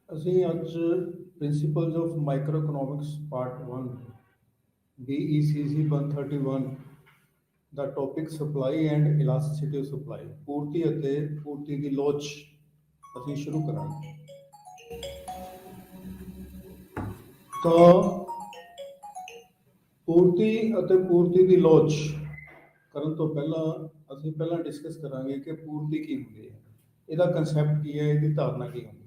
ਅਸੀਂ ਅੱਜ principals of micro economics part 1 BECC 131 the topic supply and ਇਲਾਸਟਿਸਿਟੀ of supply ਪੂਰਤੀ ਅਤੇ ਪੂਰਤੀ ਦੀ ਲੋਚ ਅਸੀਂ ਸ਼ੁਰੂ ਕਰਾਂਗੇ। ਤਾਂ ਪੂਰਤੀ ਅਤੇ ਪੂਰਤੀ ਦੀ ਲੋਚ ਕਰਨ ਤੋਂ ਪਹਿਲਾਂ ਅਸੀਂ ਡਿਸਕਸ ਕਰਾਂਗੇ ਕਿ ਪੂਰਤੀ ਕੀ ਹੁੰਦੀ ਹੈ, ਇਹਦਾ ਕਨਸੈਪਟ ਕੀ ਹੈ, ਇਹਦੀ ਧਾਰਨਾ ਕੀ ਹੁੰਦੀ ਹੈ।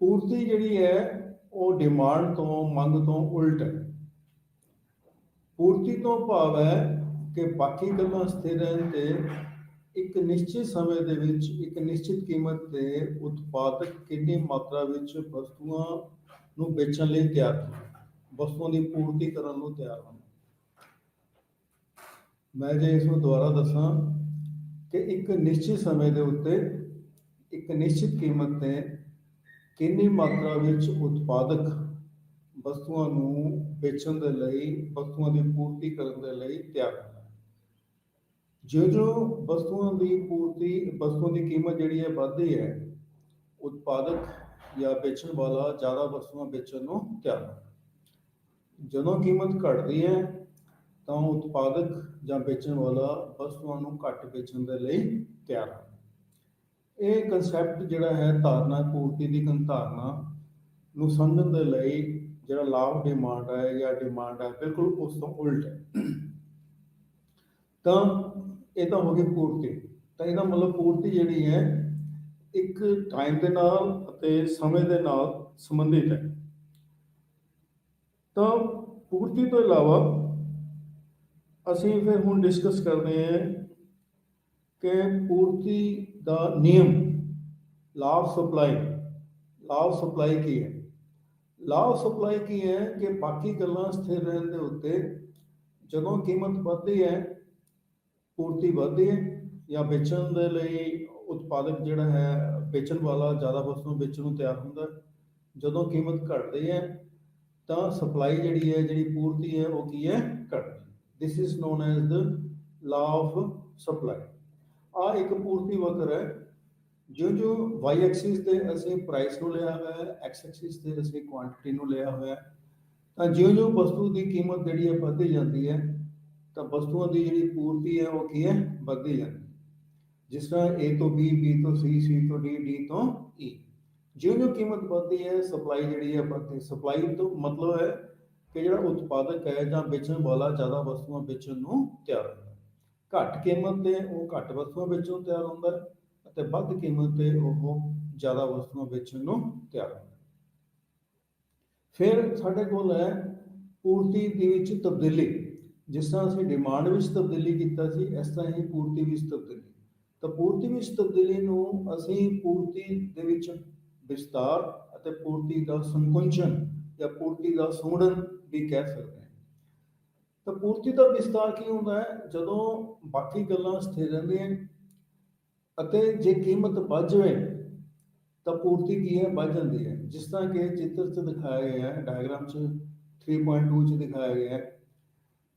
ਪੂਰਤੀ ਜਿਹੜੀ ਹੈ ਉਹ ਡਿਮਾਂਡ ਤੋਂ, ਮੰਗ ਤੋਂ ਉਲਟ ਹੈ। ਪੂਰਤੀ ਤੋਂ ਭਾਵ ਹੈ ਕਿ ਬਾਕੀ ਗੱਲਾਂ ਸਥਿਰ ਰਹਿਣ ਤੇ ਇੱਕ ਨਿਸ਼ਚਿਤ ਸਮੇਂ ਦੇ ਵਿੱਚ ਇੱਕ ਨਿਸ਼ਚਿਤ ਕੀਮਤ ਤੇ ਉਤਪਾਦਕ ਕਿੰਨੀ ਮਾਤਰਾ ਵਿੱਚ ਵਸਤੂਆਂ ਨੂੰ ਵੇਚਣ ਲਈ ਤਿਆਰ ਹੈ, ਵਸਤੂਆਂ ਦੀ ਪੂਰਤੀ ਕਰਨ ਨੂੰ ਤਿਆਰ ਹੋਣਾ। ਮੈਂ ਜੇ ਇਸ ਨੂੰ ਦੁਬਾਰਾ ਦੱਸਾਂ ਕਿ ਇੱਕ ਨਿਸ਼ਚਿਤ ਸਮੇਂ ਦੇ ਉੱਤੇ ਇੱਕ ਨਿਸ਼ਚਿਤ ਕੀਮਤ ਤੇ ਕਿੰਨੀ ਮਾਤਰਾ ਵਿੱਚ ਉਤਪਾਦਕ ਵਸਤੂਆਂ ਨੂੰ ਵੇਚਣ ਦੇ ਲਈ, ਵਸਤੂਆਂ ਦੀ ਪੂਰਤੀ ਕਰਨ ਦੇ ਲਈ ਤਿਆਰ ਹੁੰਦਾ ਹੈ। ਜਿਉਂ ਵਸਤੂਆਂ ਦੀ ਪੂਰਤੀ, ਵਸਤੂਆਂ ਦੀ ਕੀਮਤ ਜਿਹੜੀ ਹੈ ਵੱਧਦੀ ਹੈ, ਉਤਪਾਦਕ ਜਾਂ ਵੇਚਣ ਵਾਲਾ ਜ਼ਿਆਦਾ ਵਸਤੂਆਂ ਵੇਚਣ ਨੂੰ ਤਿਆਰ ਹੁੰਦਾ ਹੈ। ਜਦੋਂ ਕੀਮਤ ਘਟਦੀ ਹੈ ਤਾਂ ਉਤਪਾਦਕ ਜਾਂ ਵੇਚਣ ਵਾਲਾ ਵਸਤੂਆਂ ਨੂੰ ਘੱਟ ਵੇਚਣ ਦੇ ਲਈ ਤਿਆਰ ਹੈ। ਇਹ ਕਨਸੈਪਟ ਜਿਹੜਾ ਹੈ, ਧਾਰਨਾ ਪੂਰਤੀ ਦੀ ਧਾਰਨਾ ਨੂੰ ਸਮਝਣ ਦੇ ਲਈ ਜਿਹੜਾ ਲਾਅ ਆਫ ਡਿਮਾਂਡ ਹੈ ਜਾਂ ਡਿਮਾਂਡ ਹੈ, ਬਿਲਕੁਲ ਉਸ ਤੋਂ ਉਲਟ ਹੈ। ਤਾਂ ਇਹ ਤਾਂ ਹੋ ਗਈ ਪੂਰਤੀ। ਤਾਂ ਇਹਦਾ ਮਤਲਬ ਪੂਰਤੀ ਜਿਹੜੀ ਹੈ ਇੱਕ ਟਾਈਮ ਦੇ ਨਾਲ ਅਤੇ ਸਮੇਂ ਦੇ ਨਾਲ ਸੰਬੰਧਿਤ ਹੈ। ਤਾਂ ਪੂਰਤੀ ਤੋਂ ਇਲਾਵਾ ਅਸੀਂ ਫਿਰ ਹੁਣ ਡਿਸਕਸ ਕਰਦੇ ਹਾਂ ਕਿ ਪੂਰਤੀ ਦਾ ਨਿਯਮ, law of supply. Law of supply ਕੀ ਹੈ? ਲਾਅ ਆਫ ਸਪਲਾਈ ਕੀ ਹੈ ਕਿ ਬਾਕੀ ਗੱਲਾਂ ਸਥਿਰ ਰਹਿਣ ਦੇ ਉੱਤੇ ਜਦੋਂ ਕੀਮਤ ਵੱਧਦੀ ਹੈ, ਪੂਰਤੀ ਵੱਧਦੀ ਹੈ ਜਾਂ ਵੇਚਣ ਦੇ ਲਈ ਉਤਪਾਦਕ ਜਿਹੜਾ ਹੈ, ਵੇਚਣ ਵਾਲਾ ਜ਼ਿਆਦਾ ਵਸਤੂ ਵੇਚਣ ਨੂੰ ਤਿਆਰ ਹੁੰਦਾ। ਜਦੋਂ ਕੀਮਤ ਘਟਦੀ ਹੈ ਤਾਂ ਸਪਲਾਈ ਜਿਹੜੀ ਹੈ, ਜਿਹੜੀ ਪੂਰਤੀ ਹੈ, ਉਹ ਕੀ ਹੈ? ਘਟਦੀ। This is non as the law of supply. ਆ ਇੱਕ ਪੂਰਤੀ ਵਕਰ ਹੈ। ਜਿਉਂ ਵਾਈ ਐਕਸਿਸ ਤੇ ਅਸੀਂ ਪ੍ਰਾਈਸ ਨੂੰ ਲਿਆ ਹੋਇਆ ਹੈ, ਐਕਸ ਐਕਸਿਸ ਤੇ ਅਸੀਂ ਕੁਆਂਟੀਟੀ ਨੂੰ ਲਿਆ ਹੋਇਆ ਹੈ। ਤਾਂ ਜਿਉਂ ਵਸਤੂ ਦੀ ਕੀਮਤ ਜਿਹੜੀ ਹੈ ਵੱਧਦੀ ਜਾਂਦੀ ਹੈ ਤਾਂ ਵਸਤੂਆਂ ਦੀ ਜਿਹੜੀ ਪੂਰਤੀ ਹੈ ਉਹ ਕੀ ਹੈ? ਵੱਧਦੀ ਜਾਂਦੀ ਹੈ। ਜਿਸ ਤਰ੍ਹਾਂ A ਤੋਂ B, B ਤੋਂ C, C ਤੋਂ D, D ਤੋਂ E। ਜਿਉਂ ਕੀਮਤ ਵੱਧਦੀ ਹੈ, ਸਪਲਾਈ ਜਿਹੜੀ ਹੈ ਵੱਧਦੀ। ਸਪਲਾਈ ਤੋਂ ਮਤਲਬ ਹੈ ਕਿ ਜਿਹੜਾ ਉਤਪਾਦਕ ਹੈ ਜਾਂ ਵੇਚਣ ਵਾਲਾ ਜ਼ਿਆਦਾ ਵਸਤੂਆਂ ਵੇਚਣ ਨੂੰ ਤਿਆਰ ਹੁੰਦਾ। ਘੱਟ ਕੀਮਤ ਤੇ ਉਹ ਘੱਟ ਵਸਤੂਆਂ ਵੇਚਣ ਨੂੰ ਤਿਆਰ ਹੁੰਦਾ ਅਤੇ ਵੱਧ ਕੀਮਤ ਤੇ ਉਹ ਜ਼ਿਆਦਾ ਵਸਤੂਆਂ ਵੇਚਣ ਨੂੰ ਤਿਆਰ ਹੁੰਦਾ। ਫਿਰ ਸਾਡੇ ਕੋਲ ਹੈ ਪੂਰਤੀ ਦੇ ਵਿੱਚ ਤਬਦੀਲੀ। ਜਿਸ ਤਰ੍ਹਾਂ ਅਸੀਂ ਡਿਮਾਂਡ ਵਿੱਚ ਤਬਦੀਲੀ ਕੀਤਾ ਸੀ, ਇਸ ਤਰ੍ਹਾਂ ਹੀ ਪੂਰਤੀ ਵਿੱਚ ਤਬਦੀਲੀ। ਤਾਂ ਪੂਰਤੀ ਵਿੱਚ ਤਬਦੀਲੀ ਨੂੰ ਅਸੀਂ ਪੂਰਤੀ ਦੇ ਵਿੱਚ ਵਿਸਤਾਰ ਅਤੇ ਪੂਰਤੀ ਦਾ ਸੰਕੁਚਨ ਜਾਂ ਪੂਰਤੀ ਦਾ ਸੁੰਗੜਨ ਵੀ ਕਹਿ ਸਕਦੇ ਹਾਂ। ਤਾਂ ਪੂਰਤੀ ਦਾ ਵਿਸਤਾਰ ਕੀ ਹੁੰਦਾ ਹੈ? ਜਦੋਂ ਬਾਕੀ ਗੱਲਾਂ ਸਥਿਰ ਰਹਿੰਦੀਆਂ ਅਤੇ ਜੇ ਕੀਮਤ ਵੱਧ ਜਾਵੇ ਤਾਂ ਪੂਰਤੀ ਕੀ ਹੈ? ਵੱਧ ਜਾਂਦੀ ਹੈ। ਜਿਸ ਤਰ੍ਹਾਂ ਕਿ ਚਿੱਤਰ 'ਚ ਦਿਖਾਇਆ ਗਿਆ ਹੈ, ਡਾਇਗਰਾਮ 'ਚ 3.2 'ਚ ਦਿਖਾਇਆ ਗਿਆ ਹੈ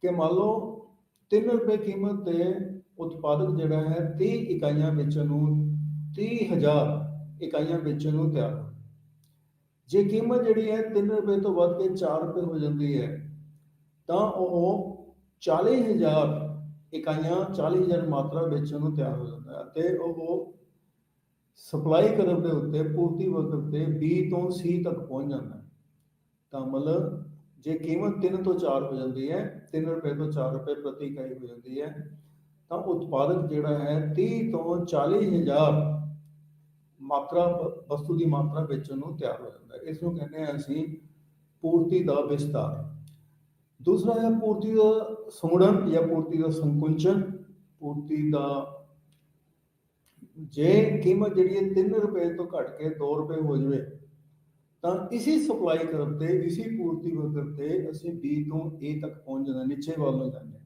ਕਿ ਮੰਨ ਲਓ 3 ਰੁਪਏ ਕੀਮਤ ਤੇ ਉਤਪਾਦਕ ਜਿਹੜਾ ਹੈ 30 ਇਕਾਈਆਂ ਵੇਚਣ ਨੂੰ, 30,000 ਇਕਾਈਆਂ ਵੇਚਣ ਨੂੰ ਤਿਆਰ ਹੈ। ਜੇ ਕੀਮਤ ਜਿਹੜੀ ਹੈ 3 ਰੁਪਏ ਤੋਂ ਵੱਧ ਕੇ 4 ਰੁਪਏ ਹੋ ਜਾਂਦੀ ਹੈ ਤਾਂ ਉਹ 40,000 ਇਕਾਈਆਂ, 40,000 ਮਾਤਰਾ ਵੇਚਣ ਨੂੰ ਤਿਆਰ ਹੋ ਜਾਂਦਾ ਹੈ ਅਤੇ ਉਹ ਸਪਲਾਈ ਕਰਨ ਦੇ ਉੱਤੇ, ਪੂਰਤੀ ਵਕਤ ਤੇ B ਤੋਂ C ਤੱਕ ਪਹੁੰਚ ਜਾਂਦਾ ਹੈ। ਤਾਂ ਮਤਲਬ ਜੇ ਕੀਮਤ 3 ਤੋਂ 4 ਹੋ ਜਾਂਦੀ ਹੈ, 3 ਰੁਪਏ ਤੋਂ 4 ਰੁਪਏ ਪ੍ਰਤੀ ਇਕਾਈ ਹੋ ਜਾਂਦੀ ਹੈ, ਤਾਂ ਉਤਪਾਦਕ ਜਿਹੜਾ ਹੈ 30 ਤੋਂ 40,000 ਮਾਤਰਾ, ਵਸਤੂ ਦੀ ਮਾਤਰਾ ਵੇਚਣ ਨੂੰ ਤਿਆਰ ਹੋ ਜਾਂਦਾ ਹੈ। ਇਸ ਨੂੰ ਕਹਿੰਦੇ ਹਾਂ ਅਸੀਂ ਪੂਰਤੀ ਦਾ ਵਿਸਤਾਰ। ਦੂਸਰਾ ਹੈ ਪੂਰਤੀ ਦਾ ਸੁੰਗੜਨ ਜਾਂ ਪੂਰਤੀ ਦਾ ਸੰਕੁਚਨ। ਪੂਰਤੀ ਦਾ, ਜੇ ਕੀਮਤ ਜਿਹੜੀ ਹੈ 3 ਰੁਪਏ ਤੋਂ ਘਟ ਕੇ 2 ਰੁਪਏ ਹੋ ਜਾਵੇ ਤਾਂ ਇਸੇ ਸਪਲਾਈ ਕਰਨ ਤੇ, ਇਸੇ ਪੂਰਤੀ ਵਕਤ ਤੇ ਅਸੀਂ B ਤੋਂ A ਤੱਕ ਪਹੁੰਚ ਜਾਂਦੇ, ਨੀਚੇ ਵੱਲ ਨੂੰ ਜਾਂਦੇ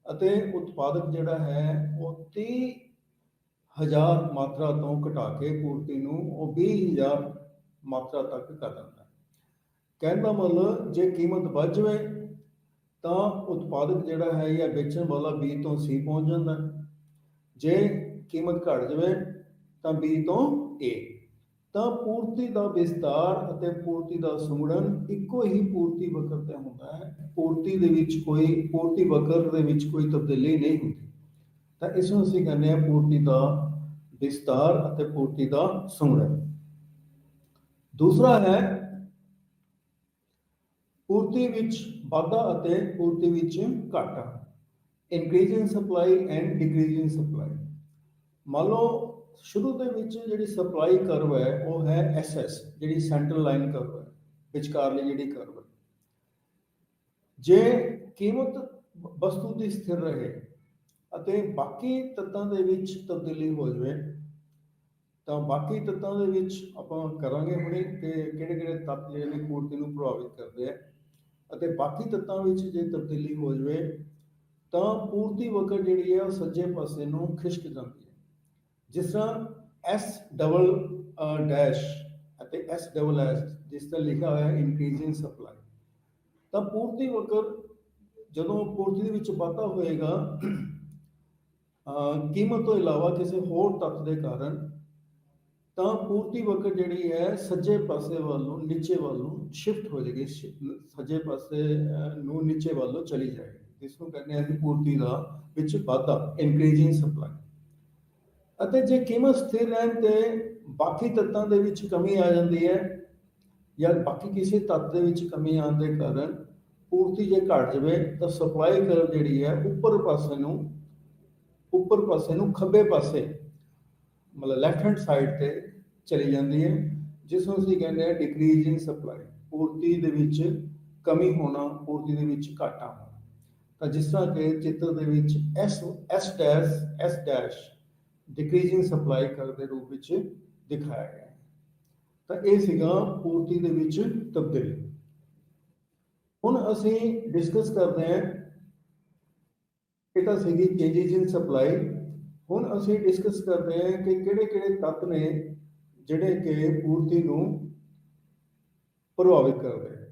ਅਤੇ ਉਤਪਾਦਕ ਜਿਹੜਾ ਹੈ ਉਹ 30,000 ਮਾਤਰਾ ਤੋਂ ਘਟਾ ਕੇ ਪੂਰਤੀ ਨੂੰ ਉਹ 20,000 ਮਾਤਰਾ ਤੱਕ ਕਰ ਦਿੰਦਾ। ਕਹਿਣ ਦਾ ਮਤਲਬ ਜੇ ਕੀਮਤ ਵੱਧ ਜਾਵੇ ਤਾਂ ਉਤਪਾਦਕ ਜਿਹੜਾ ਹੈ ਜਾਂ ਵੇਚਣ ਵਾਲਾ B ਤੋਂ C ਪਹੁੰਚ ਜਾਂਦਾ। ਜੇ ਕੀਮਤ ਘਟ ਜਾਵੇ ਤਾਂ B ਤੋਂ A। ਤਾਂ ਪੂਰਤੀ ਦਾ ਵਿਸਤਾਰ ਅਤੇ ਪੂਰਤੀ ਦਾ ਸੁੰਗੜਨ ਇੱਕੋ ਹੀ ਪੂਰਤੀ ਵਕਰ ਤੇ ਹੁੰਦਾ ਹੈ। ਪੂਰਤੀ ਦੇ ਵਿੱਚ ਪੂਰਤੀ ਵਕਰ ਦੇ ਵਿੱਚ ਕੋਈ ਤਬਦੀਲੀ ਨਹੀਂ ਹੁੰਦੀ। ਤਾਂ ਇਸ ਨੂੰ ਅਸੀਂ ਕਹਿੰਦੇ ਹਾਂ ਪੂਰਤੀ ਦਾ ਵਿਸਤਾਰ ਅਤੇ ਪੂਰਤੀ ਦਾ ਸੁੰਗੜਨ। ਦੂਸਰਾ ਹੈ ਪੂਰਤੀ ਵਿੱਚ ਵਾਧਾ ਅਤੇ ਪੂਰਤੀ ਵਿੱਚ ਘਾਟਾ, increase in supply and decrease in supply. ਮੰਨ ਲਓ ਸ਼ੁਰੂ ਦੇ ਵਿੱਚ ਜਿਹੜੀ ਸਪਲਾਈ ਕਰਵ ਹੈ ਉਹ ਹੈ SS, ਜਿਹੜੀ ਸੈਂਟਰਲ ਲਾਈਨ ਕਰਵ ਹੈ, ਵਿਚਕਾਰਲੀ ਜਿਹੜੀ ਕਰਵ ਹੈ। ਜੇ ਕੀਮਤ ਵਸਤੂ ਦੀ ਸਥਿਰ ਰਹੇ ਅਤੇ ਬਾਕੀ ਤੱਤਾਂ ਦੇ ਵਿੱਚ ਤਬਦੀਲੀ ਹੋ ਜਾਵੇ, ਤਾਂ ਬਾਕੀ ਤੱਤਾਂ ਦੇ ਵਿੱਚ ਆਪਾਂ ਕਰਾਂਗੇ ਹੁਣੇ ਕਿ ਕਿਹੜੇ ਕਿਹੜੇ ਤੱਤ ਜਿਹੜੇ ਨੇ ਪੂਰਤੀ ਨੂੰ ਪ੍ਰਭਾਵਿਤ ਕਰਦੇ ਆ, ਅਤੇ ਬਾਕੀ ਤੱਤਾਂ ਵਿੱਚ ਜੇ ਤਬਦੀਲੀ ਹੋ ਜਾਵੇ ਤਾਂ ਪੂਰਤੀ ਵਕਰ ਜਿਹੜੀ ਹੈ ਉਹ ਸੱਜੇ ਪਾਸੇ ਨੂੰ ਖਿਸਕ ਜਾਂਦੀ ਹੈ। ਜਿਸ ਤਰ੍ਹਾਂ S ਡਬਲ ਡੈਸ਼ ਅਤੇ S ਡਬਲ S ਜਿਸ ਤਰ੍ਹਾਂ ਲਿਖਿਆ ਹੋਇਆ ਇਨਕਰੀਜ਼ ਇਨ ਸਪਲਾਈ। ਤਾਂ ਪੂਰਤੀ ਵਕਰ ਜਦੋਂ ਪੂਰਤੀ ਦੇ ਵਿੱਚ ਵਾਧਾ ਹੋਏਗਾ ਕੀਮਤ ਤੋਂ ਇਲਾਵਾ ਕਿਸੇ ਹੋਰ ਤੱਤ ਦੇ ਕਾਰਨ, ਤਾਂ ਪੂਰਤੀ ਵਕਰ ਜਿਹੜੀ ਹੈ ਸੱਜੇ ਪਾਸੇ ਵੱਲ ਨੂੰ ਨੀਚੇ ਵੱਲ ਨੂੰ ਸ਼ਿਫਟ ਹੋ ਜਾਏਗੀ, ਸੱਜੇ ਪਾਸੇ ਨੂੰ ਨੀਚੇ ਵੱਲ ਨੂੰ ਚਲੀ ਜਾਏਗੀ। ਇਸ ਨੂੰ ਕਹਿੰਦੇ ਹਾਂ ਕਿ ਪੂਰਤੀ ਦਾ ਵਿੱਚ ਵਾਧਾ, ਇਨਕਰੀਜ਼ਿੰਗ ਸਪਲਾਈ। ਅਤੇ ਜੇ ਕੀਮਤ ਸਥਿਰ ਰਹਿਣ ਤੇ ਬਾਕੀ ਤੱਤਾਂ ਦੇ ਵਿੱਚ ਕਮੀ ਆ ਜਾਂਦੀ ਹੈ ਜਾਂ ਬਾਕੀ ਕਿਸੇ ਤੱਤ ਦੇ ਵਿੱਚ ਕਮੀ ਆਉਣ ਦੇ ਕਾਰਨ ਪੂਰਤੀ ਜੇ ਘਟ ਜਾਵੇ ਤਾਂ ਸਪਲਾਈ ਕਰਵ ਜਿਹੜੀ ਹੈ ਉੱਪਰ ਪਾਸੇ ਨੂੰ ਖੱਬੇ ਪਾਸੇ ਮਤਲਬ ਲੈਫਟ ਹੈਂਡ ਸਾਈਡ ਤੇ ਚਲੀ ਜਾਂਦੀ ਹੈ, ਜਿਸ ਨੂੰ ਅਸੀਂ ਕਹਿੰਦੇ ਹਾਂ ਡਿਕਰੀਜ਼ ਇਨ ਸਪਲਾਈ, ਪੂਰਤੀ ਦੇ ਵਿੱਚ ਕਮੀ ਹੋਣਾ, ਪੂਰਤੀ ਦੇ ਵਿੱਚ ਘਾਟਾ ਹੋਣਾ। ਤਾਂ ਜਿਸ ਤਰ੍ਹਾਂ ਕਿ ਚਿੱਤਰ ਦੇ ਵਿੱਚ S ਡੈਸ਼ ਡਿਕਰੀਜ਼ਿੰਗ ਸਪਲਾਈ ਕਰਵ ਦੇ ਰੂਪ ਵਿੱਚ ਦਿਖਾਇਆ ਗਿਆ ਹੈ। ਤਾਂ ਇਹ ਸੀਗਾ ਪੂਰਤੀ ਦੇ ਵਿੱਚ ਤਬਦੀਲੀ। ਹੁਣ ਅਸੀਂ ਡਿਸਕਸ ਕਰਦੇ ਹਾਂ, ਇਹ ਤਾਂ ਸੀਗੀ ਚੇਂਜਿਸ ਇਨ ਸਪਲਾਈ। ਹੁਣ ਅਸੀਂ ਡਿਸਕਸ ਕਰਦੇ ਹਾਂ ਕਿ ਕਿਹੜੇ ਕਿਹੜੇ ਤੱਤ ਨੇ ਜਿਹੜੇ ਕਿ ਪੂਰਤੀ ਨੂੰ ਪ੍ਰਭਾਵਿਤ ਕਰਦੇ ਹਨ।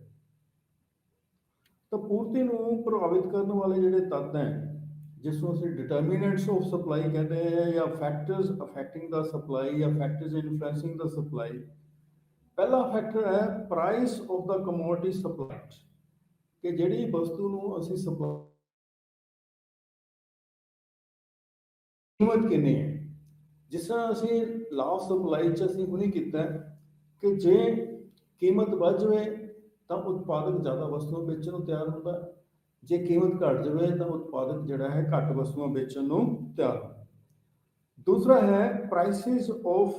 ਤਾਂ ਪੂਰਤੀ ਨੂੰ ਪ੍ਰਭਾਵਿਤ ਕਰਨ ਵਾਲੇ ਜਿਹੜੇ ਤੱਤ ਹੈ, ਜਿਸ ਨੂੰ ਅਸੀਂ ਡਿਟਰਮੀਨੈਂਟਸ ਆਫ ਸਪਲਾਈ ਕਹਿੰਦੇ हैं ਜਾਂ ਫੈਕਟਰਸ ਅਫੈਕਟਿੰਗ ਦਾ ਸਪਲਾਈ ਜਾਂ ਫੈਕਟਰਸ ਇਨਫਲੂਐਂਸਿੰਗ ਦਾ ਸਪਲਾਈ। ਪਹਿਲਾ ਫੈਕਟਰ ਹੈ ਪ੍ਰਾਈਸ ਆਫ ਦਾ ਕਮੋਡਿਟੀ ਸਪਲਾਈਡ, ਕਿ ਜਿਹੜੀ ਵਸਤੂ ਨੂੰ ਅਸੀਂ ਸਪਲਾਈ ਕੀਮਤ ਕਿੰਨੀ ਹੈ। ਜਿਸ ਤਰ੍ਹਾਂ ਅਸੀਂ ਲਾਅ ਆਫ ਸਪਲਾਈ 'ਚ ਅਸੀਂ ਹੁਣੇ ਕੀਤਾ ਕਿ ਜੇ ਕੀਮਤ ਵੱਧ ਜਾਵੇ ਤਾਂ ਉਤਪਾਦਕ ਜ਼ਿਆਦਾ ਵਸਤੂਆਂ ਵੇਚਣ ਨੂੰ ਤਿਆਰ ਹੁੰਦਾ, ਜੇ ਕੀਮਤ ਘਟ ਜਾਵੇ ਤਾਂ ਉਤਪਾਦਕ ਜਿਹੜਾ ਹੈ ਘੱਟ ਵਸਤੂਆਂ ਵੇਚਣ ਨੂੰ ਤਿਆਰ ਹੁੰਦਾ। ਦੂਸਰਾ ਹੈ prices of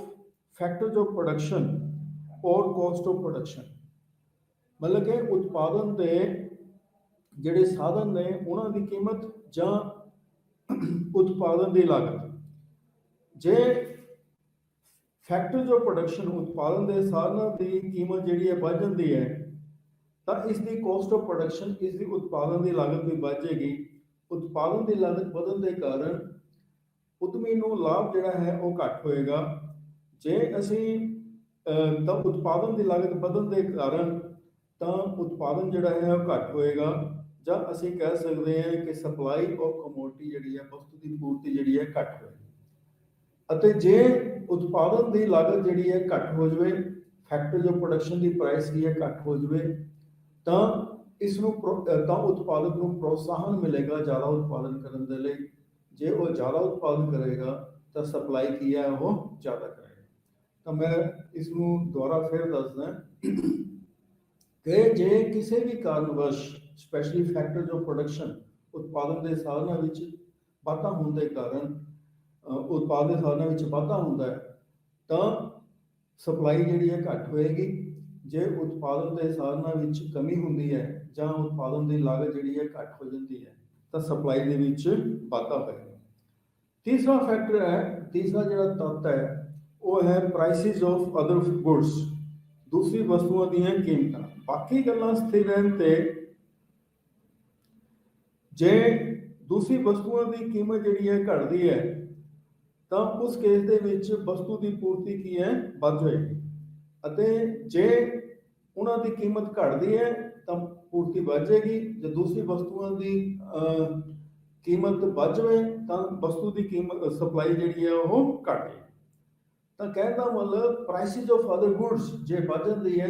factors of production ਔਰ ਕੋਸਟ ਆਫ ਪ੍ਰੋਡਕਸ਼ਨ, ਮਤਲਬ ਕਿ ਉਤਪਾਦਨ ਦੇ ਜਿਹੜੇ ਸਾਧਨ ਨੇ ਉਹਨਾਂ ਦੀ ਕੀਮਤ ਜਾਂ ਉਤਪਾਦਨ ਦੀ ਲਾਗਤ। ਜੇ ਫੈਕਟਰਸ ਆਫ ਪ੍ਰੋਡਕਸ਼ਨ ਉਤਪਾਦਨ ਦੇ ਸਾਧਨਾਂ ਦੀ ਕੀਮਤ ਜਿਹੜੀ ਹੈ ਵੱਧ ਜਾਂਦੀ ਹੈ ਤਾਂ ਇਸ ਦੀ ਕੋਸਟ ਆਫ ਪ੍ਰੋਡਕਸ਼ਨ, ਇਸ ਦੀ ਉਤਪਾਦਨ ਦੀ ਲਾਗਤ ਵੀ ਵੱਧ ਜਾਏਗੀ। ਉਤਪਾਦਨ ਦੀ ਲਾਗਤ ਵਧਣ ਦੇ ਕਾਰਨ ਉਦਮੀ ਨੂੰ ਲਾਭ ਜਿਹੜਾ ਹੈ ਉਹ ਘੱਟ ਹੋਏਗਾ। ਜੇ ਅਸੀਂ ਤਾਂ ਉਤਪਾਦਨ ਦੀ ਲਾਗਤ ਵਧਣ ਦੇ ਕਾਰਨ ਤਾਂ ਉਤਪਾਦਨ ਜਿਹੜਾ ਹੈ ਉਹ ਘੱਟ ਹੋਏਗਾ, ਜਾਂ ਅਸੀਂ ਕਹਿ ਸਕਦੇ ਹਾਂ ਕਿ ਸਪਲਾਈ ਆਫ ਕਮੋਡਿਟੀ ਜਿਹੜੀ ਹੈ, ਵਸਤੂ ਦੀ ਪੂਰਤੀ ਜਿਹੜੀ ਹੈ ਘੱਟ ਹੋਏਗੀ। ਅਤੇ ਜੇ ਉਤਪਾਦਨ ਦੀ ਲਾਗਤ ਜਿਹੜੀ ਹੈ ਘੱਟ ਹੋ ਜਾਵੇ, factors of production the price ਕੀ ਹੈ ਘੱਟ ਹੋ ਜਾਵੇ, ਤਾਂ ਇਸ ਨੂੰ ਤਾਂ ਉਤਪਾਦਕ ਨੂੰ ਪ੍ਰੋਤਸਾਹਨ ਮਿਲੇਗਾ ਜ਼ਿਆਦਾ ਉਤਪਾਦਨ ਕਰਨ ਦੇ ਲਈ। ਜੇ ਉਹ ਜ਼ਿਆਦਾ ਉਤਪਾਦਨ ਕਰੇਗਾ ਤਾਂ ਸਪਲਾਈ ਕੀ ਹੈ ਉਹ ਜ਼ਿਆਦਾ ਕਰੇਗਾ। ਤਾਂ ਮੈਂ ਇਸ ਨੂੰ ਦੁਬਾਰਾ ਫਿਰ ਦੱਸਦਾ ਕਿ ਜੇ ਕਿਸੇ ਵੀ ਕਾਰਨਵਸ਼ ਸਪੈਸ਼ਲੀ ਫੈਕਟਰਸ ਆਫ ਪ੍ਰੋਡਕਸ਼ਨ ਉਤਪਾਦਨ ਦੇ ਸਾਧਨਾਂ ਵਿੱਚ ਵਾਧਾ ਹੋਣ ਦੇ ਕਾਰਨ ਉਤਪਾਦਨ ਦੇ ਸਾਧਨਾਂ ਵਿੱਚ ਵਾਧਾ ਹੁੰਦਾ ਹੈ ਤਾਂ ਸਪਲਾਈ ਜਿਹੜੀ ਹੈ ਘੱਟ ਹੋਏਗੀ। ਜੇ ਉਤਪਾਦਨ ਦੇ ਸਾਧਨਾਂ ਵਿੱਚ ਕਮੀ ਹੁੰਦੀ ਹੈ ਜਾਂ ਉਤਪਾਦਨ ਦੀ ਲਾਗਤ ਜਿਹੜੀ ਹੈ ਘੱਟ ਹੋ ਜਾਂਦੀ ਹੈ ਤਾਂ ਸਪਲਾਈ ਦੇ ਵਿੱਚ ਵਾਧਾ ਹੋਏਗਾ। ਤੀਸਰਾ ਫੈਕਟਰ ਹੈ, ਤੀਸਰਾ ਜਿਹੜਾ ਤੱਤ ਹੈ ਉਹ ਹੈ ਪ੍ਰਾਈਸਿਸ ਆਫ ਅਦਰ ਗੁਡਸ, ਦੂਸਰੀ ਵਸਤੂਆਂ ਦੀਆਂ ਕੀਮਤਾਂ। ਬਾਕੀ ਗੱਲਾਂ ਸਥਿਰ ਰਹਿਣ ਤੇ ਜੇ ਦੂਸਰੀ ਵਸਤੂਆਂ ਦੀ ਕੀਮਤ ਜਿਹੜੀ ਹੈ ਘਟਦੀ ਹੈ ਤਾਂ ਉਸ ਕੇਸ ਦੇ ਵਿੱਚ ਵਸਤੂ ਦੀ ਪੂਰਤੀ ਕੀ ਹੈ ਵੱਧ ਜਾਏਗੀ, ਅਤੇ ਜੇ ਉਹਨਾਂ ਦੀ ਕੀਮਤ ਘਟਦੀ ਹੈ ਤਾਂ ਪੂਰਤੀ ਵੱਧ ਜਾਏਗੀ। ਜੇ ਦੂਸਰੀ ਵਸਤੂਆਂ ਦੀ ਕੀਮਤ ਵੱਧ ਜਾਵੇ ਤਾਂ ਵਸਤੂ ਦੀ ਕੀਮਤ ਸਪਲਾਈ ਜਿਹੜੀ ਹੈ ਉਹ ਘਟ ਜਾਏਗੀ। ਤਾਂ ਕਹਿਣ ਦਾ ਮਤਲਬ ਪ੍ਰਾਈਸਿਸ ਆਫ ਅਦਰ ਗੁੱਡਸ ਜੇ ਵੱਧ ਜਾਂਦੀ ਹੈ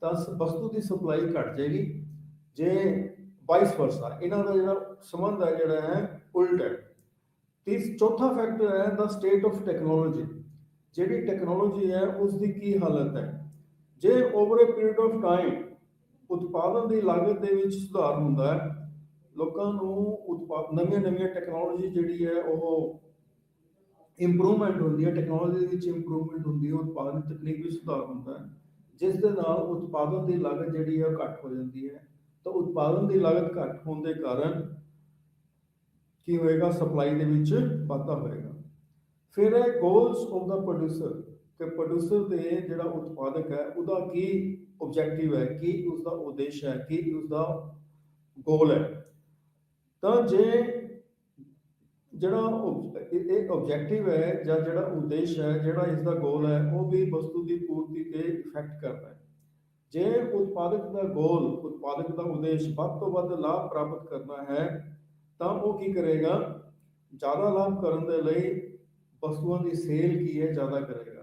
ਤਾਂ ਵਸਤੂ ਦੀ ਸਪਲਾਈ ਘਟ ਜਾਏਗੀ, ਜੇ ਵਾਈਸ ਵਰਸਾ ਇਹਨਾਂ ਦਾ ਜਿਹੜਾ ਸੰਬੰਧ ਹੈ ਜਿਹੜਾ ਹੈ ਉਲਟ ਹੈ। ਚੌਥਾ ਫੈਕਟਰ ਹੈ ਦਾ ਸਟੇਟ ਆਫ ਟੈਕਨੋਲੋਜੀ, ਜਿਹੜੀ ਟੈਕਨੋਲੋਜੀ ਹੈ ਉਸ ਦੀ ਕੀ ਹਾਲਤ ਹੈ। ਜੇ over a period of time ਉਤਪਾਦਨ ਦੀ ਲਾਗਤ ਦੇ ਵਿੱਚ ਸੁਧਾਰ ਹੁੰਦਾ ਹੈ, ਲੋਕਾਂ ਨੂੰ ਨਵੀਆਂ ਟੈਕਨੋਲੋਜੀ ਜਿਹੜੀ ਹੈ ਉਹ ਇੰਪਰੂਵਮੈਂਟ ਹੁੰਦੀ ਹੈ, ਟੈਕਨੋਲੋਜੀ ਦੇ ਵਿੱਚ ਇੰਪਰੂਵਮੈਂਟ ਹੁੰਦੀ ਹੈ, ਉਤਪਾਦਨ ਤਕਨੀਕ ਵਿੱਚ ਸੁਧਾਰ ਹੁੰਦਾ ਹੈ, ਜਿਸ ਦੇ ਨਾਲ ਉਤਪਾਦਨ ਦੀ ਲਾਗਤ ਜਿਹੜੀ ਹੈ ਘੱਟ ਹੋ ਜਾਂਦੀ ਹੈ। ਤਾਂ ਉਤਪਾਦਨ ਦੀ ਲਾਗਤ ਘੱਟ ਹੋਣ ਦੇ ਕਾਰਨ ਕੀ ਹੋਏਗਾ, ਸਪਲਾਈ ਦੇ ਵਿੱਚ ਵਾਧਾ ਹੋਏਗਾ। ਫਿਰ ਹੈ ਗੋਲਸ ਆਫ ਦਾ ਪ੍ਰੋਡਿਊਸਰ, ਕਿ ਪ੍ਰੋਡਿਊਸਰ ਦੇ ਜਿਹੜਾ ਉਤਪਾਦਕ ਹੈ ਉਹਦਾ ਕੀ ਆਬਜੈਕਟਿਵ ਹੈ, ਕੀ ਉਸਦਾ ਉਦੇਸ਼ ਹੈ, ਕੀ ਉਸਦਾ ਗੋਲ ਹੈ। ਤਾਂ ਜੇ ਜਿਹੜਾ ਇਹ ਆਬਜੈਕਟਿਵ ਹੈ ਜਾਂ ਜਿਹੜਾ ਉਦੇਸ਼ ਹੈ, ਜਿਹੜਾ ਇਸ ਦਾ ਗੋਲ ਹੈ, ਉਹ ਵੀ ਵਸਤੂ ਦੀ ਪੂਰਤੀ ਤੇ ਇਫੈਕਟ ਕਰਦਾ ਹੈ। ਜੇ ਉਤਪਾਦਕ ਦਾ ਗੋਲ, ਉਤਪਾਦਕ ਦਾ ਉਦੇਸ਼ ਵੱਧ ਤੋਂ ਵੱਧ ਲਾਭ ਪ੍ਰਾਪਤ ਕਰਨਾ ਹੈ ਤਾਂ ਉਹ ਕੀ ਕਰੇਗਾ, ਜ਼ਿਆਦਾ ਲਾਭ ਕਰਨ ਦੇ ਲਈ ਵਸਤੂਆਂ ਦੀ ਸੇਲ ਕੀ ਹੈ ਜ਼ਿਆਦਾ ਕਰੇਗਾ,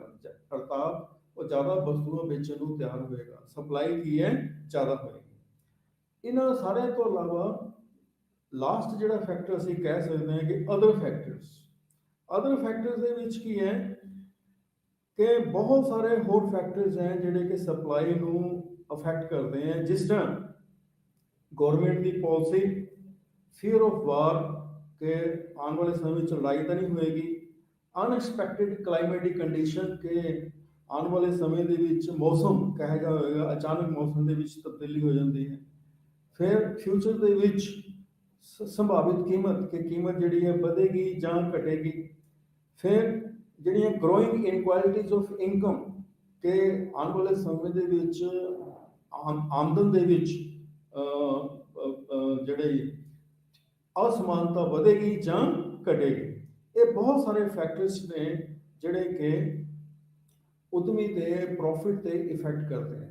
ਅਰਥਾਤ ਉਹ ਜ਼ਿਆਦਾ ਵਸਤੂਆਂ ਵੇਚਣ ਨੂੰ ਤਿਆਰ ਹੋਏਗਾ, ਸਪਲਾਈ ਕੀ ਹੈ ਜ਼ਿਆਦਾ ਹੋਏਗੀ। ਇਹਨਾਂ ਸਾਰਿਆਂ ਤੋਂ ਇਲਾਵਾ ਲਾਸਟ ਜਿਹੜਾ ਫੈਕਟਰ ਅਸੀਂ ਕਹਿ ਸਕਦੇ ਹਾਂ ਕਿ ਅਦਰ ਫੈਕਟਰਸ ਦੇ ਵਿੱਚ ਕੀ ਹੈ ਕਿ ਬਹੁਤ ਸਾਰੇ ਹੋਰ ਫੈਕਟਰਸ ਹੈ ਜਿਹੜੇ ਕਿ ਸਪਲਾਈ ਨੂੰ ਅਫੈਕਟ ਕਰਦੇ ਹੈ, ਜਿਸ ਤਰ੍ਹਾਂ government the policy, fear of ਵਾਰ ਕਿ ਆਉਣ ਵਾਲੇ ਸਮੇਂ ਵਿੱਚ ਲੜਾਈ ਤਾਂ ਨਹੀਂ ਹੋਏਗੀ, ਅਨਐਕਸਪੈਕਟਿਡ ਕਲਾਈਮੇਟਿਕ ਕੰਡੀਸ਼ਨ ਕਿ ਆਉਣ ਵਾਲੇ ਸਮੇਂ ਦੇ ਵਿੱਚ ਮੌਸਮ ਕਿਹੋ ਜਿਹਾ ਹੋਏਗਾ, ਅਚਾਨਕ ਮੌਸਮ ਦੇ ਵਿੱਚ ਤਬਦੀਲੀ ਹੋ ਜਾਂਦੀ ਹੈ। ਫਿਰ ਫਿਊਚਰ ਦੇ ਵਿੱਚ ਸੰਭਾਵਿਤ ਕੀਮਤ ਕਿ ਕੀਮਤ ਜਿਹੜੀ ਹੈ ਵਧੇਗੀ ਜਾਂ ਘਟੇਗੀ। ਫਿਰ ਜਿਹੜੀਆਂ ਗਰੋਇੰਗ ਇਨਕੁਆਲਿਟੀਜ਼ ਆਫ ਇਨਕਮ ਕਿ ਆਉਣ ਵਾਲੇ ਸਮੇਂ ਦੇ ਵਿੱਚ ਆਮਦਨ ਦੇ ਵਿੱਚ ਜਿਹੜੀ ਅਸਮਾਨਤਾ ਵਧੇਗੀ ਜਾਂ ਘਟੇਗੀ। ਇਹ ਬਹੁਤ ਸਾਰੇ ਫੈਕਟਰਸ ਨੇ ਜਿਹੜੇ ਕਿ ਉਦਮੀ ਤੇ ਪ੍ਰੋਫਿਟ ਤੇ ਇਫੈਕਟ ਕਰਦੇ ਨੇ।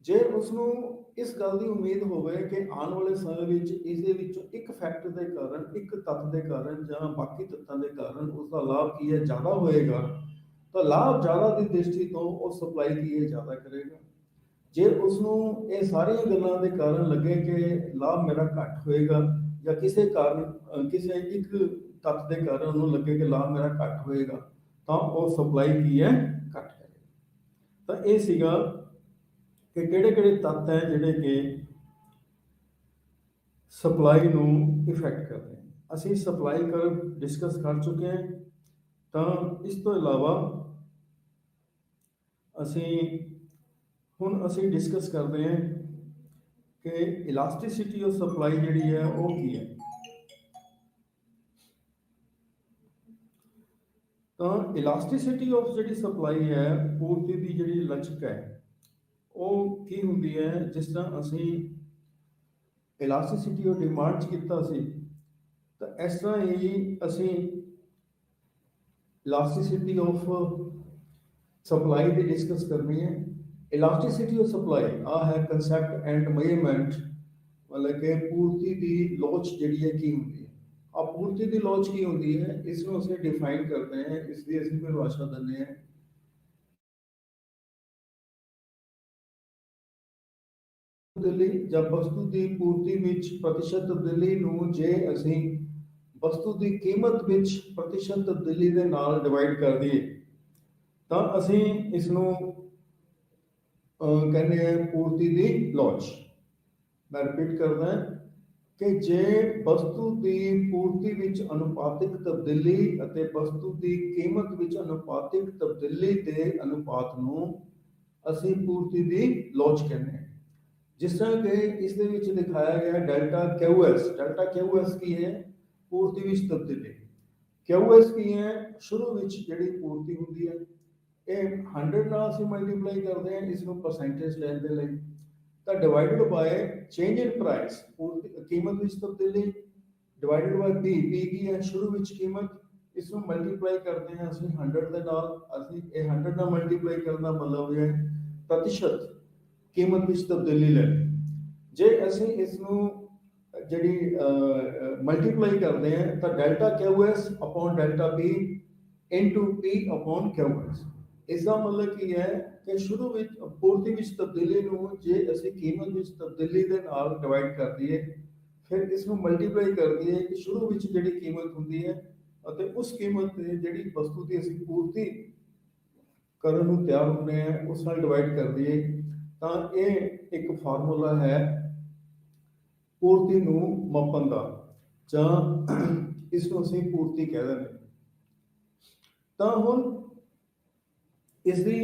ਜੇ ਉਸਨੂੰ ਇਸ ਗੱਲ ਦੀ ਉਮੀਦ ਹੋਵੇ ਕਿ ਆਉਣ ਵਾਲੇ ਸਮੇਂ ਵਿੱਚ ਇਸ ਦੇ ਵਿੱਚੋਂ ਇੱਕ ਫੈਕਟਰ ਦੇ ਕਾਰਨ, ਇੱਕ ਤੱਤ ਦੇ ਕਾਰਨ ਜਾਂ ਬਾਕੀ ਤੱਤਾਂ ਦੇ ਕਾਰਨ ਉਸਦਾ ਲਾਭ ਕੀ ਹੈ ਜ਼ਿਆਦਾ ਹੋਏਗਾ, ਤਾਂ ਲਾਭ ਜ਼ਿਆਦਾ ਦੀ ਦ੍ਰਿਸ਼ਟੀ ਤੋਂ ਉਹ ਸਪਲਾਈ ਕੀ ਹੈ ਜ਼ਿਆਦਾ ਕਰੇਗਾ। ਜੇ ਉਸਨੂੰ ਇਹ ਸਾਰੀਆਂ ਗੱਲਾਂ ਦੇ ਕਾਰਨ ਲੱਗੇ ਕਿ ਲਾਭ ਮੇਰਾ ਘੱਟ ਹੋਏਗਾ ਜਾਂ ਕਿਸੇ ਕਾਰਨ ਕਿਸੇ ਇੱਕ ਤੱਤ ਦੇ ਕਾਰਨ ਉਹਨੂੰ ਲੱਗੇ ਕਿ ਲਾਭ ਮੇਰਾ ਘੱਟ ਹੋਏਗਾ, ਤਾਂ ਉਹ ਸਪਲਾਈ ਕੀ ਹੈ ਘੱਟ ਕਰੇਗਾ। ਤਾਂ ਇਹ ਸੀਗਾ ਕਿ ਕਿਹੜੇ ਤੱਤ ਹੈ ਜਿਹੜੇ ਕਿ ਸਪਲਾਈ ਨੂੰ ਇਫੈਕਟ ਕਰਦੇ ਹਨ। ਅਸੀਂ ਸਪਲਾਈ ਕਰਵ ਡਿਸਕਸ ਕਰ ਚੁੱਕੇ ਹਾਂ। ਤਾਂ ਇਸ ਤੋਂ ਇਲਾਵਾ ਅਸੀਂ ਡਿਸਕਸ ਕਰਦੇ ਹਾਂ ਕਿ ਇਲਾਸਟਿਸਿਟੀ ਆਫ ਸਪਲਾਈ ਜਿਹੜੀ ਹੈ ਉਹ ਕੀ ਹੈ। ਤਾਂ ਇਲਾਸਟਿਸਿਟੀ ਆਫ ਜਿਹੜੀ ਸਪਲਾਈ ਹੈ, ਪੂਰਤੀ ਦੀ ਜਿਹੜੀ ਲਚਕ ਹੈ, ਉਹ ਕੀ ਹੁੰਦੀ ਹੈ। ਜਿਸ ਤਰ੍ਹਾਂ ਅਸੀਂ ਇਲਾਸਟਿਸਿਟੀ ਆਫ ਡਿਮਾਂਡ 'ਚ ਕੀਤਾ ਸੀ, ਤਾਂ ਇਸ ਤਰ੍ਹਾਂ ਹੀ ਅਸੀਂ ਇਲਾਸਟਿਸਿਟੀ ਆਫ ਸਪਲਾਈ ਦੀ ਡਿਸਕਸ ਕਰਨੀ ਹੈ। ਇਲਾਸਟਿਸਿਟੀ ਆਫ ਸਪਲਾਈ ਆ ਹੈ ਕੰਸੈਪਟ ਐਂਡ ਮੇਜਰਮੈਂਟ, ਮਤਲਬ ਕਿ ਪੂਰਤੀ ਦੀ ਲੋਚ ਜਿਹੜੀ ਹੈ ਕੀ ਹੁੰਦੀ ਹੈ। ਆਪੂਰਤੀ ਦੀ ਲੋਚ ਕੀ ਹੁੰਦੀ ਹੈ, ਇਸ ਨੂੰ ਅਸੀਂ ਡਿਫਾਈਨ ਕਰਦੇ ਹਾਂ, ਇਸ ਦੀ ਅਸੀਂ ਪਰਿਭਾਸ਼ਾ ਦਿੰਦੇ ਹਾਂ। ਤਬਦੀਲੀ ਜਾਂ ਵਸਤੂ ਦੀ ਪੂਰਤੀ ਵਿੱਚ ਪ੍ਰਤੀਸ਼ਤ ਤਬਦੀਲੀ ਨੂੰ ਜੇ ਅਸੀਂ ਵਸਤੂ ਦੀ ਕੀਮਤ ਵਿੱਚ ਪ੍ਰਤੀਸ਼ਤ ਤਬਦੀਲੀ ਦੇ ਨਾਲ ਡਿਵਾਈਡ ਕਰ ਦਈਏ ਤਾਂ ਅਸੀਂ ਇਸ ਨੂੰ ਕਹਿੰਦੇ ਹਾਂ ਪੂਰਤੀ ਦੀ ਲੋਚ। ਮੈਂ ਰਿਪੀਟ ਕਰਦਾ ਕਿ ਜੇ ਵਸਤੂ ਦੀ ਪੂਰਤੀ ਵਿੱਚ ਅਨੁਪਾਤਿਕ ਤਬਦੀਲੀ ਅਤੇ ਵਸਤੂ ਦੀ ਕੀਮਤ ਵਿੱਚ ਅਨੁਪਾਤਿਕ ਤਬਦੀਲੀ ਦੇ ਅਨੁਪਾਤ ਨੂੰ ਅਸੀਂ ਪੂਰਤੀ ਦੀ ਲੋਚ ਕਹਿੰਦੇ ਹਾਂ। ਜਿਸ ਤਰ੍ਹਾਂ ਕਿ ਇਸ ਦੇ ਵਿੱਚ ਦਿਖਾਇਆ ਗਿਆ ਡੈਲਟਾ QS। ਡੈਲਟਾ QS ਕੀ ਹੈ, ਪੂਰਤੀ ਵਿੱਚ ਤਬਦੀਲੀ। QS ਕੀ ਹੈ, ਸ਼ੁਰੂ ਵਿੱਚ ਜਿਹੜੀ ਪੂਰਤੀ ਹੁੰਦੀ ਹੈ, ਇਹ 100 ਨਾਲ ਅਸੀਂ ਮਲਟੀਪਲਾਈ ਕਰਦੇ ਹਾਂ ਇਸ ਨੂੰ ਪਰਸੈਂਟੇਜ ਲੈਣ ਦੇ ਲਈ, ਤਾਂ divided by change in price, ਕੀਮਤ ਵਿੱਚ ਤਬਦੀਲੀ, ਡਿਵਾਈਡਡ ਬਾਏ P ਕੀ ਹੈ, ਸ਼ੁਰੂ ਵਿੱਚ ਕੀਮਤ, ਇਸ ਨੂੰ ਮਲਟੀਪਲਾਈ ਕਰਦੇ ਹਾਂ ਅਸੀਂ 100 ਦੇ ਨਾਲ। ਅਸੀਂ ਇਹ 100 ਨਾਲ ਮਲਟੀਪਲਾਈ ਕਰਨ ਦਾ ਮਤਲਬ ਹੈ ਪ੍ਰਤੀਸ਼ਤ ਕੀਮਤ ਵਿੱਚ ਤਬਦੀਲੀ ਲੈਣੀ। ਜੇ ਅਸੀਂ ਇਸ ਨੂੰ ਜਿਹੜੀ ਮਲਟੀਪਲਾਈ ਕਰਦੇ ਹਾਂ ਤਾਂ delta QS upon delta P into P upon QS, इसका मतलब की है कि शुरू में पूर्ति ਵਿੱਚ ਤਬਦੀਲੀ ਨੂੰ ਜੇ ਅਸੀਂ ਕੀਮਤ ਵਿੱਚ ਤਬਦੀਲੀ ਦੇ ਨਾਲ ਡਿਵਾਈਡ ਕਰ ਦਈਏ, ਫਿਰ ਇਸ ਨੂੰ ਮਲਟੀਪਲਾਈ ਕਰ ਦਈਏ ਕਿ ਸ਼ੁਰੂ ਵਿੱਚ ਜਿਹੜੀ ਕੀਮਤ ਹੁੰਦੀ ਹੈ ਅਤੇ ਉਸ ਕੀਮਤ ਤੇ ਜਿਹੜੀ ਵਸਤੂ ਦੀ ਅਸੀਂ ਪੂਰਤੀ ਕਰਨ ਨੂੰ ਤਿਆਰ ਹੁੰਦੇ ਹਾਂ ਉਸ ਨਾਲ ਡਿਵਾਈਡ ਕਰ ਦਈਏ, ਤਾਂ ਇਹ ਇੱਕ ਫਾਰਮੂਲਾ ਹੈ ਪੂਰਤੀ ਨੂੰ ਮਾਪਣ ਦਾ, ਜਾਂ ਇਸ ਨੂੰ ਅਸੀਂ ਪੂਰਤੀ ਕਹਿ ਦਿੰਦੇ ਹਾਂ। ਤਾਂ ਹੁਣ ਇਸ ਦੀ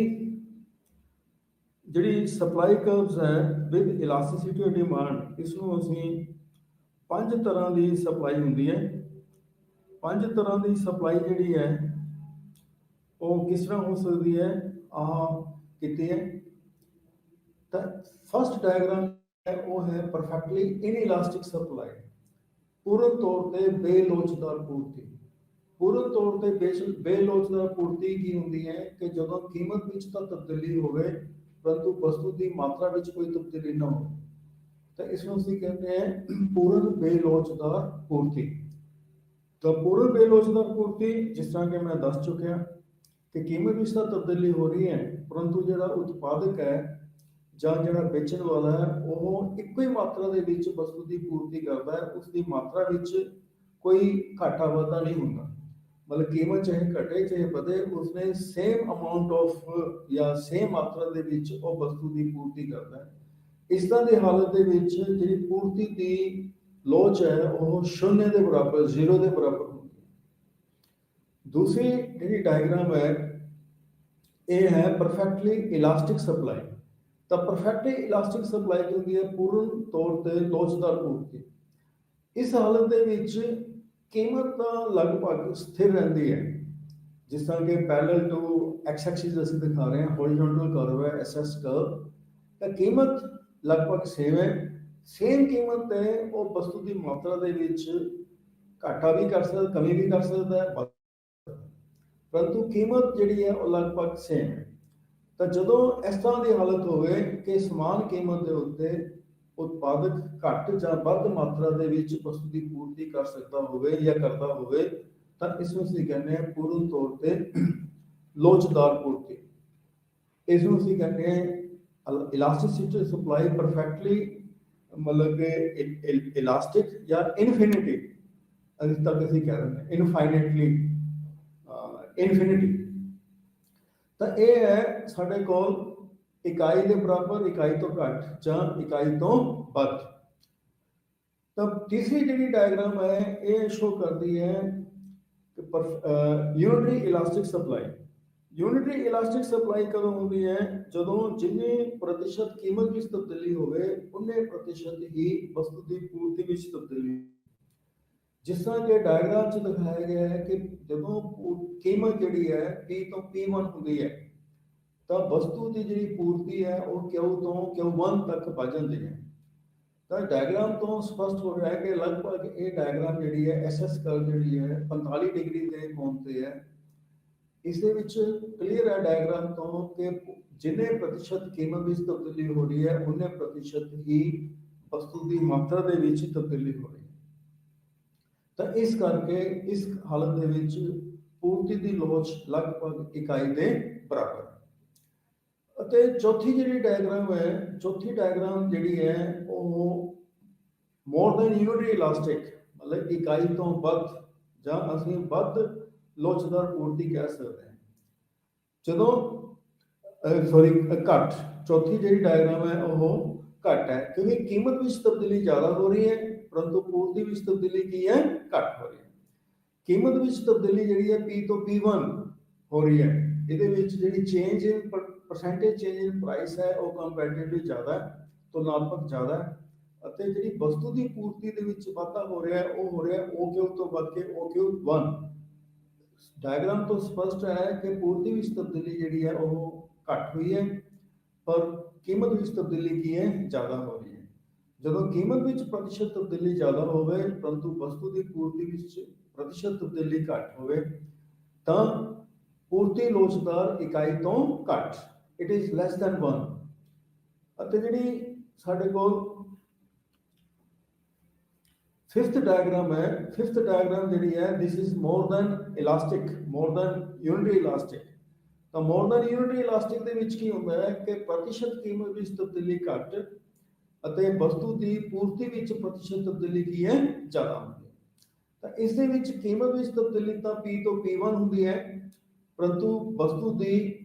ਜਿਹੜੀ ਸਪਲਾਈ ਕਰਵਸ ਹੈ ਵਿਦ ਇਲਾਸਟਿਸਿਟੀ ਆਫ ਡਿਮਾਂਡ, ਇਸ ਨੂੰ ਅਸੀਂ 5 ਤਰ੍ਹਾਂ ਦੀ ਸਪਲਾਈ ਹੁੰਦੀ ਹੈ। 5 ਤਰ੍ਹਾਂ ਦੀ ਸਪਲਾਈ ਜਿਹੜੀ ਹੈ ਉਹ ਕਿਸ ਤਰ੍ਹਾਂ ਹੋ ਸਕਦੀ ਹੈ, ਆਹ ਕੀਤੀ ਹੈ। ਤਾਂ ਫਸਟ ਡਾਇਗਰਾਮ ਹੈ ਉਹ ਹੈ ਪਰਫੈਕਟਲੀ ਇਨਇਲਾਸਟਿਕ ਸਪਲਾਈ, ਪੂਰਨ ਤੌਰ ਤੇ ਬੇਲੋਚਦਾਰ ਪੂਰਤੀ। ਪੂਰਨ ਤੌਰ ਤੇ ਬੇਲੋਚਦਾਰ ਪੂਰਤੀ ਕੀ ਹੁੰਦੀ ਹੈ ਕਿ ਜਦੋਂ ਕੀਮਤ ਵਿੱਚ ਤਾਂ ਤਬਦੀਲੀ ਹੋਵੇ ਪਰੰਤੂ ਵਸਤੂ ਦੀ ਮਾਤਰਾ ਵਿੱਚ ਕੋਈ ਤਬਦੀਲੀ ਨਾ ਹੋਵੇ, ਤਾਂ ਇਸ ਨੂੰ ਅਸੀਂ ਕਹਿੰਦੇ ਹਾਂ ਪੂਰਨ ਬੇਲੋਚਦਾਰ ਪੂਰਤੀ। ਤਾਂ ਪੂਰਨ ਬੇਲੋਚਦਾਰ ਪੂਰਤੀ ਜਿਸ ਤਰ੍ਹਾਂ ਕਿ ਮੈਂ ਦੱਸ ਚੁੱਕਿਆ ਕਿ ਕੀਮਤ ਵਿੱਚ ਤਾਂ ਤਬਦੀਲੀ ਹੋ ਰਹੀ ਹੈ ਪਰੰਤੂ ਜਿਹੜਾ ਉਤਪਾਦਕ ਹੈ ਜਾਂ ਜਿਹੜਾ ਵੇਚਣ ਵਾਲਾ ਹੈ ਉਹ ਇੱਕੋ ਹੀ ਮਾਤਰਾ ਦੇ ਵਿੱਚ ਵਸਤੂ ਦੀ ਪੂਰਤੀ ਕਰਦਾ ਹੈ, ਉਸ ਦੀ ਮਾਤਰਾ ਵਿੱਚ ਕੋਈ ਘਾਟਾ ਵਾਧਾ ਨਹੀਂ ਹੁੰਦਾ। मतलब कीमत चाहे घटे चाहे बढ़े उसने सेम अमाउंट ऑफ या सेम मात्रा ਦੇ ਵਿੱਚ ਉਹ ਵਸਤੂ ਦੀ ਪੂਰਤੀ ਕਰਦਾ ਹੈ। ਇਸ ਤਰ੍ਹਾਂ ਦੀ ਹਾਲਤ ਦੇ ਵਿੱਚ ਜਿਹੜੀ ਪੂਰਤੀ ਦੀ ਲੋਚ ਹੈ ਉਹ ਸ਼ੂਨਯ ਦੇ ਬਰਾਬਰ, ਜ਼ੀਰੋ ਦੇ ਬਰਾਬਰ ਹੁੰਦੀ ਹੈ। ਦੂਸਰੀ ਜਿਹੜੀ ਡਾਇਗਰਾਮ ਹੈ ਇਹ ਹੈ ਪਰਫੈਕਟਲੀ ਇਲਾਸਟਿਕ ਸਪਲਾਈ। ਤਾਂ ਪਰਫੈਕਟਲੀ ਇਲਾਸਟਿਕ ਸਪਲਾਈ ਕੀ ਹੁੰਦੀ ਹੈ, ਪੂਰਨ ਤੌਰ ਤੇ ਲੋਚਦਾਰ ਪੂਰਤੀ। ਇਸ ਹਾਲਤ ਦੇ ਵਿੱਚ ਕੀਮਤ ਤਾਂ ਲਗਭਗ ਸਥਿਰ ਰਹਿੰਦੀ ਹੈ, ਜਿਸ ਤਰ੍ਹਾਂ ਕਿ ਪੈਰਲਲ ਟੂ ਐਕਸ ਐਕਸਿਸ ਅਸੀਂ ਦਿਖਾ ਰਹੇ ਹਾਂ, ਹੌਰੀਜ਼ੌਂਟਲ ਕਰਵ ਹੈ ਐਸਐਸ ਕਰਵ। ਤਾਂ ਕੀਮਤ ਲਗਭਗ ਸੇਮ ਹੈ। ਸੇਮ ਕੀਮਤ ਤੇ ਉਹ ਵਸਤੂ ਦੀ ਮਾਤਰਾ ਦੇ ਵਿੱਚ ਘਾਟਾ ਵੀ ਕਰ ਸਕਦਾ, ਕਮੀ ਵੀ ਕਰ ਸਕਦਾ ਹੈ, ਪਰੰਤੂ ਕੀਮਤ ਜਿਹੜੀ ਹੈ ਉਹ ਲਗਭਗ ਸੇਮ ਹੈ। ਤਾਂ ਜਦੋਂ ਇਸ ਤਰ੍ਹਾਂ ਦੀ ਹਾਲਤ ਹੋਵੇ ਕਿ ਸਮਾਨ ਕੀਮਤ ਦੇ ਉੱਤੇ ਉਤਪਾਦਕ ਘੱਟ ਜਾਂ ਵੱਧ ਮਾਤਰਾ ਦੇ ਵਿੱਚ ਵਸਤੂ ਦੀ ਪੂਰਤੀ ਕਰ ਸਕਦਾ ਹੋਵੇ ਜਾਂ ਕਰਦਾ ਹੋਵੇ, ਤਾਂ ਇਸ ਨੂੰ ਅਸੀਂ ਕਹਿੰਦੇ ਹਾਂ ਪੂਰਨ ਤੌਰ ਤੇ ਲੋਚਦਾਰ ਪੂਰਤੀ। ਇਸ ਨੂੰ ਅਸੀਂ ਕਹਿੰਦੇ ਹਾਂ ਇਲਾਸਟਿਸਿਟੀ ਸਪਲਾਈ ਪਰਫੈਕਟਲੀ, ਮਤਲਬ ਕਿ ਇਲਾਸਟਿਕ ਜਾਂ ਇਨਫਿਨਿਟੀ ਅਜੇ ਤੱਕ ਅਸੀਂ ਕਹਿ ਦਿੰਦੇ ਹਾਂ ਇਨਫਾਈਨਾਈਟਲੀ ਇਨਫਿਨਿਟੀ। ਤਾਂ ਇਹ ਹੈ ਸਾਡੇ ਕੋਲ ਇਕਾਈ ਦੇ ਬਰਾਬਰ, ਇਕਾਈ ਤੋਂ ਘੱਟ ਜਾਂ ਇਕਾਈ ਤੋਂ ਵੱਧ। ਤਾਂ ਤੀਸਰੀ ਜਿਹੜੀ ਡਾਇਗਰਾਮ ਹੈ ਇਹ ਸ਼ੋ ਕਰਦੀ ਹੈ ਕਿ unitary elastic supply. Unitary elastic supply ਕਦੋਂ ਹੁੰਦੀ ਹੈ, ਜਦੋਂ ਜਿੰਨੇ ਪ੍ਰਤੀਸ਼ਤ ਕੀਮਤ ਵਿੱਚ ਤਬਦੀਲੀ ਹੋਵੇ ਉਨੇ ਪ੍ਰਤੀਸ਼ਤ ਹੀ ਵਸਤੂ ਦੀ ਪੂਰਤੀ ਵਿੱਚ ਤਬਦੀਲੀ। ਜਿਸ ਤਰ੍ਹਾਂ ਕਿ ਡਾਇਗਰਾਮ 'ਚ ਦਿਖਾਇਆ ਗਿਆ ਹੈ ਕਿ ਜਦੋਂ ਕੀਮਤ ਜਿਹੜੀ ਹੈ P ਤੋਂ P1 ਹੁੰਦੀ ਹੈ ਤਾਂ ਵਸਤੂ ਦੀ ਜਿਹੜੀ ਪੂਰਤੀ ਹੈ ਉਹ Q ਤੋਂ Q1 ਤੱਕ ਵੱਧ ਜਾਂਦੀ ਹੈ। ਤਾਂ ਡਾਇਗਰਾਮ ਤੋਂ ਸਪਸ਼ਟ ਹੋ ਰਿਹਾ ਹੈ ਕਿ ਲਗਭਗ ਇਹ ਡਾਇਗਰਾਮ ਜਿਹੜੀ ਹੈ ਐਸਐਸ ਕਰਵ ਜਿਹੜੀ ਹੈ 45 ਡਿਗਰੀ ਦੇ ਕੋਣ ਤੇ ਹੈ। ਇਸ ਦੇ ਵਿੱਚ ਕਲੀਅਰ ਹੈ ਡਾਇਗਰਾਮ ਤੋਂ ਕਿ ਜਿੰਨੇ ਪ੍ਰਤੀਸ਼ਤ ਕੀਮਤ ਵਿੱਚ ਤਬਦੀਲੀ ਹੋ ਰਹੀ ਹੈ ਉਨੇ ਪ੍ਰਤੀਸ਼ਤ ਹੀ ਵਸਤੂ ਦੀ ਮਾਤਰਾ ਦੇ ਵਿੱਚ ਤਬਦੀਲੀ ਹੋ ਰਹੀ ਹੈ। ਤਾਂ ਇਸ ਕਰਕੇ ਇਸ ਹਾਲਤ ਦੇ ਵਿੱਚ ਪੂਰਤੀ ਦੀ ਲੋਚ ਲਗਭਗ ਇਕਾਈ ਦੇ ਬਰਾਬਰ। ਅਤੇ ਚੌਥੀ ਜਿਹੜੀ ਡਾਇਗਰਾਮ ਹੈ, ਚੌਥੀ ਡਾਇਗਰਾਮ ਜਿਹੜੀ ਹੈ ਉਹ ਮੋਰ ਦੈਨ ਯੂਨਿਟਰੀ ਇਲਾਸਟਿਕ, ਮਤਲਬ ਇਕਾਈ ਤੋਂ ਵੱਧ ਜਾਂ ਅਸੀਂ ਵੱਧ ਲੋਚਦਾਰ ਪੂਰਤੀ ਕਹਿ ਸਕਦੇ ਹਾਂ। ਜਦੋਂ ਘੱਟ, ਚੌਥੀ ਜਿਹੜੀ ਡਾਇਗਰਾਮ ਹੈ ਉਹ ਘੱਟ ਹੈ ਕਿਉਂਕਿ ਕੀਮਤ ਵਿੱਚ ਤਬਦੀਲੀ ਜ਼ਿਆਦਾ ਹੋ ਰਹੀ ਹੈ ਪਰੰਤੂ ਪੂਰਤੀ ਵਿੱਚ ਤਬਦੀਲੀ ਕੀ ਹੈ, ਘੱਟ ਹੋ ਰਹੀ ਹੈ। ਕੀਮਤ ਵਿੱਚ ਤਬਦੀਲੀ ਜਿਹੜੀ ਹੈ P ਤੋਂ P1 ਹੋ ਰਹੀ ਹੈ, ਇਹਦੇ ਵਿੱਚ ਜਿਹੜੀ change in percentage change in price है वो कंपैरेटिवली ज़्यादा है, तुलनात्मक ज़्यादा है। ਅਤੇ ਜਿਹੜੀ ਵਸਤੂ ਦੀ ਪੂਰਤੀ ਦੇ ਵਿੱਚ ਵਾਧਾ ਹੋ ਰਿਹਾ ਹੈ ਉਹ ਹੋ ਰਿਹਾ OQ ਤੋਂ ਵੱਧ ਕੇ OQ1। ਡਾਇਗਰਾਮ ਤੋਂ ਸਪਸ਼ਟ ਹੈ ਕਿ ਪੂਰਤੀ ਵਿੱਚ ਤਬਦੀਲੀ ਜਿਹੜੀ ਹੈ ਉਹ ਘੱਟ ਹੋਈ ਹੈ ਪਰ ਕੀਮਤ ਵਿੱਚ ਤਬਦੀਲੀ ਕੀ ਹੈ, ਜ਼ਿਆਦਾ ਹੋ ਰਹੀ ਹੈ। ਜਦੋਂ ਕੀਮਤ ਵਿੱਚ ਪ੍ਰਤੀਸ਼ਤ ਤਬਦੀਲੀ ਜ਼ਿਆਦਾ ਹੋਵੇ ਪਰੰਤੂ ਵਸਤੂ ਦੀ ਪੂਰਤੀ ਵਿੱਚ ਪ੍ਰਤੀਸ਼ਤ ਤਬਦੀਲੀ ਘੱਟ ਹੋਵੇ ਤਾਂ ਪੂਰਤੀ ਲੋਚਦਾਰ ਇਕਾਈ ਤੋਂ ਘੱਟ, ਇਟ ਇਜ਼ ਲੈਸ ਦੈਨ 1। ਅਤੇ ਜਿਹੜੀ ਸਾਡੇ ਕੋਲ ਫਿਫਥ ਡਾਇਗਰਾਮ ਹੈ, ਫਿਫਥ ਡਾਇਗਰਾਮ ਜਿਹੜੀ ਹੈ this is more than elastic, more than unitary elastic. ਤਾਂ ਮੋਰ ਦੈਨ ਯੂਨਿਟੀ ਇਲਾਸਟਿਕ ਦੇ ਵਿੱਚ ਕੀ ਹੁੰਦਾ ਹੈ ਕਿ ਪ੍ਰਤੀਸ਼ਤ ਕੀਮਤ ਵਿੱਚ ਤਬਦੀਲੀ ਘੱਟ ਅਤੇ ਵਸਤੂ ਦੀ ਪੂਰਤੀ ਵਿੱਚ ਪ੍ਰਤੀਸ਼ਤ ਤਬਦੀਲੀ ਕੀ ਹੈ ਜ਼ਿਆਦਾ ਹੁੰਦੀ ਹੈ। ਤਾਂ ਇਸ ਦੇ ਵਿੱਚ ਕੀਮਤ ਵਿੱਚ ਤਬਦੀਲੀ ਤਾਂ P ਤੋਂ P1 ਹੁੰਦੀ ਹੈ, ਪਰੰਤੂ ਵਸਤੂ ਦੀ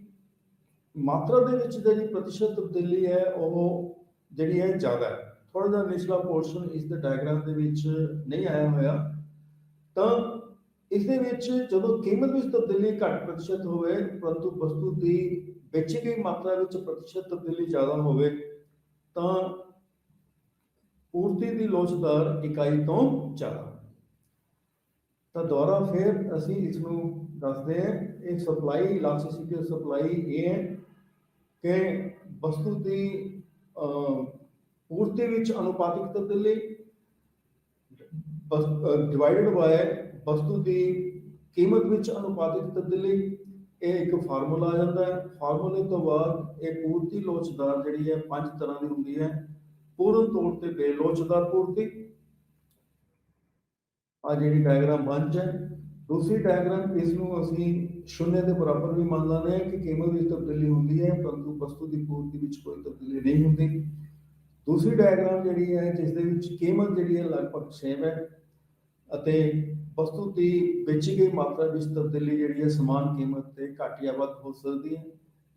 ਮਾਤਰਾ ਦੇ ਵਿੱਚ ਜਿਹੜੀ ਪ੍ਰਤੀਸ਼ਤ ਤਬਦੀਲੀ ਹੈ ਉਹ ਜਿਹੜੀ ਹੈ ਜ਼ਿਆਦਾ ਹੈ। ਥੋੜਾ ਜਿਹਾ ਨਿਚਲਾ ਪੋਰਸ਼ਨ ਇਸ ਦੇ ਡਾਇਗਰਾਮ ਦੇ ਵਿੱਚ ਨਹੀਂ ਆਇਆ ਹੋਇਆ। ਤਾਂ ਇਸ ਦੇ ਵਿੱਚ ਜਦੋਂ ਕੀਮਤ ਵਿੱਚ ਤਬਦੀਲੀ ਘੱਟ ਪ੍ਰਤੀਸ਼ਤ ਹੋਵੇ ਪਰੰਤੂ ਵਸਤੂ ਦੀ ਵੇਚੀ ਗਈ ਮਾਤਰਾ ਵਿੱਚ ਪ੍ਰਤੀਸ਼ਤ ਤਬਦੀਲੀ ਜ਼ਿਆਦਾ ਹੋਵੇ ਤਾਂ ਪੂਰਤੀ ਦੀ ਲੋਚਦਾਰ ਇਕਾਈ ਤੋਂ ਜ਼ਿਆਦਾ। ਤਾਂ ਦੁਬਾਰਾ ਫਿਰ ਅਸੀਂ ਇਸ ਨੂੰ ਦੱਸਦੇ ਹਾਂ। ਇਹ ਸਪਲਾਈ ਇਲਾਸਟਿਸਿਟੀ ਆਫ ਸਪਲਾਈ ਇਹ ਹੈ ਕਿ ਵਸਤੂ ਦੀ ਪੂਰਤੀ ਵਿੱਚ ਅਨੁਪਾਤਿਕ ਤਬਦੀਲੀ ਡਿਵਾਈਡਡ ਬਾय ਵਸਤੂ ਦੀ ਕੀਮਤ ਵਿੱਚ ਅਨੁਪਾਤਿਕ ਤਬਦੀਲੀ। ਇਹ ਇੱਕ ਫਾਰਮੂਲਾ ਆ ਜਾਂਦਾ ਹੈ। ਫਾਰਮੂਲੇ ਤੋਂ ਬਾਅਦ ਇਹ ਪੂਰਤੀ ਲੋਚਦਾਰ ਜਿਹੜੀ ਹੈ 5 ਤਰ੍ਹਾਂ ਦੀ ਹੁੰਦੀ ਹੈ। ਪੂਰਨ ਤੌਰ ਤੇ ਬੇਲੋਚਦਾਰ ਪੂਰਤੀ, ਆ ਜਿਹੜੀ ਡਾਇਗਰਾਮ 5 ਹੈ। ਦੂਸਰੀ ਡਾਇਗਰਾਮ ਇਸ ਨੂੰ ਅਸੀਂ ਸ਼ੂਨਯ ਦੇ ਬਰਾਬਰ ਵੀ ਮੰਨ ਲੈਂਦੇ ਹਾਂ ਕਿ ਕੀਮਤ ਵਿੱਚ ਤਬਦੀਲੀ ਹੁੰਦੀ ਹੈ ਪਰੰਤੂ ਵਸਤੂ ਦੀ ਪੂਰਤੀ ਵਿੱਚ ਕੋਈ ਤਬਦੀਲੀ ਨਹੀਂ ਹੁੰਦੀ। ਦੂਸਰੀ ਡਾਇਗਰਾਮ ਜਿਹੜੀ ਹੈ ਜਿਸ ਦੇ ਵਿੱਚ ਕੀਮਤ ਜਿਹੜੀ ਹੈ ਲਗਭਗ ਸੇਮ ਹੈ ਅਤੇ ਵਸਤੂ ਦੀ ਵੇਚੀ ਗਈ ਮਾਤਰਾ ਵਿੱਚ ਤਬਦੀਲੀ ਜਿਹੜੀ ਹੈ ਸਮਾਨ ਕੀਮਤ ਤੇ ਘੱਟ ਜਾਂ ਵੱਧ ਹੋ ਸਕਦੀ ਹੈ।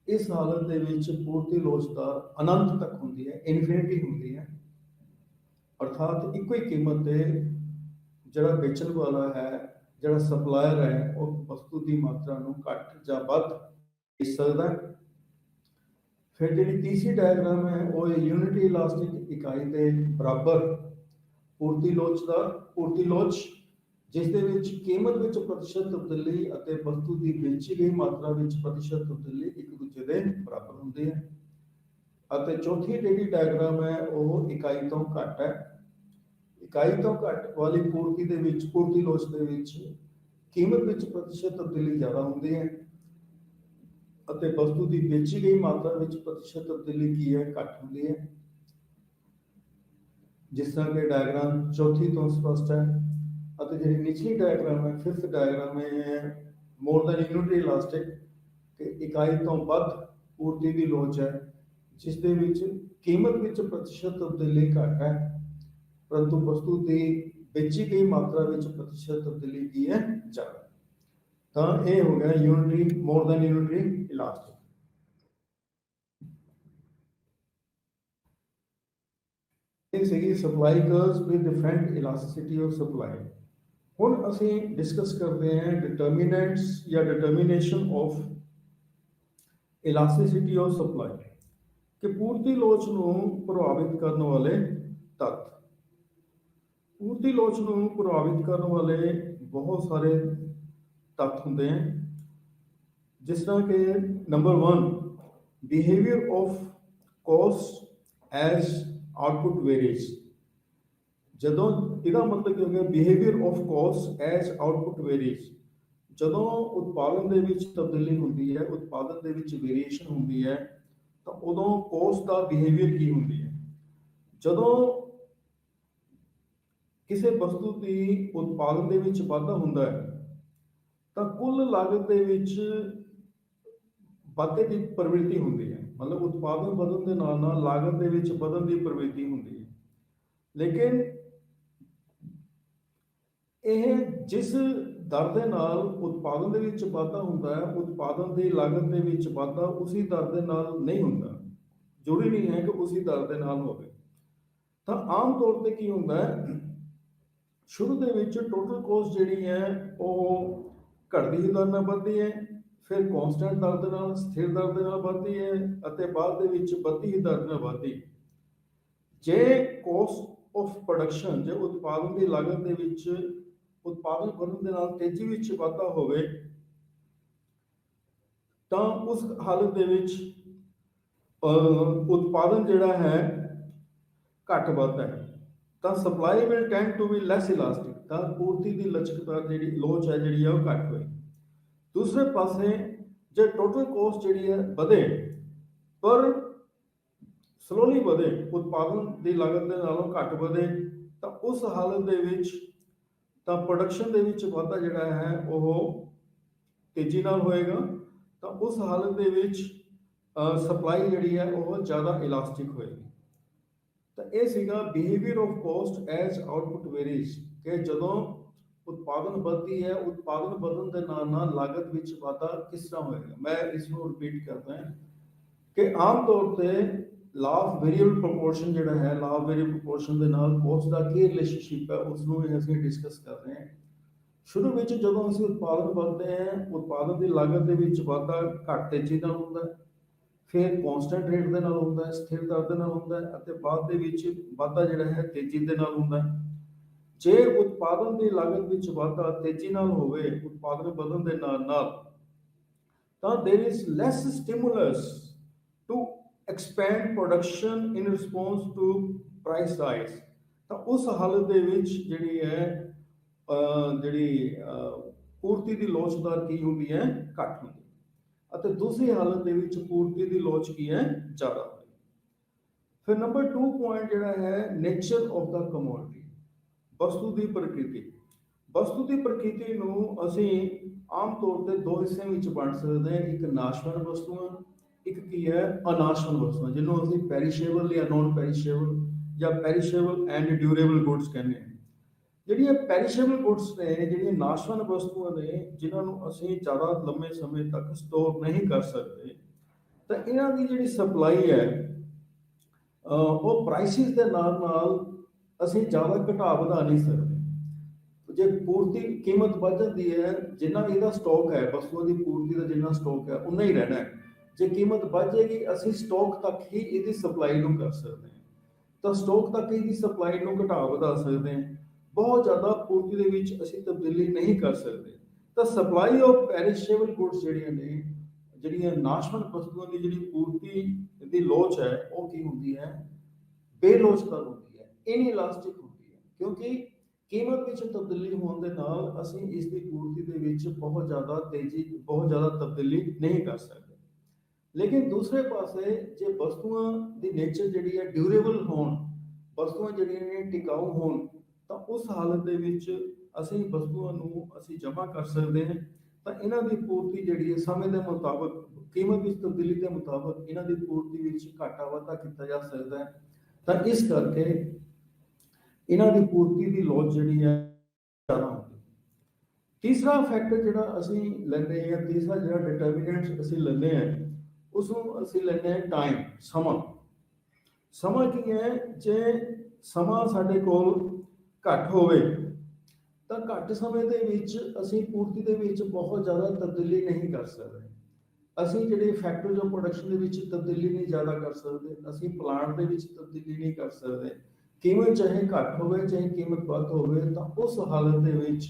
ਇਸ ਹਾਲਤ ਦੇ ਵਿੱਚ ਪੂਰਤੀ ਲੋਚਦਾਰ ਅਨੰਤ ਤੱਕ ਹੁੰਦੀ ਹੈ, ਇਨਫਿਨਿਟੀ ਹੁੰਦੀ ਹੈ। ਅਰਥਾਤ ਇੱਕੋ ਹੀ ਕੀਮਤ ਤੇ ਜਿਹੜਾ ਵੇਚਣ ਵਾਲਾ ਹੈ, ਜਿਹੜਾ ਸਪਲਾਇਰ ਹੈ, ਉਹ ਵਸਤੂ ਦੀ ਮਾਤਰਾ ਨੂੰ ਘੱਟ ਜਾਂ ਵੱਧ ਵੇਚ ਸਕਦਾ ਹੈ। ਫਿਰ ਜਿਹੜੀ ਤੀਸਰੀ ਡਾਇਗਰਾਮ ਹੈ ਉਹ ਯੂਨਿਟੀ ਇਲਾਸਟਿਕ ਇਕਾਈ ਦੇ ਬਰਾਬਰ ਪੂਰਤੀ ਲੋਚ ਜਿਸ ਦੇ ਵਿੱਚ ਕੀਮਤ ਵਿੱਚ ਪ੍ਰਤੀਸ਼ਤ ਤਬਦੀਲੀ ਅਤੇ ਵਸਤੂ ਦੀ ਵੇਚੀ ਗਈ ਮਾਤਰਾ ਵਿੱਚ ਪ੍ਰਤੀਸ਼ਤ ਤਬਦੀਲੀ ਇੱਕ ਦੂਜੇ ਦੇ ਬਰਾਬਰ ਹੁੰਦੀ ਹੈ। ਅਤੇ ਚੌਥੀ ਜਿਹੜੀ ਡਾਇਗਰਾਮ ਹੈ ਉਹ ਇਕਾਈ ਤੋਂ ਘੱਟ ਹੈ। ਇਕਾਈ ਤੋਂ ਘੱਟ ਵਾਲੀ ਪੂਰਤੀ ਦੇ ਵਿੱਚ, ਪੂਰਤੀ ਲੋਚ ਦੇ ਵਿੱਚ ਕੀਮਤ ਵਿੱਚ ਪ੍ਰਤੀਸ਼ਤ ਤਬਦੀਲੀ ਜ਼ਿਆਦਾ ਹੁੰਦੀ ਹੈ ਅਤੇ ਵਸਤੂ ਦੀ ਵੇਚੀ ਗਈ ਮਾਤਰਾ ਵਿੱਚ ਪ੍ਰਤੀਸ਼ਤ ਤਬਦੀਲੀ ਕੀ ਹੈ ਘੱਟ ਹੁੰਦੀ ਹੈ। ਜਿਸ ਤਰ੍ਹਾਂ ਕਿ ਡਾਇਗਰਾਮ ਚੌਥੀ ਤੋਂ ਸਪਸ਼ਟ ਹੈ। ਅਤੇ ਜਿਹੜੀ ਨਿਚਲੀ ਡਾਇਗਰਾਮ ਹੈ, 5th ਡਾਇਗਰਾਮ ਹੈ ਮੋਰ ਦੈਨ ਯੂਨਿਟੀ ਇਲਾਸਟਿਕ ਕਿ ਇਕਾਈ ਤੋਂ ਵੱਧ ਪੂਰਤੀ ਦੀ ਲੋਚ ਹੈ ਜਿਸ ਦੇ ਵਿੱਚ ਕੀਮਤ ਵਿੱਚ ਪ੍ਰਤੀਸ਼ਤ ਤਬਦੀਲੀ ਘੱਟ ਹੈ ਪਰੰਤੂ ਵਸਤੂ ਦੀ ਵੇਚੀ ਗਈ ਮਾਤਰਾ ਵਿੱਚ ਪ੍ਰਤੀਸ਼ਤ ਤਬਦੀਲੀ ਕੀ ਹੈ ਜ਼ਿਆਦਾ। ਤਾਂ ਇਹ ਹੋ ਗਿਆ unity, more than unity elastic. ਇਹ ਸੀਗੀ supply curves with different elasticity of supply. ਹੁਣ ਅਸੀਂ ਡਿਸਕਸ ਕਰਦੇ ਹਾਂ ਡਿਟਰਮੀਨੈਂਟਸ ਜਾਂ determination of elasticity of supply ਕਿ ਪੂਰਤੀ ਲੋਚ ਨੂੰ ਪ੍ਰਭਾਵਿਤ ਕਰਨ ਵਾਲੇ ਤੱਤ। ਪੂਰਤੀ ਲੋਚ ਨੂੰ ਪ੍ਰਭਾਵਿਤ ਕਰਨ ਵਾਲੇ ਬਹੁਤ ਸਾਰੇ ਤੱਤ ਹੁੰਦੇ ਹਨ, ਜਿਸ ਤਰ੍ਹਾਂ ਕਿ number 1 behaviour of cost as output varies. ਜਦੋਂ ਇਹਦਾ ਮਤਲਬ ਕੀ ਹੋ ਗਿਆ behaviour of cost as output varies, ਜਦੋਂ ਉਤਪਾਦਨ ਦੇ ਵਿੱਚ ਤਬਦੀਲੀ ਹੁੰਦੀ ਹੈ, ਉਤਪਾਦਨ ਦੇ ਵਿੱਚ ਵੇਰੀਏਸ਼ਨ ਹੁੰਦੀ ਹੈ ਤਾਂ ਉਦੋਂ ਕਾਸਟ ਦਾ ਬਿਹੇਵੀਅਰ ਕੀ ਹੁੰਦੀ ਹੈ। ਜਦੋਂ ਕਿਸੇ ਵਸਤੂ ਦੀ ਉਤਪਾਦਨ ਦੇ ਵਿੱਚ ਵਾਧਾ ਹੁੰਦਾ ਹੈ ਤਾਂ ਕੁੱਲ ਲਾਗਤ ਦੇ ਵਿੱਚ ਵਾਧੇ ਦੀ ਪ੍ਰਵਿਰਤੀ ਹੁੰਦੀ ਹੈ, ਮਤਲਬ ਉਤਪਾਦਨ ਵਧਣ ਦੇ ਨਾਲ ਨਾਲ ਲਾਗਤ ਦੇ ਵਿੱਚ ਵਧਣ ਦੀ ਪ੍ਰਵਿਰਤੀ ਹੁੰਦੀ ਹੈ। ਲੇਕਿਨ ਇਹ ਜਿਸ ਦਰ ਦੇ ਨਾਲ ਉਤਪਾਦਨ ਦੇ ਵਿੱਚ ਵਾਧਾ ਹੁੰਦਾ ਹੈ, ਉਤਪਾਦਨ ਦੀ ਲਾਗਤ ਦੇ ਵਿੱਚ ਵਾਧਾ ਉਸੇ ਦਰ ਦੇ ਨਾਲ ਨਹੀਂ ਹੁੰਦਾ। ਜ਼ਰੂਰੀ ਨਹੀਂ ਹੈ ਕਿ ਉਸੇ ਦਰ ਦੇ ਨਾਲ ਹੋਵੇ। ਤਾਂ ਆਮ ਤੌਰ ਤੇ ਕੀ ਹੁੰਦਾ ਹੈ, ਸ਼ੁਰੂ ਦੇ ਵਿੱਚ ਟੋਟਲ ਕਾਸਟ ਜਿਹੜੀ ਹੈ ਉਹ ਘਟਦੀ ਦਰ ਨਾਲ ਵੱਧਦੀ ਹੈ, ਫਿਰ ਕਨਸਟੈਂਟ ਦਰ ਦੇ ਨਾਲ, ਸਥਿਰ ਦਰ ਦੇ ਨਾਲ ਵੱਧਦੀ ਹੈ ਅਤੇ ਬਾਅਦ ਦੇ ਵਿੱਚ ਵੱਧਦੀ ਦਰ ਨਾਲ ਵੱਧਦੀ। ਜੇ ਕਾਸਟ ਆਫ ਪ੍ਰੋਡਕਸ਼ਨ, ਜੇ ਉਤਪਾਦਨ ਦੀ ਲਾਗਤ ਦੇ ਵਿੱਚ ਉਤਪਾਦਨ ਵਧਣ ਦੇ ਨਾਲ ਤੇਜ਼ੀ ਵਿੱਚ ਵਾਧਾ ਹੋਵੇ ਤਾਂ ਉਸ ਹਾਲਤ ਦੇ ਵਿੱਚ ਉਤਪਾਦਨ ਜਿਹੜਾ ਹੈ ਘੱਟ ਵੱਧਦਾ ਹੈ ਤਾਂ supply will tend to be less elastic, ਤਾਂ ਪੂਰਤੀ ਦੀ ਲਚਕਤਾ ਜਿਹੜੀ ਲੋਚ ਹੈ ਜਿਹੜੀ ਹੈ ਉਹ ਘੱਟ ਹੋਏ। ਦੂਸਰੇ ਪਾਸੇ ਜੇ ਟੋਟਲ ਕਾਸਟ ਜਿਹੜੀ ਹੈ ਵਧੇ ਪਰ ਸਲੋਲੀ ਵਧੇ, ਉਤਪਾਦਨ ਦੀ ਲਾਗਤ ਦੇ ਨਾਲੋਂ ਘੱਟ ਵਧੇ ਤਾਂ ਉਸ ਹਾਲਤ ਦੇ ਵਿੱਚ ਤਾਂ ਪ੍ਰੋਡਕਸ਼ਨ ਦੇ ਵਿੱਚ ਵਾਧਾ ਜਿਹੜਾ ਹੈ ਉਹ ਤੇਜ਼ੀ ਨਾਲ ਹੋਏਗਾ ਤਾਂ ਉਸ ਹਾਲਤ ਦੇ ਵਿੱਚ ਸਪਲਾਈ ਜਿਹੜੀ ਹੈ ਉਹ ਜ਼ਿਆਦਾ ਇਲਾਸਟਿਕ ਹੋਏਗੀ। ਤਾਂ ਇਹ ਸੀਗਾ behaviour of cost as output varies, ਕਿ ਜਦੋਂ ਉਤਪਾਦਨ ਵੱਧਦੀ ਹੈ, ਉਤਪਾਦਨ ਵਧਣ ਦੇ ਨਾਲ ਨਾਲ ਲਾਗਤ ਵਿੱਚ ਵਾਧਾ ਕਿਸ ਤਰ੍ਹਾਂ ਹੋਏਗਾ। ਮੈਂ ਇਸ ਨੂੰ ਰਿਪੀਟ ਕਰਦਾ ਹਾਂ ਕਿ ਆਮ ਤੌਰ ਤੇ ਲਾ ਆਫ ਵੇਰੀਏਬਲ ਪ੍ਰੋਪੋਰਸ਼ਨ ਜਿਹੜਾ ਹੈ, ਲਾ ਆਫ ਵੇਰੀਏਬਲ ਪ੍ਰੋਪੋਰਸ਼ਨ ਦੇ ਨਾਲ ਕੋਸਟ ਦਾ ਕੀ ਰਿਲੇਸ਼ਨਸ਼ਿਪ ਹੈ ਉਸ ਨੂੰ ਅਸੀਂ ਡਿਸਕਸ ਕਰ ਰਹੇ ਹਾਂ। ਸ਼ੁਰੂ ਵਿੱਚ ਜਦੋਂ ਅਸੀਂ ਉਤਪਾਦਨ ਵਧਦੇ ਹਾਂ, ਉਤਪਾਦਨ ਦੀ ਲਾਗਤ ਦੇ ਵਿੱਚ ਵਾਧਾ ਘੱਟ ਤੇਜ਼ੀ ਨਾਲ ਹੁੰਦਾ ਹੈ, ਫਿਰ ਕਨਸਟੈਂਟ ਰੇਟ ਦੇ ਨਾਲ ਹੁੰਦਾ ਹੈ, ਸਥਿਰ ਦਰ ਦੇ ਨਾਲ ਹੁੰਦਾ ਹੈ, ਅਤੇ ਬਾਅਦ ਦੇ ਵਿੱਚ ਵਾਧਾ ਜਿਹੜਾ ਹੈ ਤੇਜ਼ੀ ਦੇ ਨਾਲ ਹੁੰਦਾ ਹੈ। ਜੇ ਉਤਪਾਦਨ ਦੀ ਲਾਗਤ ਵਿੱਚ ਵਾਧਾ ਤੇਜ਼ੀ ਨਾਲ ਹੋਵੇ, ਉਤਪਾਦਨ ਵਧਣ ਦੇ ਨਾਲ ਨਾਲ, ਤਾਂ there is less stimulus to expand production in response to price rise। ਤਾਂ ਉਸ ਹਾਲਤ ਦੇ ਵਿੱਚ ਜਿਹੜੀ ਹੈ ਪੂਰਤੀ ਦੀ ਲੋਚਦਾਰ ਕੀ ਹੁੰਦੀ ਹੈ, ਘੱਟ ਹੁੰਦੀ ਹੈ, ਅਤੇ ਦੂਸਰੀ ਹਾਲਤ ਦੇ ਵਿੱਚ ਪੂਰਤੀ ਦੀ ਲੋਚ ਕੀ ਹੈ, ਜ਼ਿਆਦਾ ਹੁੰਦੀ ਹੈ। ਫਿਰ ਨੰਬਰ 2 ਪੁਆਇੰਟ ਜਿਹੜਾ ਹੈ, ਨੇਚਰ ਆਫ ਦਾ ਕਮੋਡਿਟੀ, ਵਸਤੂ ਦੀ ਪ੍ਰਕਿਰਤੀ। ਵਸਤੂ ਦੀ ਪ੍ਰਕਿਰਤੀ ਨੂੰ ਅਸੀਂ ਆਮ ਤੌਰ ਤੇ ਦੋ ਹਿੱਸਿਆਂ ਵਿੱਚ ਵੰਡ ਸਕਦੇ ਹਾਂ, ਇੱਕ ਨਾਸ਼ਵਾਨ ਵਸਤੂਆਂ, ਇੱਕ ਕੀ ਹੈ, ਅਨਾਸ਼ਵਾਨ ਵਸਤੂਆਂ, ਜਿਹਨੂੰ ਅਸੀਂ ਪੈਰੀਸ਼ੇਬਲ ਜਾਂ ਨੋਨ ਪੈਰੀਸ਼ੇਬਲ ਜਾਂ ਪੈਰੀਸ਼ੇਬਲ ਐਂਡ ਡਿਊਰੇਬਲ ਗੁੱਡਸ ਕਹਿੰਦੇ ਹਾਂ। ਜਿਹੜੀਆਂ ਪੈਰੀਸ਼ੇਬਲ ਗੁੱਡਸ ਨੇ, ਜਿਹੜੀਆਂ ਨਾਸ਼ਵਾਨ ਵਸਤੂਆਂ ਨੇ, ਜਿਨ੍ਹਾਂ ਨੂੰ ਅਸੀਂ ਜ਼ਿਆਦਾ ਲੰਮੇ ਸਮੇਂ ਤੱਕ ਸਟੋਰ ਨਹੀਂ ਕਰ ਸਕਦੇ, ਤਾਂ ਇਹਨਾਂ ਦੀ ਜਿਹੜੀ ਸਪਲਾਈ ਹੈ ਉਹ ਪ੍ਰਾਈਸਿਸ ਦੇ ਨਾਲ ਨਾਲ ਅਸੀਂ ਜ਼ਿਆਦਾ ਘਟਾ ਵਧਾ ਨਹੀਂ ਸਕਦੇ। ਜੇ ਪੂਰਤੀ ਕੀਮਤ ਵੱਧ ਜਾਂਦੀ ਹੈ, ਜਿੰਨਾ ਇਹਦਾ ਸਟਾਕ ਹੈ, ਵਸਤੂਆਂ ਦੀ ਪੂਰਤੀ ਦਾ ਜਿੰਨਾ ਸਟਾਕ ਹੈ ਉਨਾ ਹੀ ਰਹਿਣਾ ਹੈ। ਜੇ ਕੀਮਤ ਵੱਧ ਜਾਏਗੀ, ਅਸੀਂ ਸਟਾਕ ਤੱਕ ਹੀ ਇਹਦੀ ਸਪਲਾਈ ਨੂੰ ਕਰ ਸਕਦੇ ਹਾਂ, ਤਾਂ ਸਟਾਕ ਤੱਕ ਇਹਦੀ ਸਪਲਾਈ ਨੂੰ ਘਟਾ ਵਧਾ ਸਕਦੇ ਹਾਂ। ਬਹੁਤ ਜ਼ਿਆਦਾ ਪੂਰਤੀ ਦੇ ਵਿੱਚ ਅਸੀਂ ਤਬਦੀਲੀ ਨਹੀਂ ਕਰ ਸਕਦੇ। ਤਾਂ ਸਪਲਾਈ ਆਫ ਪੈਰੀਸ਼ੇਬਲ ਗੁੱਡਸ ਜਿਹੜੀਆਂ ਨੇ, ਜਿਹੜੀਆਂ ਨਾਸ਼ਵਾਨ ਵਸਤੂਆਂ ਦੀ ਜਿਹੜੀ ਪੂਰਤੀ ਦੀ ਲੋਚ ਹੈ, ਉਹ ਕੀ ਹੁੰਦੀ ਹੈ, ਬੇਲੋਚਦਾਰ ਹੁੰਦੀ ਹੈ, ਇਨਇਲਾਸਟਿਕ ਹੁੰਦੀ ਹੈ, ਕਿਉਂਕਿ ਕੀਮਤ ਵਿੱਚ ਤਬਦੀਲੀ ਹੋਣ ਦੇ ਨਾਲ ਅਸੀਂ ਇਸ ਦੀ ਪੂਰਤੀ ਦੇ ਵਿੱਚ ਬਹੁਤ ਜ਼ਿਆਦਾ ਤਬਦੀਲੀ ਨਹੀਂ ਕਰ ਸਕਦੇ। ਲੇਕਿਨ ਦੂਸਰੇ ਪਾਸੇ ਜੇ ਵਸਤੂਆਂ ਦੀ ਨੇਚਰ ਜਿਹੜੀ ਹੈ ਡਿਊਰੇਬਲ ਹੋਣ, ਵਸਤੂਆਂ ਜਿਹੜੀਆਂ ਨੇ ਟਿਕਾਊ ਹੋਣ, ਤਾਂ ਉਸ ਹਾਲਤ ਦੇ ਵਿੱਚ ਅਸੀਂ ਵਸਤੂਆਂ ਨੂੰ ਅਸੀਂ ਜਮ੍ਹਾਂ ਕਰ ਸਕਦੇ ਹਾਂ। ਤਾਂ ਇਹਨਾਂ ਦੀ ਪੂਰਤੀ ਜਿਹੜੀ ਹੈ ਸਮੇਂ ਦੇ ਮੁਤਾਬਕ, ਕੀਮਤ ਵਿੱਚ ਤਬਦੀਲੀ ਦੇ ਮੁਤਾਬਕ ਇਹਨਾਂ ਦੀ ਪੂਰਤੀ ਵਿੱਚ ਘਾਟਾ ਵਾਧਾ ਕੀਤਾ ਜਾ ਸਕਦਾ ਹੈ। ਤਾਂ ਇਸ ਕਰਕੇ ਇਹਨਾਂ ਦੀ ਪੂਰਤੀ ਦੀ ਲੋਚ ਜਿਹੜੀ ਹੈ ਜ਼ਿਆਦਾ ਹੁੰਦੀ ਹੈ। ਤੀਸਰਾ ਫੈਕਟਰ ਜਿਹੜਾ ਅਸੀਂ ਲੈਂਦੇ ਹਾਂ, ਤੀਸਰਾ ਜਿਹੜਾ ਡਿਟਰਮੀਨੈਂਟ ਅਸੀਂ ਲੈਂਦੇ ਹਾਂ, ਉਸ ਨੂੰ ਅਸੀਂ ਲੈਂਦੇ ਹਾਂ ਟਾਈਮ, ਸਮਾਂ। ਸਮਾਂ ਕੀ ਹੈ, ਜੇ ਸਮਾਂ ਸਾਡੇ ਕੋਲ ਘੱਟ ਹੋਵੇ ਤਾਂ ਘੱਟ ਸਮੇਂ ਦੇ ਵਿੱਚ ਅਸੀਂ ਪੂਰਤੀ ਦੇ ਵਿੱਚ ਬਹੁਤ ਜ਼ਿਆਦਾ ਤਬਦੀਲੀ ਨਹੀਂ ਕਰ ਸਕਦੇ। ਅਸੀਂ ਜਿਹੜੇ ਫੈਕਟਰੀਜ਼ ਆਫ ਪ੍ਰੋਡਕਸ਼ਨ ਦੇ ਵਿੱਚ ਤਬਦੀਲੀ ਨਹੀਂ ਜ਼ਿਆਦਾ ਕਰ ਸਕਦੇ, ਅਸੀਂ ਪਲਾਂਟ ਦੇ ਵਿੱਚ ਤਬਦੀਲੀ ਨਹੀਂ ਕਰ ਸਕਦੇ। ਕੀਮਤ ਚਾਹੇ ਘੱਟ ਹੋਵੇ ਚਾਹੇ ਕੀਮਤ ਵੱਧ ਹੋਵੇ, ਤਾਂ ਉਸ ਹਾਲਤ ਦੇ ਵਿੱਚ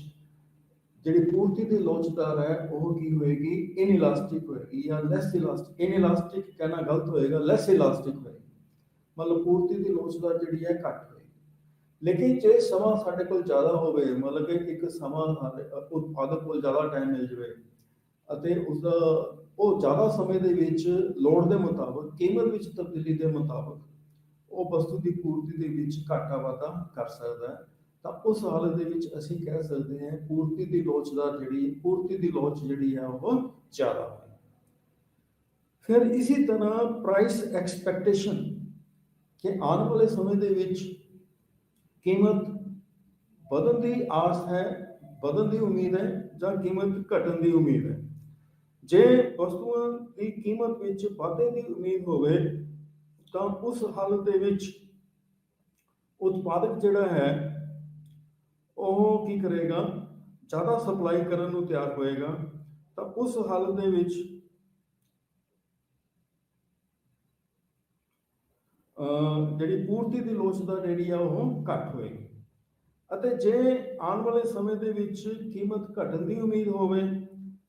ਜਿਹੜੀ ਪੂਰਤੀ ਦੀ ਲੋਚਦਾਰ ਹੈ ਉਹ ਕੀ ਹੋਏਗੀ, ਇਨਇਲਾਸਟਿਕ ਹੋਏਗੀ ਜਾਂ ਲੈਸ ਇਲਾਸਟਿਕ। ਇਨਇਲਾਸਟਿਕ ਕਹਿਣਾ ਗਲਤ ਹੋਏਗਾ, ਲੈਸ ਇਲਾਸਟਿਕ ਹੋਏਗੀ, ਮਤਲਬ ਪੂਰਤੀ ਦੀ ਲੋਚਦਾਰ ਜਿਹੜੀ ਹੈ ਘੱਟ ਹੋਏਗੀ। ਲੇਕਿਨ ਜੇ ਸਮਾਂ ਸਾਡੇ ਕੋਲ ਜ਼ਿਆਦਾ ਹੋਵੇ, ਮਤਲਬ ਕਿ ਇੱਕ ਸਮਾਂ ਉਤਪਾਦਕ ਕੋਲ ਜ਼ਿਆਦਾ ਟਾਈਮ ਮਿਲ ਜਾਵੇ ਅਤੇ ਉਸਦਾ ਉਹ ਜ਼ਿਆਦਾ ਸਮੇਂ ਦੇ ਵਿੱਚ ਲੋੜ ਦੇ ਮੁਤਾਬਕ, ਕੀਮਤ ਵਿੱਚ ਤਬਦੀਲੀ ਦੇ ਮੁਤਾਬਕ ਉਹ ਵਸਤੂ ਦੀ ਪੂਰਤੀ ਦੇ ਵਿੱਚ ਘਾਟਾ ਵਾਧਾ ਕਰ ਸਕਦਾ ਹੈ, ਤਾਂ ਉਸ ਹਾਲਤ ਦੇ ਵਿੱਚ ਅਸੀਂ ਕਹਿ ਸਕਦੇ ਹਾਂ ਪੂਰਤੀ ਦੀ ਲੋਚ ਜਿਹੜੀ ਹੈ ਉਹ ਜ਼ਿਆਦਾ ਹੈ। ਫਿਰ ਇਸੇ ਤਰ੍ਹਾਂ ਪ੍ਰਾਈਸ ਐਕਸਪੈਕਟੇਸ਼ਨ, ਕਿ ਆਉਣ ਵਾਲੇ ਸਮੇਂ ਦੇ ਵਿੱਚ ਕੀਮਤ ਵਧਣ ਦੀ ਆਸ ਹੈ, ਵਧਣ ਦੀ ਉਮੀਦ ਹੈ, ਜਾਂ ਕੀਮਤ ਘਟਣ ਦੀ ਉਮੀਦ ਹੈ। ਜੇ ਵਸਤੂਆਂ ਦੀ ਕੀਮਤ ਵਿੱਚ ਵਾਧੇ ਦੀ ਉਮੀਦ ਹੋਵੇ ਤਾਂ ਉਸ ਹਾਲਤ ਦੇ ਵਿੱਚ ਉਤਪਾਦਕ ਜਿਹੜਾ ਹੈ ਉਹ ਕੀ ਕਰੇਗਾ, ਜ਼ਿਆਦਾ ਸਪਲਾਈ ਕਰਨ ਨੂੰ ਤਿਆਰ ਹੋਏਗਾ। ਤਾਂ ਉਸ ਹਾਲਤ ਦੇ ਵਿੱਚ ਜਿਹੜੀ ਪੂਰਤੀ ਦੀ ਲੋਚਦਾ ਜਿਹੜੀ ਆ ਉਹ ਘੱਟ ਹੋਏਗੀ। ਅਤੇ ਜੇ ਆਉਣ ਵਾਲੇ ਸਮੇਂ ਦੇ ਵਿੱਚ ਕੀਮਤ ਘਟਣ ਦੀ ਉਮੀਦ ਹੋਵੇ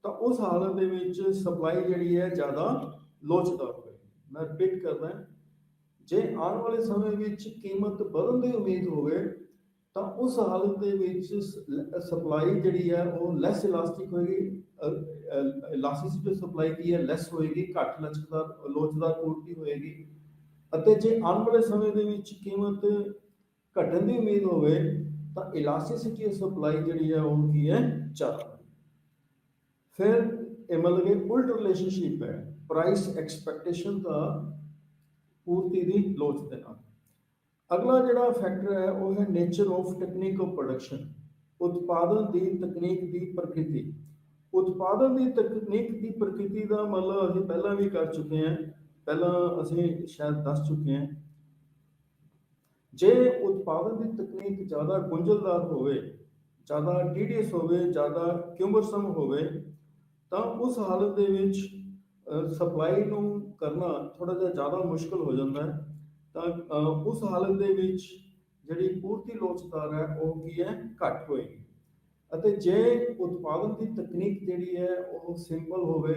ਤਾਂ ਉਸ ਹਾਲਤ ਦੇ ਵਿੱਚ ਸਪਲਾਈ ਜਿਹੜੀ ਹੈ ਜ਼ਿਆਦਾ ਲੋਚਦਾਰ ਹੋਏਗੀ। ਮੈਂ ਰਿਪੀਟ ਕਰਦਾ, ਜੇ ਆਉਣ ਵਾਲੇ ਸਮੇਂ ਵਿੱਚ ਕੀਮਤ ਵਧਣ ਦੀ ਉਮੀਦ ਹੋਵੇ ਤਾਂ ਉਸ ਹਾਲਤ ਦੇ ਵਿੱਚ ਸਪਲਾਈ ਜਿਹੜੀ ਹੈ ਉਹ ਲੈਸ ਇਲਾਸਟਿਕ ਹੋਏਗੀ। ਇਲਾਸਟਿਸਿਟੀ ਸਪਲਾਈ ਕੀ ਹੈ, ਲੈਸ ਹੋਏਗੀ, ਘੱਟ ਲੋਚਦਾਰ ਪੂਰਤੀ ਹੋਏਗੀ। ਅਤੇ ਜੇ ਆਉਣ ਵਾਲੇ ਸਮੇਂ ਦੇ ਵਿੱਚ ਕੀਮਤ ਘਟਣ ਦੀ ਉਮੀਦ ਹੋਵੇ ਤਾਂ ਇਲਾਸਟਿਸਿਟੀ ਸਪਲਾਈ ਜਿਹੜੀ ਹੈ ਉਹ ਕੀ ਹੈ, ਜ਼ਿਆਦਾ। ਫਿਰ ਇਹ ਮਤਲਬ ਕਿ ਉਲਟ ਰਿਲੇਸ਼ਨਸ਼ਿਪ ਹੈ ਪ੍ਰਾਈਸ ਐਕਸਪੈਕਟੇਸ਼ਨ ਦਾ ਪੂਰਤੀ ਦੀ ਲੋਚ ਦੇ ਨਾਲ। ਅਗਲਾ ਜਿਹੜਾ ਫੈਕਟਰ ਹੈ ਉਹ ਹੈ nature of technique of production, ਉਤਪਾਦਨ ਦੀ ਤਕਨੀਕ ਦੀ ਪ੍ਰਕਿਰਤੀ। ਉਤਪਾਦਨ ਦੀ ਤਕਨੀਕ ਦੀ ਪ੍ਰਕਿਰਤੀ ਦਾ ਮਤਲਬ ਅਸੀਂ ਪਹਿਲਾਂ ਵੀ ਕਰ ਚੁੱਕੇ ਹਾਂ, ਪਹਿਲਾਂ ਅਸੀਂ ਸ਼ਾਇਦ ਦੱਸ ਚੁੱਕੇ ਹਾਂ। ਜੇ ਉਤਪਾਦਨ ਦੀ ਤਕਨੀਕ ਜ਼ਿਆਦਾ ਗੁੰਝਲਦਾਰ ਹੋਵੇ, ਜ਼ਿਆਦਾ ਟੀਡੀਅਸ ਹੋਵੇ, ਜ਼ਿਆਦਾ ਕਿਊਮਰਸਮ ਹੋਵੇ, ਤਾਂ ਉਸ ਹਾਲਤ ਦੇ ਵਿੱਚ ਸਪਲਾਈ ਨੂੰ ਕਰਨਾ ਥੋੜਾ ਜਿਹਾ ਜ਼ਿਆਦਾ ਮੁਸ਼ਕਲ ਹੋ ਜਾਂਦਾ ਹੈ। ਤਾਂ ਉਸ ਹਾਲਤ ਦੇ ਵਿੱਚ ਜਿਹੜੀ ਪੂਰਤੀ ਲੋਚਦਾਰ ਹੈ ਉਹ ਕੀ ਹੈ, ਘੱਟ ਹੋਏਗੀ। ਅਤੇ ਜੇ ਉਤਪਾਦਨ ਦੀ ਤਕਨੀਕ ਜਿਹੜੀ ਹੈ ਉਹ ਸਿੰਪਲ ਹੋਵੇ,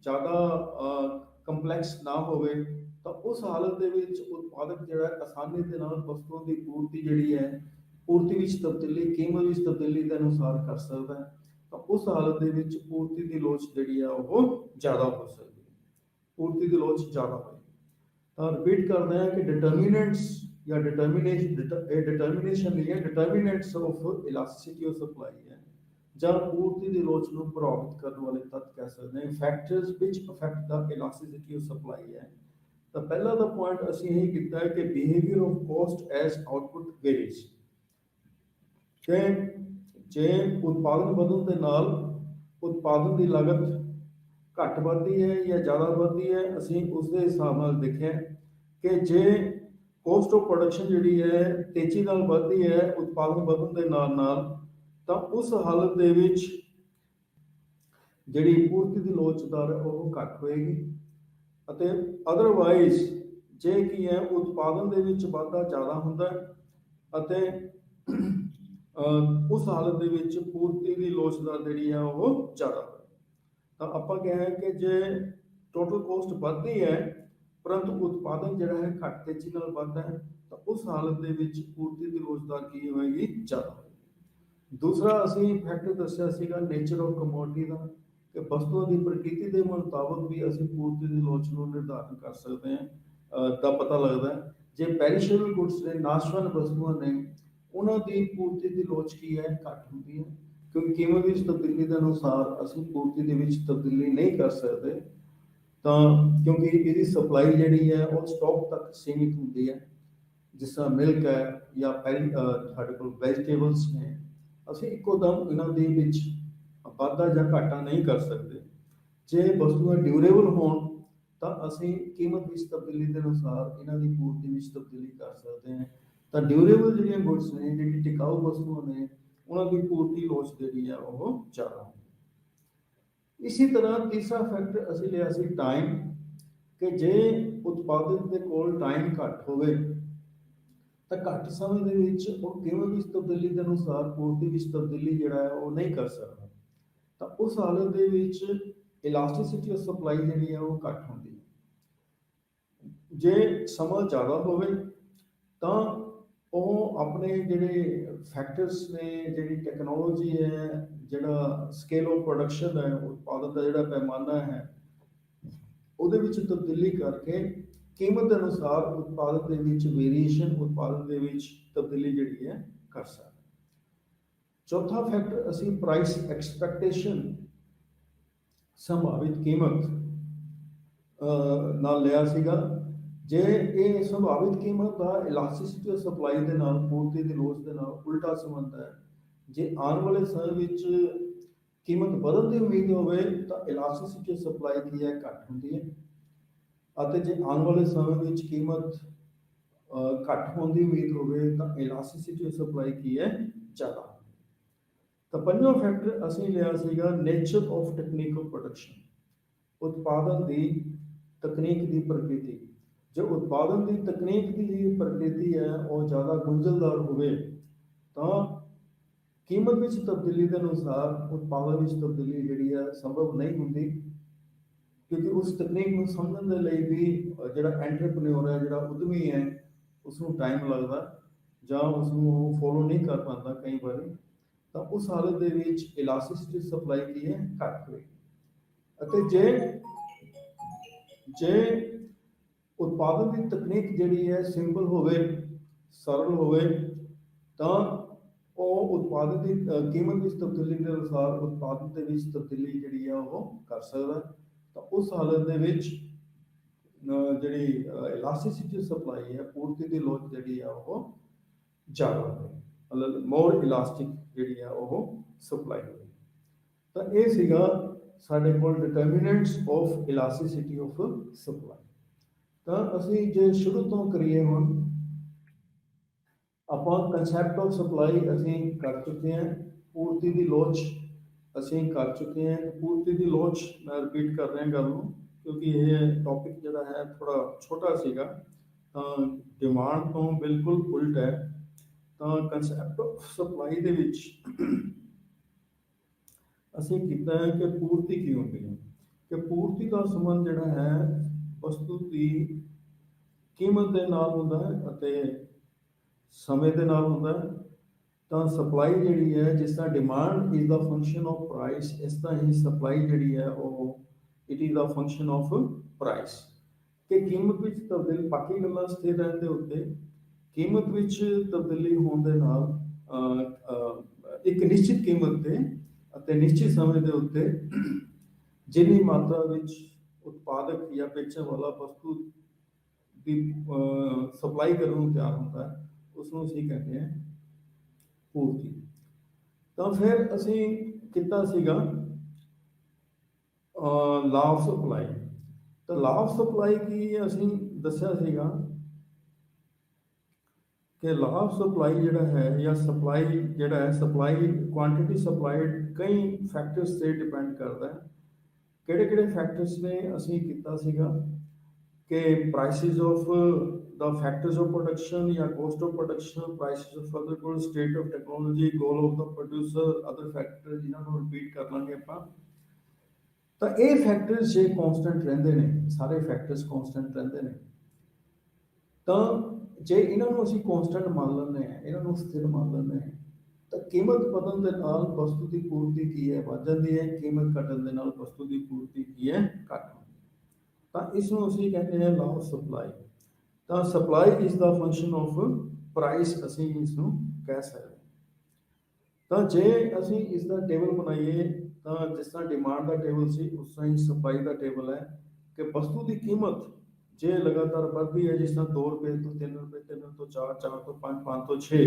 ਜ਼ਿਆਦਾ ਕੰਪਲੈਕਸ ਨਾ ਹੋਵੇ, ਤਾਂ ਉਸ ਹਾਲਤ ਦੇ ਵਿੱਚ ਉਤਪਾਦਕ ਜਿਹੜਾ ਆਸਾਨੀ ਦੇ ਨਾਲ ਵਸਤੂਆਂ ਦੀ ਪੂਰਤੀ ਜਿਹੜੀ ਹੈ, ਪੂਰਤੀ ਵਿੱਚ ਤਬਦੀਲੀ, ਕੀਮਤ ਵਿੱਚ ਤਬਦੀਲੀ ਦੇ ਅਨੁਸਾਰ ਕਰ ਸਕਦਾ ਹੈ। ਤਾਂ ਉਸ ਹਾਲਤ ਦੇ ਵਿੱਚ ਪੂਰਤੀ ਦੀ ਲੋਚ ਜਿਹੜੀ ਹੈ ਉਹ ਜ਼ਿਆਦਾ ਹੋ ਸਕਦੀ ਹੈ, ਪੂਰਤੀ ਦੀ ਲੋਚ ਜ਼ਿਆਦਾ ਹੋਏਗੀ। ਤਾਂ ਰਿਪੀਟ ਕਰਦੇ ਹਾਂ ਕਿ ਡਿਟਰਮੀਨੈਂਟਸ ਜਾਂ ਡਿਟਰਮੀਨੇਸ਼ਨ ਨਹੀਂ ਹੈ, ਡਿਟਰਮੀਨੈਂਟਸ ਆਫ ਇਲਾਸਟਿਸਿਟੀ ਆਫ ਸਪਲਾਈ ਹੈ, ਜਾਂ ਪੂਰਤੀ ਦੀ ਲੋਚ ਨੂੰ ਪ੍ਰਭਾਵਿਤ ਕਰਨ ਵਾਲੇ ਤੱਤ ਕਹਿ ਸਕਦੇ ਹਾਂ, factors which affect the elasticity of supply ਹੈ। ਤਾਂ ਪਹਿਲਾ ਦਾ ਪੁਆਇੰਟ ਅਸੀਂ ਇਹ ਕੀਤਾ ਹੈ ਕਿ behaviour of cost as output varies, ਕਿ ਜੇ ਉਤਪਾਦਨ ਵਧਣ ਦੇ ਨਾਲ ਉਤਪਾਦਨ ਦੀ ਲਾਗਤ ਘੱਟ ਵੱਧਦੀ ਹੈ ਜਾਂ ਜ਼ਿਆਦਾ ਵੱਧਦੀ ਹੈ, ਅਸੀਂ ਉਸ ਦੇ ਹਿਸਾਬ ਨਾਲ ਦੇਖਿਆ ਕਿ ਜੇ ਕੋਸਟ ਆਫ ਪ੍ਰੋਡਕਸ਼ਨ ਜਿਹੜੀ ਹੈ ਤੇਜ਼ੀ ਨਾਲ ਵੱਧਦੀ ਹੈ ਉਤਪਾਦਨ ਵਧਣ ਦੇ ਨਾਲ ਨਾਲ, ਤਾਂ ਉਸ ਹਾਲਤ ਦੇ ਵਿੱਚ ਜਿਹੜੀ ਪੂਰਤੀ ਦੀ ਲੋਚ ਦਰ ਉਹ ਘੱਟ ਹੋਏਗੀ। ਅਤੇ ਅਦਰਵਾਈਜ਼ ਜੇ ਕੀ ਹੈ ਉਤਪਾਦਨ ਦੇ ਵਿੱਚ ਵਾਧਾ ਜ਼ਿਆਦਾ ਹੁੰਦਾ ਹੈ ਅਤੇ ਉਸ ਹਾਲਤ ਦੇ ਵਿੱਚ ਪੂਰਤੀ ਦੀ ਲੋਚ ਦਰ ਜਿਹੜੀ ਹੈ ਉਹ ਜ਼ਿਆਦਾ ਹੋਵੇ। ਤਾਂ ਆਪਾਂ ਕਿਹਾ ਹੈ ਕਿ ਜੇ ਟੋਟਲ ਕੋਸਟ ਵੱਧਦੀ ਹੈ ਪਰੰਤੂ ਉਤਪਾਦਨ ਜਿਹੜਾ ਹੈ ਘੱਟ ਤੇਜ਼ੀ ਨਾਲ ਵੱਧਦਾ ਹੈ, ਤਾਂ ਉਸ ਹਾਲਤ ਦੇ ਵਿੱਚ ਪੂਰਤੀ ਦੀ ਲੋਚ ਦਰ ਕੀ ਹੋਏਗੀ, ਜ਼ਿਆਦਾ ਹੋਏਗੀ। ਦੂਸਰਾ ਅਸੀਂ ਫੈਕਟਰ ਦੱਸਿਆ ਸੀਗਾ ਨੇਚਰ ਆਫ ਕਮੋਡਿਟੀ ਦਾ, ਕਿ ਵਸਤੂਆਂ ਦੀ ਪ੍ਰਕਿਰਤੀ ਦੇ ਮੁਤਾਬਕ ਵੀ ਅਸੀਂ ਪੂਰਤੀ ਦੀ ਲੋਚ ਨੂੰ ਨਿਰਧਾਰਨ ਕਰ ਸਕਦੇ ਹਾਂ, ਦਾ ਪਤਾ ਲੱਗਦਾ ਹੈ। ਜੇ ਪੈਰੀਸ਼ੇਬਲ ਗੁੱਡਸ ਨੇ, ਨਾਸ਼ਵਾਨ ਵਸਤੂਆਂ ਨੇ, ਉਹਨਾਂ ਦੀ ਪੂਰਤੀ ਦੀ ਲੋਚ ਕੀ ਹੈ, ਘੱਟ ਹੁੰਦੀ ਹੈ, ਕਿਉਂਕਿ ਕੀਮਤ ਵਿੱਚ ਤਬਦੀਲੀ ਦੇ ਅਨੁਸਾਰ ਅਸੀਂ ਪੂਰਤੀ ਦੇ ਵਿੱਚ ਤਬਦੀਲੀ ਨਹੀਂ ਕਰ ਸਕਦੇ। ਤਾਂ ਕਿਉਂਕਿ ਇਹਦੀ ਸਪਲਾਈ ਜਿਹੜੀ ਹੈ ਉਹ ਸਟਾਕ ਤੱਕ ਸੀਮਿਤ ਹੁੰਦੀ ਹੈ, ਜਿਸ ਤਰ੍ਹਾਂ ਮਿਲਕ ਹੈ ਜਾਂ ਸਾਡੇ ਕੋਲ ਵੈਜੀਟੇਬਲਸ ਨੇ, ਅਸੀਂ ਇੱਕੋ ਦਮ ਇਹਨਾਂ ਦੇ ਵਿੱਚ ਵਾਧਾ ਜਾਂ ਘਾਟਾ ਨਹੀਂ ਕਰ ਸਕਦੇ। ਜੇ ਵਸਤੂਆਂ ਡਿਊਰੇਬਲ ਹੋਣ ਤਾਂ ਅਸੀਂ ਕੀਮਤ ਵਿੱਚ ਤਬਦੀਲੀ ਦੇ ਅਨੁਸਾਰ ਇਹਨਾਂ ਦੀ ਪੂਰਤੀ ਵਿੱਚ ਤਬਦੀਲੀ ਕਰ ਸਕਦੇ ਹਾਂ। ਤਾਂ ਡਿਊਰੇਬਲ ਜਿਹੜੀਆਂ ਗੁੱਡਸ ਨੇ, ਜਿਹੜੀ ਟਿਕਾਊ ਵਸਤੂਆਂ ਨੇ, ਉਹਨਾਂ ਦੀ ਪੂਰਤੀ ਲੋਚ ਜਿਹੜੀ ਆ ਉਹ ਜ਼ਿਆਦਾ ਹੁੰਦੀ। ਇਸੇ ਤਰ੍ਹਾਂ ਤੀਸਰਾ ਫੈਕਟਰ ਅਸੀਂ ਲਿਆ ਸੀ ਟਾਈਮ, ਕਿ ਜੇ ਉਤਪਾਦਕ ਦੇ ਕੋਲ ਟਾਈਮ ਘੱਟ ਹੋਵੇ ਤਾਂ ਘੱਟ ਸਮੇਂ ਦੇ ਵਿੱਚ ਉਹ ਕੀਮਤ ਵਿੱਚ ਤਬਦੀਲੀ ਦੇ ਅਨੁਸਾਰ ਪੂਰਤੀ ਵਿੱਚ ਤਬਦੀਲੀ ਜਿਹੜਾ ਹੈ ਉਹ ਨਹੀਂ ਕਰ ਸਕਦਾ। ਤਾਂ ਉਸ ਹਾਲਤ ਦੇ ਵਿੱਚ ਇਲਾਸਟਿਸਿਟੀ ਆਫ ਸਪਲਾਈ ਜਿਹੜੀ ਹੈ ਉਹ ਘੱਟ ਹੁੰਦੀ ਹੈ। ਜੇ ਸਮਾਂ ਜ਼ਿਆਦਾ ਹੋਵੇ ਤਾਂ ਉਹ ਆਪਣੇ ਜਿਹੜੇ ਫੈਕਟਰਸ ਨੇ, ਜਿਹੜੀ ਟੈਕਨੋਲੋਜੀ ਹੈ, ਜਿਹੜਾ ਸਕੇਲ ਆਫ ਪ੍ਰੋਡਕਸ਼ਨ ਹੈ, ਉਤਪਾਦਨ ਦਾ ਜਿਹੜਾ ਪੈਮਾਨਾ ਹੈ, ਉਹਦੇ ਵਿੱਚ ਤਬਦੀਲੀ ਕਰਕੇ ਕੀਮਤ ਦੇ ਅਨੁਸਾਰ ਉਤਪਾਦਨ ਦੇ ਵਿੱਚ ਵੇਰੀਏਸ਼ਨ, ਉਤਪਾਦਨ ਦੇ ਵਿੱਚ ਤਬਦੀਲੀ ਜਿਹੜੀ ਹੈ ਕਰ ਸਕਦਾ। ਚੌਥਾ ਫੈਕਟਰ ਅਸੀਂ ਪ੍ਰਾਈਸ ਐਕਸਪੈਕਟੇਸ਼ਨ, ਸੰਭਾਵਿਤ ਕੀਮਤ ਨਾਲ ਲਿਆ ਸੀਗਾ। ਜੇ ਇਹ ਸੰਭਾਵਿਤ ਕੀਮਤ ਦਾ ਇਲਾਸਟਿਸਿਟੀ ਆਫ ਸਪਲਾਈ ਦੇ ਨਾਲ, ਪੂਰਤੀ ਦੀ ਲੋਚ ਦੇ ਨਾਲ ਉਲਟਾ ਸੰਬੰਧ ਹੈ। ਜੇ ਆਉਣ ਵਾਲੇ ਸਮੇਂ ਵਿੱਚ ਕੀਮਤ ਵਧਣ ਦੀ ਉਮੀਦ ਹੋਵੇ ਤਾਂ ਇਲਾਸਟਿਸਿਟੀ ਆਫ ਸਪਲਾਈ ਕੀ ਹੈ, ਘੱਟ ਹੁੰਦੀ ਹੈ, ਅਤੇ ਜੇ ਆਉਣ ਵਾਲੇ ਸਮੇਂ ਵਿੱਚ ਕੀਮਤ ਘੱਟ ਹੋਣ ਦੀ ਉਮੀਦ ਹੋਵੇ ਤਾਂ ਇਲਾਸਟਿਸਿਟੀ ਆਫ ਸਪਲਾਈ ਕੀ ਹੈ, ਜ਼ਿਆਦਾ। ਤਾਂ ਪੰਜਵਾਂ ਫੈਕਟਰ ਅਸੀਂ ਲਿਆ ਸੀਗਾ nature of technique of production, ਉਤਪਾਦਨ ਦੀ ਤਕਨੀਕ ਦੀ ਪ੍ਰਕਿਰਤੀ। ਜੇ ਉਤਪਾਦਨ ਦੀ ਤਕਨੀਕ ਦੀ ਜਿਹੜੀ ਪ੍ਰਕਿਰਤੀ ਹੈ ਉਹ ਜ਼ਿਆਦਾ ਗੁੰਝਲਦਾਰ ਹੋਵੇ ਤਾਂ ਕੀਮਤ ਵਿੱਚ ਤਬਦੀਲੀ ਦੇ ਅਨੁਸਾਰ ਉਤਪਾਦਨ ਵਿੱਚ ਤਬਦੀਲੀ ਜਿਹੜੀ ਹੈ ਸੰਭਵ ਨਹੀਂ ਹੁੰਦੀ, ਕਿਉਂਕਿ ਉਸ ਤਕਨੀਕ ਨੂੰ ਸਮਝਣ ਦੇ ਲਈ ਵੀ ਜਿਹੜਾ ਐਂਟਰਪ੍ਰੇਨਿਓਰ ਹੈ, ਜਿਹੜਾ ਉਦਮੀ ਹੈ, ਉਸ ਨੂੰ ਟਾਈਮ ਲੱਗਦਾ ਜਾਂ ਉਸ ਨੂੰ ਫੋਲੋ ਨਹੀਂ ਕਰ ਪਾਉਂਦਾ ਕਈ ਵਾਰੀ। ਤਾਂ ਉਸ ਹਾਲਤ ਦੇ ਵਿੱਚ ਇਲਾਸਟਿਸਿਟੀ ਸਪਲਾਈ ਕੀ ਹੈ, ਘੱਟ ਹੋਏਗੀ। ਅਤੇ ਜੇ ਉਤਪਾਦਨ ਦੀ ਤਕਨੀਕ ਜਿਹੜੀ ਹੈ ਸਿੰਪਲ ਹੋਵੇ, ਸਰਲ ਹੋਵੇ, ਤਾਂ ਉਹ ਉਤਪਾਦਨ ਦੀ ਕੀਮਤ ਵਿੱਚ ਤਬਦੀਲੀ ਦੇ ਅਨੁਸਾਰ ਉਤਪਾਦਨ ਦੇ ਵਿੱਚ ਤਬਦੀਲੀ ਜਿਹੜੀ ਆ ਉਹ ਕਰ ਸਕਦਾ। ਤਾਂ ਉਸ ਹਾਲਤ ਦੇ ਵਿੱਚ ਜਿਹੜੀ ਇਲਾਸਟਿਸਿਟੀ ਸਪਲਾਈ ਹੈ, ਪੂਰਤੀ ਦੀ ਲੋਚ ਜਿਹੜੀ ਆ ਉਹ ਜ਼ਿਆਦਾ ਹੋਵੇ, ਮਤਲਬ ਮੋਰ ਇਲਾਸਟਿਕ ਜਿਹੜੀ ਆ ਉਹ ਸਪਲਾਈ ਹੋਵੇ। ਤਾਂ ਇਹ ਸੀਗਾ ਸਾਡੇ ਕੋਲ ਡਿਟਰਮੀਨੈਂਟਸ ਆਫ ਇਲਾਸਟਿਸਿਟੀ ਆਫ ਸਪਲਾਈ। ਤਾਂ ਅਸੀਂ ਜੇ ਸ਼ੁਰੂ ਤੋਂ ਕਰੀਏ, ਹੁਣ ਆਪਾਂ ਕੰਸੈਪਟ ਆਫ ਸਪਲਾਈ ਅਸੀਂ ਕਰ ਚੁੱਕੇ ਹਾਂ, ਪੂਰਤੀ ਦੀ ਲੋਚ ਅਸੀਂ ਕਰ ਚੁੱਕੇ ਹਾਂ। ਪੂਰਤੀ ਦੀ ਲੋਚ ਮੈਂ ਰਿਪੀਟ ਕਰ ਰਿਹਾ ਗੱਲ ਨੂੰ, ਕਿਉਂਕਿ ਇਹ ਟੌਪਿਕ ਜਿਹੜਾ ਹੈ ਥੋੜਾ ਛੋਟਾ ਸੀਗਾ, ਤਾਂ ਡਿਮਾਂਡ ਤੋਂ ਬਿਲਕੁਲ ਉਲਟ ਹੈ। ਤਾਂ ਕੰਸੈਪਟ ਆਫ ਸਪਲਾਈ ਦੇ ਵਿੱਚ ਅਸੀਂ ਕੀਤਾ ਹੈ ਕਿ ਪੂਰਤੀ ਕੀ ਹੁੰਦੀ ਹੈ, ਕਿ ਪੂਰਤੀ ਦਾ ਸੰਬੰਧ ਜਿਹੜਾ ਹੈ ਵਸਤੂ ਦੀ ਕੀਮਤ ਦੇ ਨਾਲ ਹੁੰਦਾ ਹੈ ਅਤੇ ਸਮੇਂ ਦੇ ਨਾਲ ਹੁੰਦਾ ਹੈ। ਤਾਂ ਸਪਲਾਈ ਜਿਹੜੀ ਹੈ, ਜਿਸ ਤਰ੍ਹਾਂ demand is the function of price, ਇਸ ਤਰ੍ਹਾਂ ਹੀ ਸਪਲਾਈ ਜਿਹੜੀ ਹੈ ਉਹ it is the function of price. ਕਿ ਕੀਮਤ ਵਿੱਚ ਤਬਦੀਲੀ, ਬਾਕੀ ਗੱਲਾਂ ਸਥਿਰ ਰਹਿਣ ਦੇ ਉੱਤੇ ਕੀਮਤ ਵਿੱਚ ਤਬਦੀਲੀ ਹੋਣ ਦੇ ਨਾਲ ਇੱਕ ਨਿਸ਼ਚਿਤ ਕੀਮਤ ਤੇ ਅਤੇ ਨਿਸ਼ਚਿਤ ਸਮੇਂ ਦੇ ਉੱਤੇ ਜਿੰਨੀ ਮਾਤਰਾ ਵਿੱਚ ਉਤਪਾਦਕ ਜਾਂ ਵੇਚਣ ਵਾਲਾ ਵਸਤੂ ਦੀ ਸਪਲਾਈ ਕਰਨ ਨੂੰ ਤਿਆਰ ਹੁੰਦਾ ਹੈ, ਉਸਨੂੰ ਅਸੀਂ ਕਹਿੰਦੇ ਹਾਂ ਪੂਰਤੀ। ਤਾਂ ਫਿਰ ਅਸੀਂ ਕੀਤਾ ਸੀਗਾ ਲਾ ਆਫ ਸਪਲਾਈ। ਤਾਂ ਲਾ ਆਫ ਸਪਲਾਈ ਕੀ ਅਸੀਂ ਦੱਸਿਆ ਸੀਗਾ ਕਿ ਲਾ ਆਫ ਸਪਲਾਈ ਜਿਹੜਾ ਹੈ, ਜਾਂ ਸਪਲਾਈ ਜਿਹੜਾ ਹੈ, ਸਪਲਾਈ ਕੁਆਂਟੀਟੀ ਸਪਲਾਈਡ ਕਈ ਫੈਕਟਰਸ ਤੇ ਡਿਪੈਂਡ ਕਰਦਾ ਹੈ। ਕਿਹੜੇ ਕਿਹੜੇ ਫੈਕਟਰਸ ਨੇ ਅਸੀਂ ਕੀਤਾ ਸੀਗਾ ਕਿ prices of the factors of production या cost of production, prices of other goods, state of technology, goal of the producer, other factors ਜਿਨ੍ਹਾਂ ਨੂੰ ਰਿਪੀਟ ਕਰ ਲਾਂਗੇ ਆਪਾਂ। ਤਾਂ ਇਹ ਫੈਕਟਰਸ ਜੇ ਕਨਸਟੈਂਟ ਰਹਿੰਦੇ ਨੇ, ਸਾਰੇ ਫੈਕਟਰਸ ਕਨਸਟੈਂਟ ਰਹਿੰਦੇ ਨੇ, ਤਾਂ ਜੇ ਇਹਨਾਂ ਨੂੰ ਅਸੀਂ ਕਨਸਟੈਂਟ ਮੰਨ ਲੈਂਦੇ ਹਾਂ, ਇਹਨਾਂ ਨੂੰ ਸਥਿਰ ਮੰਨ ਲੈਂਦੇ ਹਾਂ, ਤਾਂ ਕੀਮਤ ਵਧਣ ਦੇ ਨਾਲ ਵਸਤੂ ਦੀ ਪੂਰਤੀ ਕੀ ਹੈ, ਵੱਧ ਜਾਂਦੀ ਹੈ। ਕੀਮਤ ਘਟਣ ਦੇ ਨਾਲ ਵਸਤੂ ਦੀ ਪੂਰਤੀ ਕੀ ਹੈ, ਘੱਟ ਜਾਂਦੀ ਹੈ। ਤਾਂ ਇਸ ਨੂੰ ਅਸੀਂ ਕਹਿੰਦੇ ਹਾਂ ਲਾ ਆਫ ਸਪਲਾਈ। ਤਾਂ supply is the function of price, ਅਸੀਂ ਇਸ ਨੂੰ ਕਹਿ ਸਕਦੇ ਹਾਂ। ਤਾਂ ਜੇ ਅਸੀਂ ਇਸ ਦਾ ਟੇਬਲ ਬਣਾਈਏ, ਤਾਂ ਜਿਸ ਤਰ੍ਹਾਂ ਡਿਮਾਂਡ ਦਾ ਟੇਬਲ ਸੀ, ਉਸ ਤਰ੍ਹਾਂ ਹੀ ਸਪਲਾਈ ਦਾ ਟੇਬਲ ਹੈ ਕਿ ਵਸਤੂ ਦੀ ਕੀਮਤ ਜੇ ਲਗਾਤਾਰ ਵੱਧਦੀ ਹੈ, ਜਿਸ ਤਰ੍ਹਾਂ 2 ਰੁਪਏ ਤੋਂ 3 ਰੁਪਏ, 3 ਤੋਂ 4, 4 ਤੋਂ 5, 5 ਤੋਂ 6,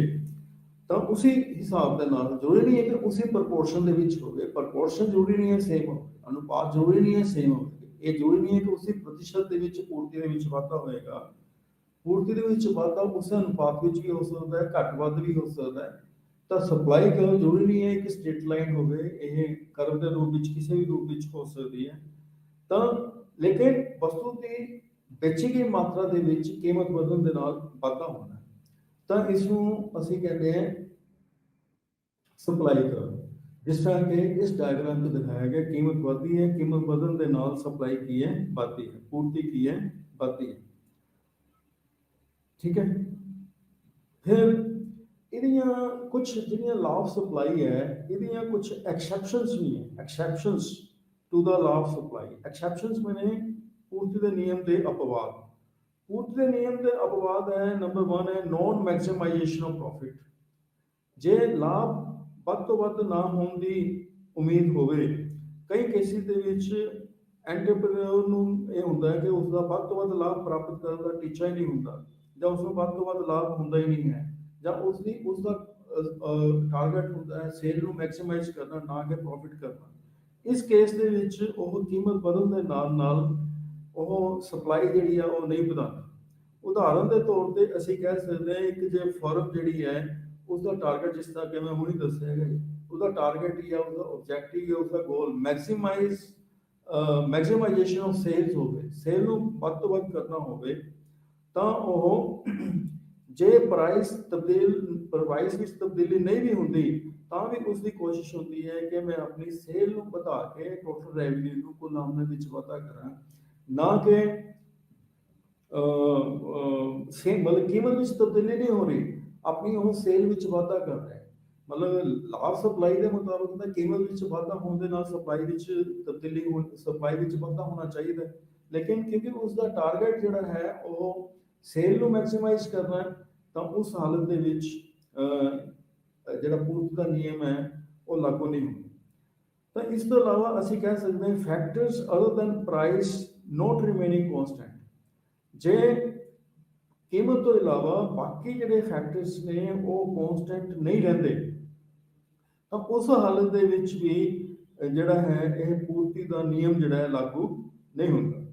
ਤਾਂ ਉਸੇ ਹਿਸਾਬ ਦੇ ਨਾਲ ਜ਼ਰੂਰੀ ਨਹੀਂ ਹੈ ਕਿ ਉਸੇ ਪ੍ਰਪੋਰਸ਼ਨ ਦੇ ਵਿੱਚ ਹੋਵੇ। ਪ੍ਰਪੋਰਸ਼ਨ ਜ਼ਰੂਰੀ ਨਹੀਂ ਹੈ ਸੇਮ ਹੋਵੇ, ਅਨੁਪਾਤ ਜ਼ਰੂਰੀ ਨਹੀਂ ਹੈ ਸੇਮ ਹੋਵੇ। ਇਹ ਜ਼ਰੂਰੀ ਨਹੀਂ ਹੈ ਕਿ ਉਸੇ ਪ੍ਰਤੀਸ਼ਤ ਦੇ ਵਿੱਚ ਪੂਰਤੀ ਦੇ ਵਿੱਚ ਵਾਧਾ ਹੋਏਗਾ। ਪੂਰਤੀ ਦੇ ਵਿੱਚ ਵਾਧਾ ਉਸ ਅਨੁਪਾਤ ਵਿੱਚ ਵੀ ਹੋ ਸਕਦਾ ਹੈ, ਘੱਟ ਵੱਧ ਵੀ ਹੋ ਸਕਦਾ ਹੈ। ਤਾਂ ਸਪਲਾਈ ਕਰਵ ਜ਼ਰੂਰੀ ਨਹੀਂ ਹੈ ਕਿ ਸਟ੍ਰੇਟ ਲਾਈਨ ਹੋਵੇ, ਇਹ ਕਰਵ ਦੇ ਰੂਪ ਵਿੱਚ ਕਿਸੇ ਵੀ ਰੂਪ ਵਿੱਚ ਹੋ ਸਕਦੀ ਹੈ। ਤਾਂ ਲੇਕਿਨ ਵਸਤੂ ਦੀ ਵੇਚੀ ਗਈ ਮਾਤਰਾ ਦੇ ਵਿੱਚ ਕੀਮਤ ਵਧਣ ਦੇ ਨਾਲ ਵਾਧਾ ਹੋਣਾ, ਤਾਂ ਇਸ ਨੂੰ ਅਸੀਂ ਕਹਿੰਦੇ ਹਾਂ ਸਪਲਾਈ ਕਰਵ। ਜਿਸ ਤਰ੍ਹਾਂ ਕਿ ਇਸ ਡਾਇਗਰਾਮ ਤੋਂ ਦਿਖਾਇਆ ਗਿਆ, ਕੀਮਤ ਵਧਦੀ ਹੈ, ਕੀਮਤ ਵਧਣ ਦੇ ਨਾਲ ਸਪਲਾਈ ਕੀ ਹੈ, ਵੱਧਦੀ ਹੈ, ਪੂਰਤੀ ਕੀ ਹੈ, ਵੱਧਦੀ ਹੈ। ਠੀਕ ਹੈ। ਫਿਰ ਇਹਦੀਆਂ ਕੁਝ ਜਿਹੜੀਆਂ ਲਾ ਆਫ ਸਪਲਾਈ ਹੈ, ਇਹਦੀਆਂ ਕੁਝ ਐਕਸੈਪਸ਼ਨਸ ਵੀ ਹੈ। Exceptions to the law of supply. Exceptions ਮੈਨੇ ਪੂਰਤੀ ਦੇ ਨਿਯਮ ਦੇ ਅਪਵਾਦ। ਪੂਰਤੀ ਦੇ ਨਿਯਮ ਦੇ ਅਪਵਾਦ ਹੈ, ਨੰਬਰ 1 ਹੈ ਨੋਨ ਮੈਕਸਿਮਾਈਜੇਸ਼ਨ ਆਫ ਪ੍ਰੋਫਿਟ। ਜੇ ਲਾਭ ਵੱਧ ਤੋਂ ਵੱਧ ਨਾ ਹੋਣ ਦੀ ਉਮੀਦ ਹੋਵੇ, ਕਈ ਕੇਸਿਸ ਦੇ ਵਿੱਚ ਐਂਟਰਪ੍ਰੀਨਿਓਰ ਨੂੰ ਇਹ ਹੁੰਦਾ ਹੈ ਕਿ ਉਸ ਦਾ ਵੱਧ ਤੋਂ ਵੱਧ ਲਾਭ ਪ੍ਰਾਪਤ ਕਰਨ ਦਾ ਟੀਚਾ ਹੀ ਨਹੀਂ ਹੁੰਦਾ, ਜਾਂ ਉਸ ਨੂੰ ਵੱਧ ਤੋਂ ਵੱਧ ਲਾਭ ਹੁੰਦਾ ਹੀ ਨਹੀਂ ਹੈ, ਜਾਂ ਉਸ ਦਾ ਟਾਰਗੇਟ ਹੁੰਦਾ ਹੈ ਸੇਲ ਨੂੰ ਮੈਕਸਿਮਾਈਜ਼ ਕਰਨਾ, ਨਾ ਕਿ ਪ੍ਰੋਫਿਟ ਕਰਨਾ। ਇਸ ਕੇਸ ਦੇ ਵਿੱਚ ਉਹ ਕੀਮਤ ਵਧਣ ਦੇ ਨਾਲ ਨਾਲ ਉਹ ਸਪਲਾਈ ਜਿਹੜੀ ਆ ਉਹ ਨਹੀਂ ਵਧਾਉਂਦਾ। ਉਦਾਹਰਨ ਦੇ ਤੌਰ ਤੇ ਅਸੀਂ ਕਹਿ ਸਕਦੇ ਹਾਂ, ਇੱਕ ਜੇ ਫਰਮ ਜਿਹੜੀ ਹੈ ਉਸ ਦਾ ਟਾਰਗੇਟ, ਜਿਸ ਤਰ੍ਹਾਂ ਕਿ ਮੈਂ ਹੁਣੀ ਦੱਸਿਆ ਹੈ, ਉਹਦਾ ਟਾਰਗੇਟ ਹੀ ਆ, ਉਹਦਾ ਆਬਜੈਕਟਿਵ ਹੈ, ਉਸਦਾ ਗੋਲ ਮੈਕਸਿਮਾਈਜੇਸ਼ਨ ਆਫ ਸੇਲਸ ਹੋਵੇ, ਸੇਲ ਨੂੰ ਵੱਧ ਤੋਂ ਵੱਧ ਕਰਨਾ ਹੋਵੇ, ਤਾਂ ਉਹ ਜੇ ਪ੍ਰਾਈਸ ਵਿੱਚ ਤਬਦੀਲੀ ਨਹੀਂ ਵੀ ਹੁੰਦੀ, ਤਾਂ ਵੀ ਉਸ ਦੀ ਕੋਸ਼ਿਸ਼ ਹੁੰਦੀ ਹੈ ਕਿ ਮੈਂ ਆਪਣੀ ਸੇਲ ਨੂੰ ਵਧਾ ਕੇ ਟੋਟਲ ਰੈਵਨਿਊ ਨੂੰ, ਕੁੱਲ ਆਮਦਨ ਵਿੱਚ ਵਾਧਾ ਕਰਾਂ, ਨਾ ਕਿ ਮਤਲਬ ਕੀਮਤ ਵਿੱਚ ਤਬਦੀਲੀ ਨਹੀਂ ਹੋ ਰਹੀ, ਆਪਣੀ ਉਹ ਸੇਲ ਵਿੱਚ ਵਾਧਾ ਕਰ ਰਿਹਾ ਹੈ। ਮਤਲਬ ਲਾਭ ਸਪਲਾਈ ਦੇ ਮੁਤਾਬਕ ਤਾਂ ਕੀਮਤ ਵਿੱਚ ਵਾਧਾ ਹੋਣ ਦੇ ਨਾਲ ਸਪਲਾਈ ਵਿੱਚ ਤਬਦੀਲੀ ਸਪਲਾਈ ਵਿੱਚ ਵਾਧਾ ਹੋਣਾ ਚਾਹੀਦਾ, ਲੇਕਿਨ ਕਿਉਂਕਿ ਉਸ ਦਾ ਟਾਰਗੇਟ ਜਿਹੜਾ ਹੈ ਉਹ ਸੇਲ ਨੂੰ ਮੈਕਸਿਮਾਈਜ਼ ਕਰਨਾ ਹੈ, ਤਾਂ ਉਸ ਹਾਲਤ ਦੇ ਵਿੱਚ ਜਿਹੜਾ ਪੂਰਤੀ ਦਾ ਨਿਯਮ ਹੈ ਉਹ ਲਾਗੂ ਨਹੀਂ ਹੁੰਦਾ। ਤਾਂ ਇਸ ਤੋਂ ਇਲਾਵਾ ਅਸੀਂ ਕਹਿ ਸਕਦੇ ਹਾਂ factors other than price not remaining constant. ਜੇ ਕੀਮਤ ਤੋਂ ਇਲਾਵਾ ਬਾਕੀ ਜਿਹੜੇ ਫੈਕਟਰਸ ਨੇ ਉਹ ਕੌਨਸਟੈਂਟ ਨਹੀਂ ਰਹਿੰਦੇ ਤਾਂ ਉਸ ਹਾਲਤ ਦੇ ਵਿੱਚ ਵੀ ਜਿਹੜਾ ਹੈ ਇਹ ਪੂਰਤੀ ਦਾ ਨਿਯਮ ਜਿਹੜਾ ਹੈ ਲਾਗੂ ਨਹੀਂ ਹੁੰਦਾ।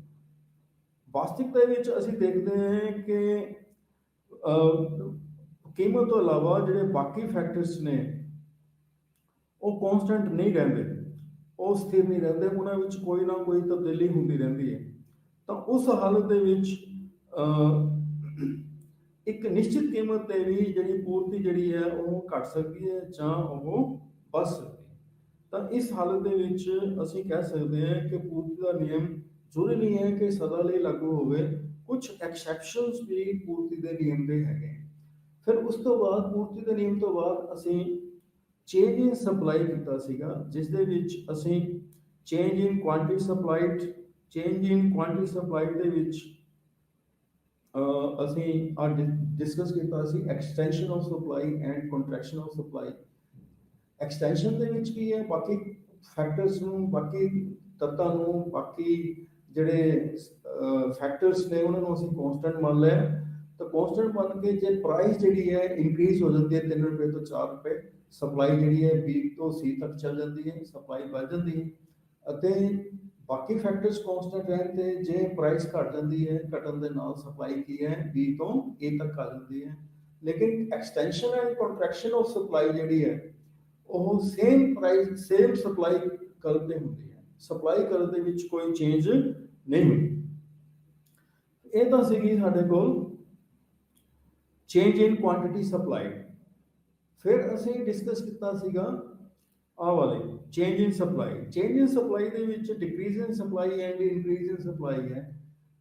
ਵਾਸਤਵਿਕਤਾ ਵਿੱਚ ਅਸੀਂ ਦੇਖਦੇ ਹਾਂ ਕਿ ਕੀਮਤ ਤੋਂ ਇਲਾਵਾ ਜਿਹੜੇ ਬਾਕੀ ਫੈਕਟਰਸ ਨੇ ਉਹ ਕੌਨਸਟੈਂਟ ਨਹੀਂ ਰਹਿੰਦੇ, ਉਹ ਸਥਿਰ ਨਹੀਂ ਰਹਿੰਦੇ, ਉਹਨਾਂ ਵਿੱਚ ਕੋਈ ਨਾ ਕੋਈ ਤਬਦੀਲੀ ਹੁੰਦੀ ਰਹਿੰਦੀ ਹੈ। ਤਾਂ ਉਸ ਹਾਲਤ ਦੇ ਵਿੱਚ ਇੱਕ ਨਿਸ਼ਚਿਤ ਕੀਮਤ ਤੇ ਵੀ ਜਿਹੜੀ ਪੂਰਤੀ ਜਿਹੜੀ ਹੈ ਉਹ ਘਟ ਸਕਦੀ ਹੈ ਜਾਂ ਉਹ ਵੱਧ ਸਕਦੀ ਹੈ। ਤਾਂ ਇਸ ਹਾਲਤ ਦੇ ਵਿੱਚ ਅਸੀਂ ਕਹਿ ਸਕਦੇ ਹਾਂ ਕਿ ਪੂਰਤੀ ਦਾ ਨਿਯਮ ਜ਼ਰੂਰੀ ਨਹੀਂ ਹੈ ਕਿ ਸਦਾ ਲਈ ਲਾਗੂ ਹੋਵੇ, ਕੁਝ ਐਕਸੈਪਸ਼ਨਸ ਵੀ ਪੂਰਤੀ ਦੇ ਨਿਯਮ ਦੇ ਹੈਗੇ। ਫਿਰ ਉਸ ਤੋਂ ਬਾਅਦ ਪੂਰਤੀ ਦੇ ਨਿਯਮ ਤੋਂ ਬਾਅਦ ਅਸੀਂ ਚੇਂਜ ਇਨ ਸਪਲਾਈ ਕੀਤਾ ਸੀਗਾ, ਜਿਸ ਦੇ ਵਿੱਚ ਅਸੀਂ change in quantity supplied, change in quantity supplied ਦੇ ਵਿੱਚ ਅਸੀਂ ਡਿਸਕਸ ਕੀਤਾ ਸੀ extension of supply and contraction of supply. Extension ਦੇ ਵਿੱਚ ਕੀ ਹੈ, ਬਾਕੀ ਫੈਕਟਰਸ ਨੂੰ, ਬਾਕੀ ਤੱਤਾਂ ਨੂੰ, ਬਾਕੀ ਜਿਹੜੇ ਫੈਕਟਰਸ ਨੇ ਉਹਨਾਂ ਨੂੰ ਅਸੀਂ ਕੌਨਸਟੈਂਟ ਮੰਨ ਲਿਆ। ਤਾਂ ਕੌਨਸਟੈਂਟ ਮੰਨ ਕੇ ਜੇ ਪ੍ਰਾਈਸ ਜਿਹੜੀ ਹੈ ਇਨਕਰੀਜ਼ ਹੋ ਜਾਂਦੀ ਹੈ 3 ਰੁਪਏ ਤੋਂ 4 ਰੁਪਏ, ਸਪਲਾਈ ਜਿਹੜੀ ਹੈ B ਤੋਂ C ਤੱਕ ਚੱਲ ਜਾਂਦੀ ਹੈ, ਸਪਲਾਈ ਵੱਧ ਜਾਂਦੀ ਹੈ। ਅਤੇ ਬਾਕੀ ਫੈਕਟਰਸ ਕੌਨਸਟੈਂਟ ਰਹਿਣ ਤੇ ਜੇ ਪ੍ਰਾਈਸ ਘਟ ਜਾਂਦੀ ਹੈ, ਘਟਣ ਦੇ ਨਾਲ ਸਪਲਾਈ ਕੀ ਹੈ B ਤੋਂ A ਤੱਕ ਆ ਜਾਂਦੀ ਹੈ। ਲੇਕਿਨ extension and contraction of supply ਜਿਹੜੀ ਹੈ ਉਹ same price same supply curve ਤੇ ਹੁੰਦੀ ਹੈ, ਸਪਲਾਈ ਕਰਵ ਦੇ ਵਿੱਚ ਕੋਈ ਚੇਂਜ ਨਹੀਂ ਹੁੰਦੀ। ਇਹ ਤਾਂ ਸੀਗੀ ਸਾਡੇ ਕੋਲ ਚੇਂਜ ਇਨ ਕੁਆਂਟੀਟੀ ਸਪਲਾਈਡ। ਫਿਰ ਅਸੀਂ ਡਿਸਕਸ ਕੀਤਾ ਸੀਗਾ ਆਹ ਵਾਲੇ ਚੇਂਜ ਇਨ ਸਪਲਾਈ। ਚੇਂਜ ਇਨ ਸਪਲਾਈ ਦੇ ਵਿੱਚ decrease in supply and increase in supply ਹੈ।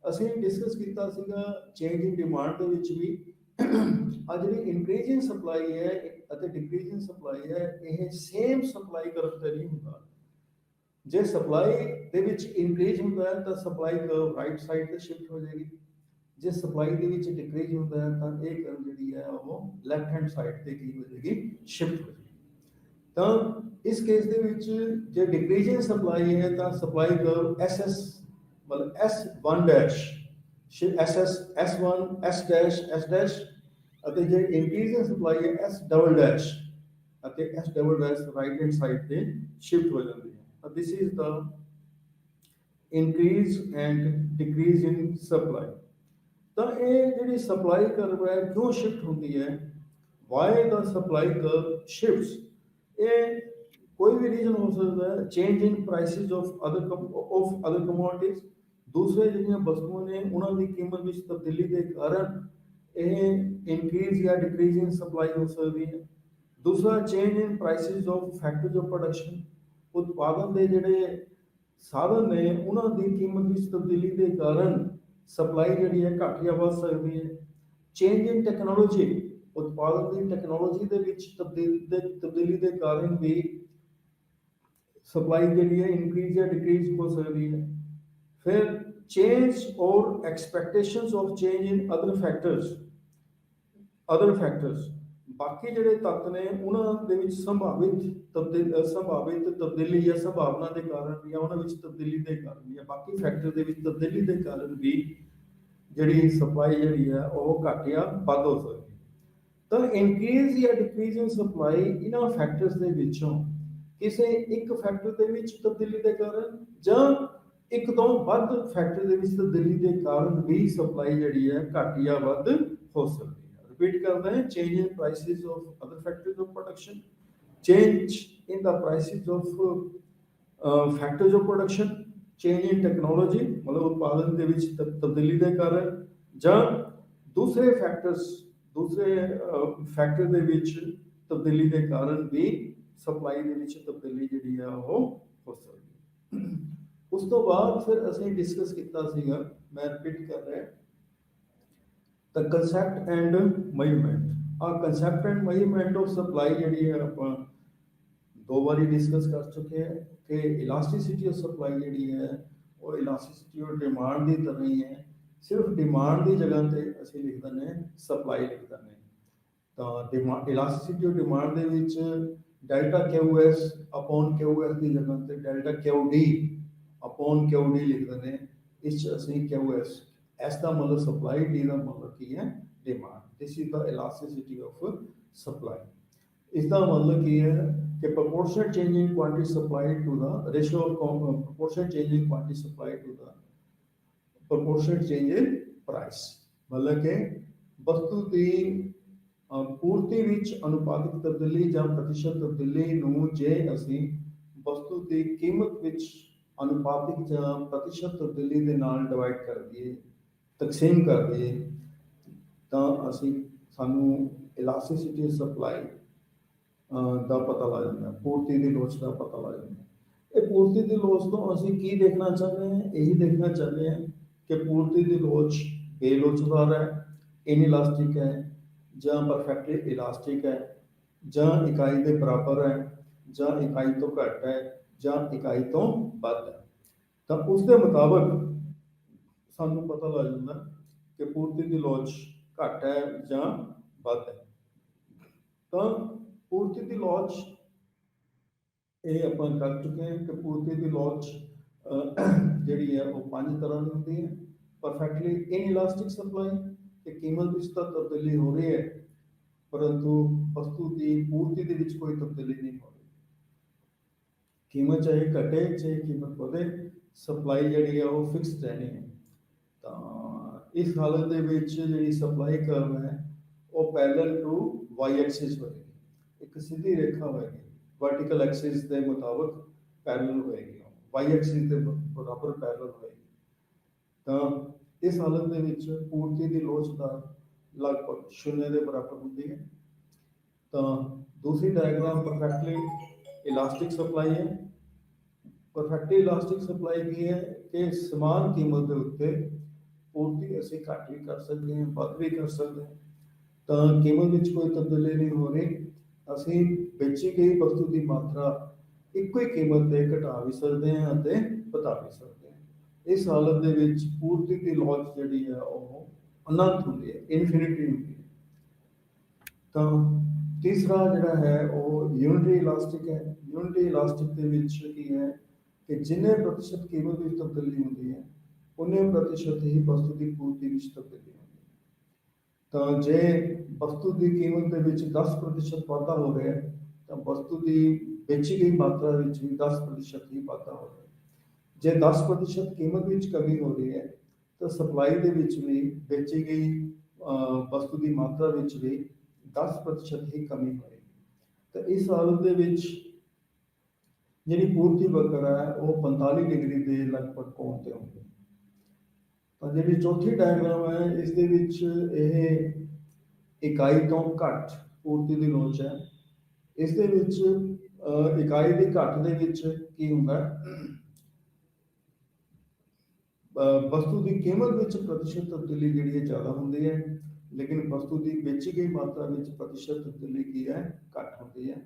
ਅਸੀਂ ਡਿਸਕਸ ਕੀਤਾ ਸੀਗਾ ਚੇਂਜ ਇਨ ਡਿਮਾਂਡ ਦੇ ਵਿੱਚ ਵੀ ਆ ਜਿਹੜੀ ਇਨਕਰੀਜ਼ ਇਨ ਸਪਲਾਈ ਹੈ ਅਤੇ ਡਿਕਰੀਜ਼ ਇਨ ਸਪਲਾਈ ਹੈ ਇਹ ਸੇਮ ਸਪਲਾਈ ਕਰਵ ਤੇ ਨਹੀਂ ਹੁੰਦਾ। ਜੇ ਸਪਲਾਈ ਦੇ ਵਿੱਚ ਇਨਕਰੀਜ਼ ਹੁੰਦਾ ਹੈ ਤਾਂ ਸਪਲਾਈ ਕਰਵ ਰਾਈਟ ਸਾਈਡ ਤੇ ਸ਼ਿਫਟ ਹੋ ਜਾਏਗੀ, ਜੇ ਸਪਲਾਈ ਦੇ ਵਿੱਚ ਡਿਕਰੀਜ਼ ਹੁੰਦਾ ਹੈ ਤਾਂ ਇਹ ਕਰਵ ਜਿਹੜੀ ਹੈ ਉਹ ਲੈਫਟ ਹੈਂਡ ਸਾਈਡ ਤੇ ਕੀ ਹੋ ਜਾਏਗੀ, ਸ਼ਿਫਟ ਹੋ ਜਾਏਗੀ। ਤਾਂ ਇਸ ਕੇਸ ਦੇ ਵਿੱਚ ਜੇ ਡਿਕਰੀਜ਼ ਇਨ ਸਪਲਾਈ ਹੈ ਤਾਂ ਸਪਲਾਈ ਕਰਵ SS ਮਤਲਬ S1 dash SS S1 S dash S dash, ਅਤੇ ਜੇ ਇਨਕਰੀਜ਼ ਇਨ ਸਪਲਾਈ ਹੈ S ਡਬਲ ਡੈਸ਼ ਅਤੇ S double dash right hand side ਤੇ ਸ਼ਿਫਟ ਹੋ ਜਾਂਦੀ ਹੈ। This is the increase and decrease in supply। ਤਾਂ ਇਹ ਜਿਹੜੀ ਸਪਲਾਈ ਕਰਵ ਹੈ ਕਿਉਂ ਸ਼ਿਫਟ ਹੁੰਦੀ ਹੈ, why the supply curve shifts, ਇਹ ਕੋਈ ਵੀ ਰੀਜ਼ਨ ਹੋ ਸਕਦਾ ਹੈ। Change in prices of other commodities, ਦੂਸਰੇ ਜਿਹੜੀਆਂ ਵਸਤੂਆਂ ਨੇ ਉਹਨਾਂ ਦੀ ਕੀਮਤ ਵਿੱਚ ਤਬਦੀਲੀ ਦੇ ਕਾਰਨ ਇਹ ਇਨਕਰੀਜ਼ ਜਾਂ ਡਿਕਰੀਜ਼ ਇਨ ਸਪਲਾਈ ਹੋ ਸਕਦੀ ਹੈ। ਦੂਸਰਾ change in prices of factors of production, ਉਤਪਾਦਨ ਦੇ ਜਿਹੜੇ ਸਾਧਨ ਨੇ ਉਹਨਾਂ ਦੀ ਕੀਮਤ ਵਿੱਚ ਤਬਦੀਲੀ ਦੇ ਕਾਰਨ ਸਪਲਾਈ ਜਿਹੜੀ ਹੈ ਘੱਟ ਜਾਂ ਵੱਧ ਸਕਦੀ ਹੈ। ਚੇਂਜ ਇਨ ਟੈਕਨੋਲੋਜੀ, ਉਤਪਾਦਨ ਦੀ ਟੈਕਨੋਲੋਜੀ ਦੇ ਵਿੱਚ ਤਬਦੀਲੀ ਦੇ ਕਾਰਨ ਵੀ ਸਪਲਾਈ ਜਿਹੜੀ ਹੈ ਇਨਕਰੀਜ਼ ਜਾਂ ਡਿਕਰੀਜ਼ ਹੋ ਸਕਦੀ ਹੈ। ਫਿਰ ਚੇਂਜ ਔਰ expectations of change in other factors, ਬਾਕੀ ਜਿਹੜੇ ਤੱਤ ਨੇ ਉਹਨਾਂ ਦੇ ਵਿੱਚ ਸੰਭਾਵਿਤ ਤਬਦੀਲੀ ਜਾਂ ਸੰਭਾਵਨਾ ਦੇ ਕਾਰਨ ਜਾਂ ਉਹਨਾਂ ਵਿੱਚ ਤਬਦੀਲੀ ਦੇ ਕਾਰਨ ਜਾਂ ਬਾਕੀ ਫੈਕਟਰ ਦੇ ਵਿੱਚ ਤਬਦੀਲੀ ਦੇ ਕਾਰਨ ਵੀ ਜਿਹੜੀ ਸਪਲਾਈ ਜਿਹੜੀ ਹੈ ਉਹ ਘੱਟ ਜਾਂ ਵੱਧ ਹੋ ਸਕਦੀ ਹੈ। ਤਾਂ ਇਨਕਰੀਜ਼ ਜਾਂ ਡਿਕਰੀਜ਼ ਇਨ ਸਪਲਾਈ ਇਹਨਾਂ ਫੈਕਟਰਸ ਦੇ ਵਿੱਚੋਂ ਕਿਸੇ ਇੱਕ ਫੈਕਟਰ ਦੇ ਵਿੱਚ ਤਬਦੀਲੀ ਦੇ ਕਾਰਨ ਜਾਂ ਇੱਕ ਤੋਂ ਵੱਧ ਫੈਕਟਰ ਦੇ ਵਿੱਚ ਤਬਦੀਲੀ ਦੇ ਕਾਰਨ ਵੀ ਸਪਲਾਈ ਜਿਹੜੀ ਹੈ ਘੱਟ ਜਾਂ ਵੱਧ ਹੋ ਸਕਦੀ ਹੈ। रिपीट करते हैं, change in prices of other factors of production, change in the prices of factors of production, change in technology मतलब उत्पादन ਦੇ ਵਿੱਚ ਤਬਦੀਲੀ ਦੇ ਕਾਰਨ ਜਾਂ ਦੂਸਰੇ ਫੈਕਟਰ ਦੇ ਵਿੱਚ ਤਬਦੀਲੀ ਦੇ ਕਾਰਨ ਵੀ ਸਪਲਾਈ ਦੇ ਵਿੱਚ ਤਬਦੀਲੀ ਜਿਹੜੀ ਆ ਉਹ ਹੋ ਸਕਦੀ ਹੈ। ਉਸ ਤੋਂ ਬਾਅਦ ਫਿਰ ਅਸੀਂ ਡਿਸਕਸ ਕੀਤਾ ਸੀਗਾ, ਮੈਂ ਰਿਪੀਟ ਕਰ ਰਿਹਾ, the concept and measurement। ਆ concept and measurement of supply ਜਿਹੜੀ ਹੈ ਆਪਾਂ ਦੋ ਵਾਰੀ ਡਿਸਕਸ ਕਰ ਚੁੱਕੇ ਹਾਂ ਕਿ ਇਲਾਸਟਿਸਿਟੀ ਆਫ ਸਪਲਾਈ ਜਿਹੜੀ ਹੈ ਉਹ ਇਲਾਸਟਿਸਿਟੀ ਆਫ ਡਿਮਾਂਡ ਦੀ ਤਰ੍ਹਾਂ ਹੀ ਹੈ, ਸਿਰਫ ਡਿਮਾਂਡ ਦੀ ਜਗ੍ਹਾ ਤੇ ਅਸੀਂ ਲਿਖ ਦਿੰਦੇ ਹਾਂ ਸਪਲਾਈ ਲਿਖ ਦਿੰਦੇ ਹਾਂ। ਤਾਂ ਇਲਾਸਟਿਸਿਟੀ ਆਫ ਡਿਮਾਂਡ ਦੇ ਵਿੱਚ ਡੈਲਟਾ QS ਅਪੋਨ QS ਦੀ ਜਗ੍ਹਾ ਤੇ ਡੈਲਟਾ QD ਅਪੋਨ QD ਲਿਖ ਦਿੰਦੇ ਹਾਂ। ਇਸ 'ਚ ਅਸੀਂ QS, S ਦਾ ਮਤਲਬ ਸਪਲਾਈ, D ਦਾ ਮਤਲਬ ਕੀ ਹੈ demand. This is the elasticity of supply. ਇਸ ਦਾ ਮਤਲਬ ਕੀ ਹੈ कि proportionate change in quantity supplied to the ratio of proportionate change in quantity supplied to the proportionate change in price। मतलब कि वस्तु की पूर्ति ਵਿੱਚ ਅਨੁਪਾਤਿਕ ਤਬਦੀਲੀ ਜਾਂ ਪ੍ਰਤੀਸ਼ਤ ਤਬਦੀਲੀ ਨੂੰ ਜੇ ਅਸੀਂ ਵਸਤੂ ਦੀ ਕੀਮਤ ਵਿੱਚ ਅਨੁਪਾਤਿਕ ਜਾਂ ਪ੍ਰਤੀਸ਼ਤ ਤਬਦੀਲੀ ਦੇ ਨਾਲ ਡਿਵਾਈਡ ਕਰ ਦਈਏ, ਤਕਸੀਮ ਕਰ ਦਈਏ, ਤਾਂ ਅਸੀਂ ਸਾਨੂੰ ਇਲਾਸਟਿਸਿਟੀ ਸਪਲਾਈ ਦਾ ਪਤਾ ਲੱਗ ਜਾਂਦਾ, ਪੂਰਤੀ ਦੀ ਲੋਚ ਦਾ ਪਤਾ ਲੱਗ ਜਾਂਦਾ। ਇਹ ਪੂਰਤੀ ਦੀ ਲੋਚ ਤੋਂ ਅਸੀਂ ਕੀ ਦੇਖਣਾ ਚਾਹੁੰਦੇ ਹਾਂ? ਇਹੀ ਦੇਖਣਾ ਚਾਹੁੰਦੇ ਹਾਂ ਕਿ ਪੂਰਤੀ ਦੀ ਲੋਚ ਬੇਲੋਚਦਾਰ ਹੈ, ਇਨਇਲਾਸਟਿਕ ਹੈ, ਜਾਂ ਪਰਫੈਕਟਲੀ ਇਲਾਸਟਿਕ ਹੈ, ਜਾਂ ਇਕਾਈ ਦੇ ਬਰਾਬਰ ਹੈ, ਜਾਂ ਇਕਾਈ ਤੋਂ ਘੱਟ ਹੈ, ਜਾਂ ਇਕਾਈ ਤੋਂ ਵੱਧ ਹੈ। ਤਾਂ ਉਸ ਦੇ ਮੁਤਾਬਕ ਸਾਨੂੰ ਪਤਾ ਲੱਗ ਜਾਂਦਾ ਕਿ ਪੂਰਤੀ ਦੀ ਲੋਚ ਘੱਟ ਹੈ ਜਾਂ ਵੱਧ ਹੈ। ਤਾਂ ਪੂਰਤੀ ਦੀ ਲੋਚ ਇਹ ਆਪਾਂ ਕਰ ਚੁੱਕੇ ਹਾਂ ਕਿ ਪੂਰਤੀ ਦੀ ਲੋਚ ਜਿਹੜੀ ਹੈ ਉਹ 5 ਤਰ੍ਹਾਂ ਦੀ ਹੁੰਦੀ ਹੈ। ਪਰਫੈਕਟਲੀ ਇਨਇਲਾਸਟਿਕ ਸਪਲਾਈ, ਕਿ ਕੀਮਤ ਵਿੱਚ ਤਾਂ ਤਬਦੀਲੀ ਹੋ ਰਹੀ ਹੈ ਪਰੰਤੂ ਵਸਤੂ ਦੀ ਪੂਰਤੀ ਦੇ ਵਿੱਚ ਕੋਈ ਤਬਦੀਲੀ ਨਹੀਂ ਹੋ ਰਹੀ। ਕੀਮਤ ਚਾਹੇ ਘਟੇ ਚਾਹੇ ਕੀਮਤ ਵਧੇ, ਸਪਲਾਈ ਜਿਹੜੀ ਹੈ ਉਹ ਫਿਕਸ ਰਹਿਣੀ ਹੈ। ਤਾਂ ਇਸ ਹਾਲਤ ਦੇ ਵਿੱਚ ਜਿਹੜੀ ਸਪਲਾਈ ਕਰਵ ਹੈ ਉਹ ਪੈਰਲਲ ਟੂ ਵਾਈ ਐਕਸਿਸ ਹੋਏਗੀ, ਇੱਕ ਸਿੱਧੀ ਰੇਖਾ ਹੋਏਗੀ, वर्टिकल एक्सिस के मुताबिक पैरेलल होएगी, वाई एक्सिस के बराबर पैरेलल होएगी। तो इस हालत के विच पूर्ति की लोच दर लगभग 0 के बराबर होती है। तो दूसरी डायग्राम परफेक्टली इलास्टिक सप्लाई है। परफेक्टली इलास्टिक सप्लाई की है कि समान कीमत के उत्ते पूर्ति असीं घट भी कर सकते हैं, वध भी कर सकते हैं। तो कीमत में कोई तब्दीली नहीं हो रही, ਅਸੀਂ ਵੇਚੀ ਗਈ ਵਸਤੂ ਦੀ ਮਾਤਰਾ ਇੱਕੋ ਹੀ ਕੀਮਤ ਤੇ ਘਟਾ ਵੀ ਸਕਦੇ ਹਾਂ ਅਤੇ ਵਧਾ ਵੀ ਸਕਦੇ ਹਾਂ। ਇਸ ਹਾਲਤ ਦੇ ਵਿੱਚ ਪੂਰਤੀ ਦੀ ਲੋਚ ਜਿਹੜੀ ਹੈ ਉਹ ਅਨੰਤ ਹੁੰਦੀ ਹੈ, ਇਨਫਿਨਿਟੀ ਹੁੰਦੀ ਹੈ। ਤਾਂ ਤੀਸਰਾ ਜਿਹੜਾ ਹੈ ਉਹ ਯੂਨਿਟਰੀ ਇਲਾਸਟਿਕ ਹੈ। ਯੂਨਿਟਰੀ ਇਲਾਸਟਿਕ ਦੇ ਵਿੱਚ ਕੀ ਹੈ ਕਿ ਜਿੰਨੇ ਪ੍ਰਤੀਸ਼ਤ ਕੀਮਤ ਵਿੱਚ ਤਬਦੀਲੀ ਹੁੰਦੀ ਹੈ ਉਨੇ ਪ੍ਰਤੀਸ਼ਤ ਹੀ ਵਸਤੂ ਦੀ ਪੂਰਤੀ ਵਿੱਚ ਤਬਦੀਲੀ ਹੁੰਦੀ ਹੈ। ਤਾਂ ਜੇ ਵਸਤੂ ਦੀ ਕੀਮਤ ਦੇ ਵਿੱਚ 10% ਵਾਧਾ ਹੋ ਰਿਹਾ ਤਾਂ ਵਸਤੂ ਦੀ ਵੇਚੀ ਗਈ ਮਾਤਰਾ ਵਿੱਚ ਵੀ 10% ਹੀ ਵਾਧਾ ਹੋ ਰਿਹਾ। ਜੇ 10% ਕੀਮਤ ਵਿੱਚ ਕਮੀ ਹੋ ਰਹੀ ਹੈ ਤਾਂ ਸਪਲਾਈ ਦੇ ਵਿੱਚ ਵੀ ਵੇਚੀ ਗਈ ਵਸਤੂ ਦੀ ਮਾਤਰਾ ਵਿੱਚ ਵੀ 10% ਹੀ ਕਮੀ ਹੋਏਗੀ। ਤਾਂ ਇਸ ਹਾਲਤ ਦੇ ਵਿੱਚ ਜਿਹੜੀ ਪੂਰਤੀ ਵਕਰ ਹੈ ਉਹ 45 ਡਿਗਰੀ ਦੇ ਲਗਭਗ ਕੋਣ ਤੇ ਹੁੰਦੀ ਹੈ। ਤਾਂ ਜਿਹੜੀ ਚੌਥੀ ਡਾਇਗਰਾਮ ਹੈ ਇਸ ਦੇ ਵਿੱਚ ਇਹ ਇਕਾਈ ਤੋਂ ਘੱਟ ਪੂਰਤੀ ਦੀ ਲੋਚ ਹੈ। ਇਸ ਦੇ ਵਿੱਚ ਇਕਾਈ ਦੀ ਘੱਟ ਦੇ ਵਿੱਚ ਕੀ ਹੁੰਦਾ, ਵਸਤੂ ਦੀ ਕੀਮਤ ਵਿੱਚ ਪ੍ਰਤੀਸ਼ਤ ਤਬਦੀਲੀ ਜਿਹੜੀ ਹੈ ਜ਼ਿਆਦਾ ਹੁੰਦੀ ਹੈ, ਲੇਕਿਨ ਵਸਤੂ ਦੀ ਵੇਚੀ ਗਈ ਮਾਤਰਾ ਵਿੱਚ ਪ੍ਰਤੀਸ਼ਤ ਤਬਦੀਲੀ ਕੀ ਹੈ ਘੱਟ ਹੁੰਦੀ ਹੈ।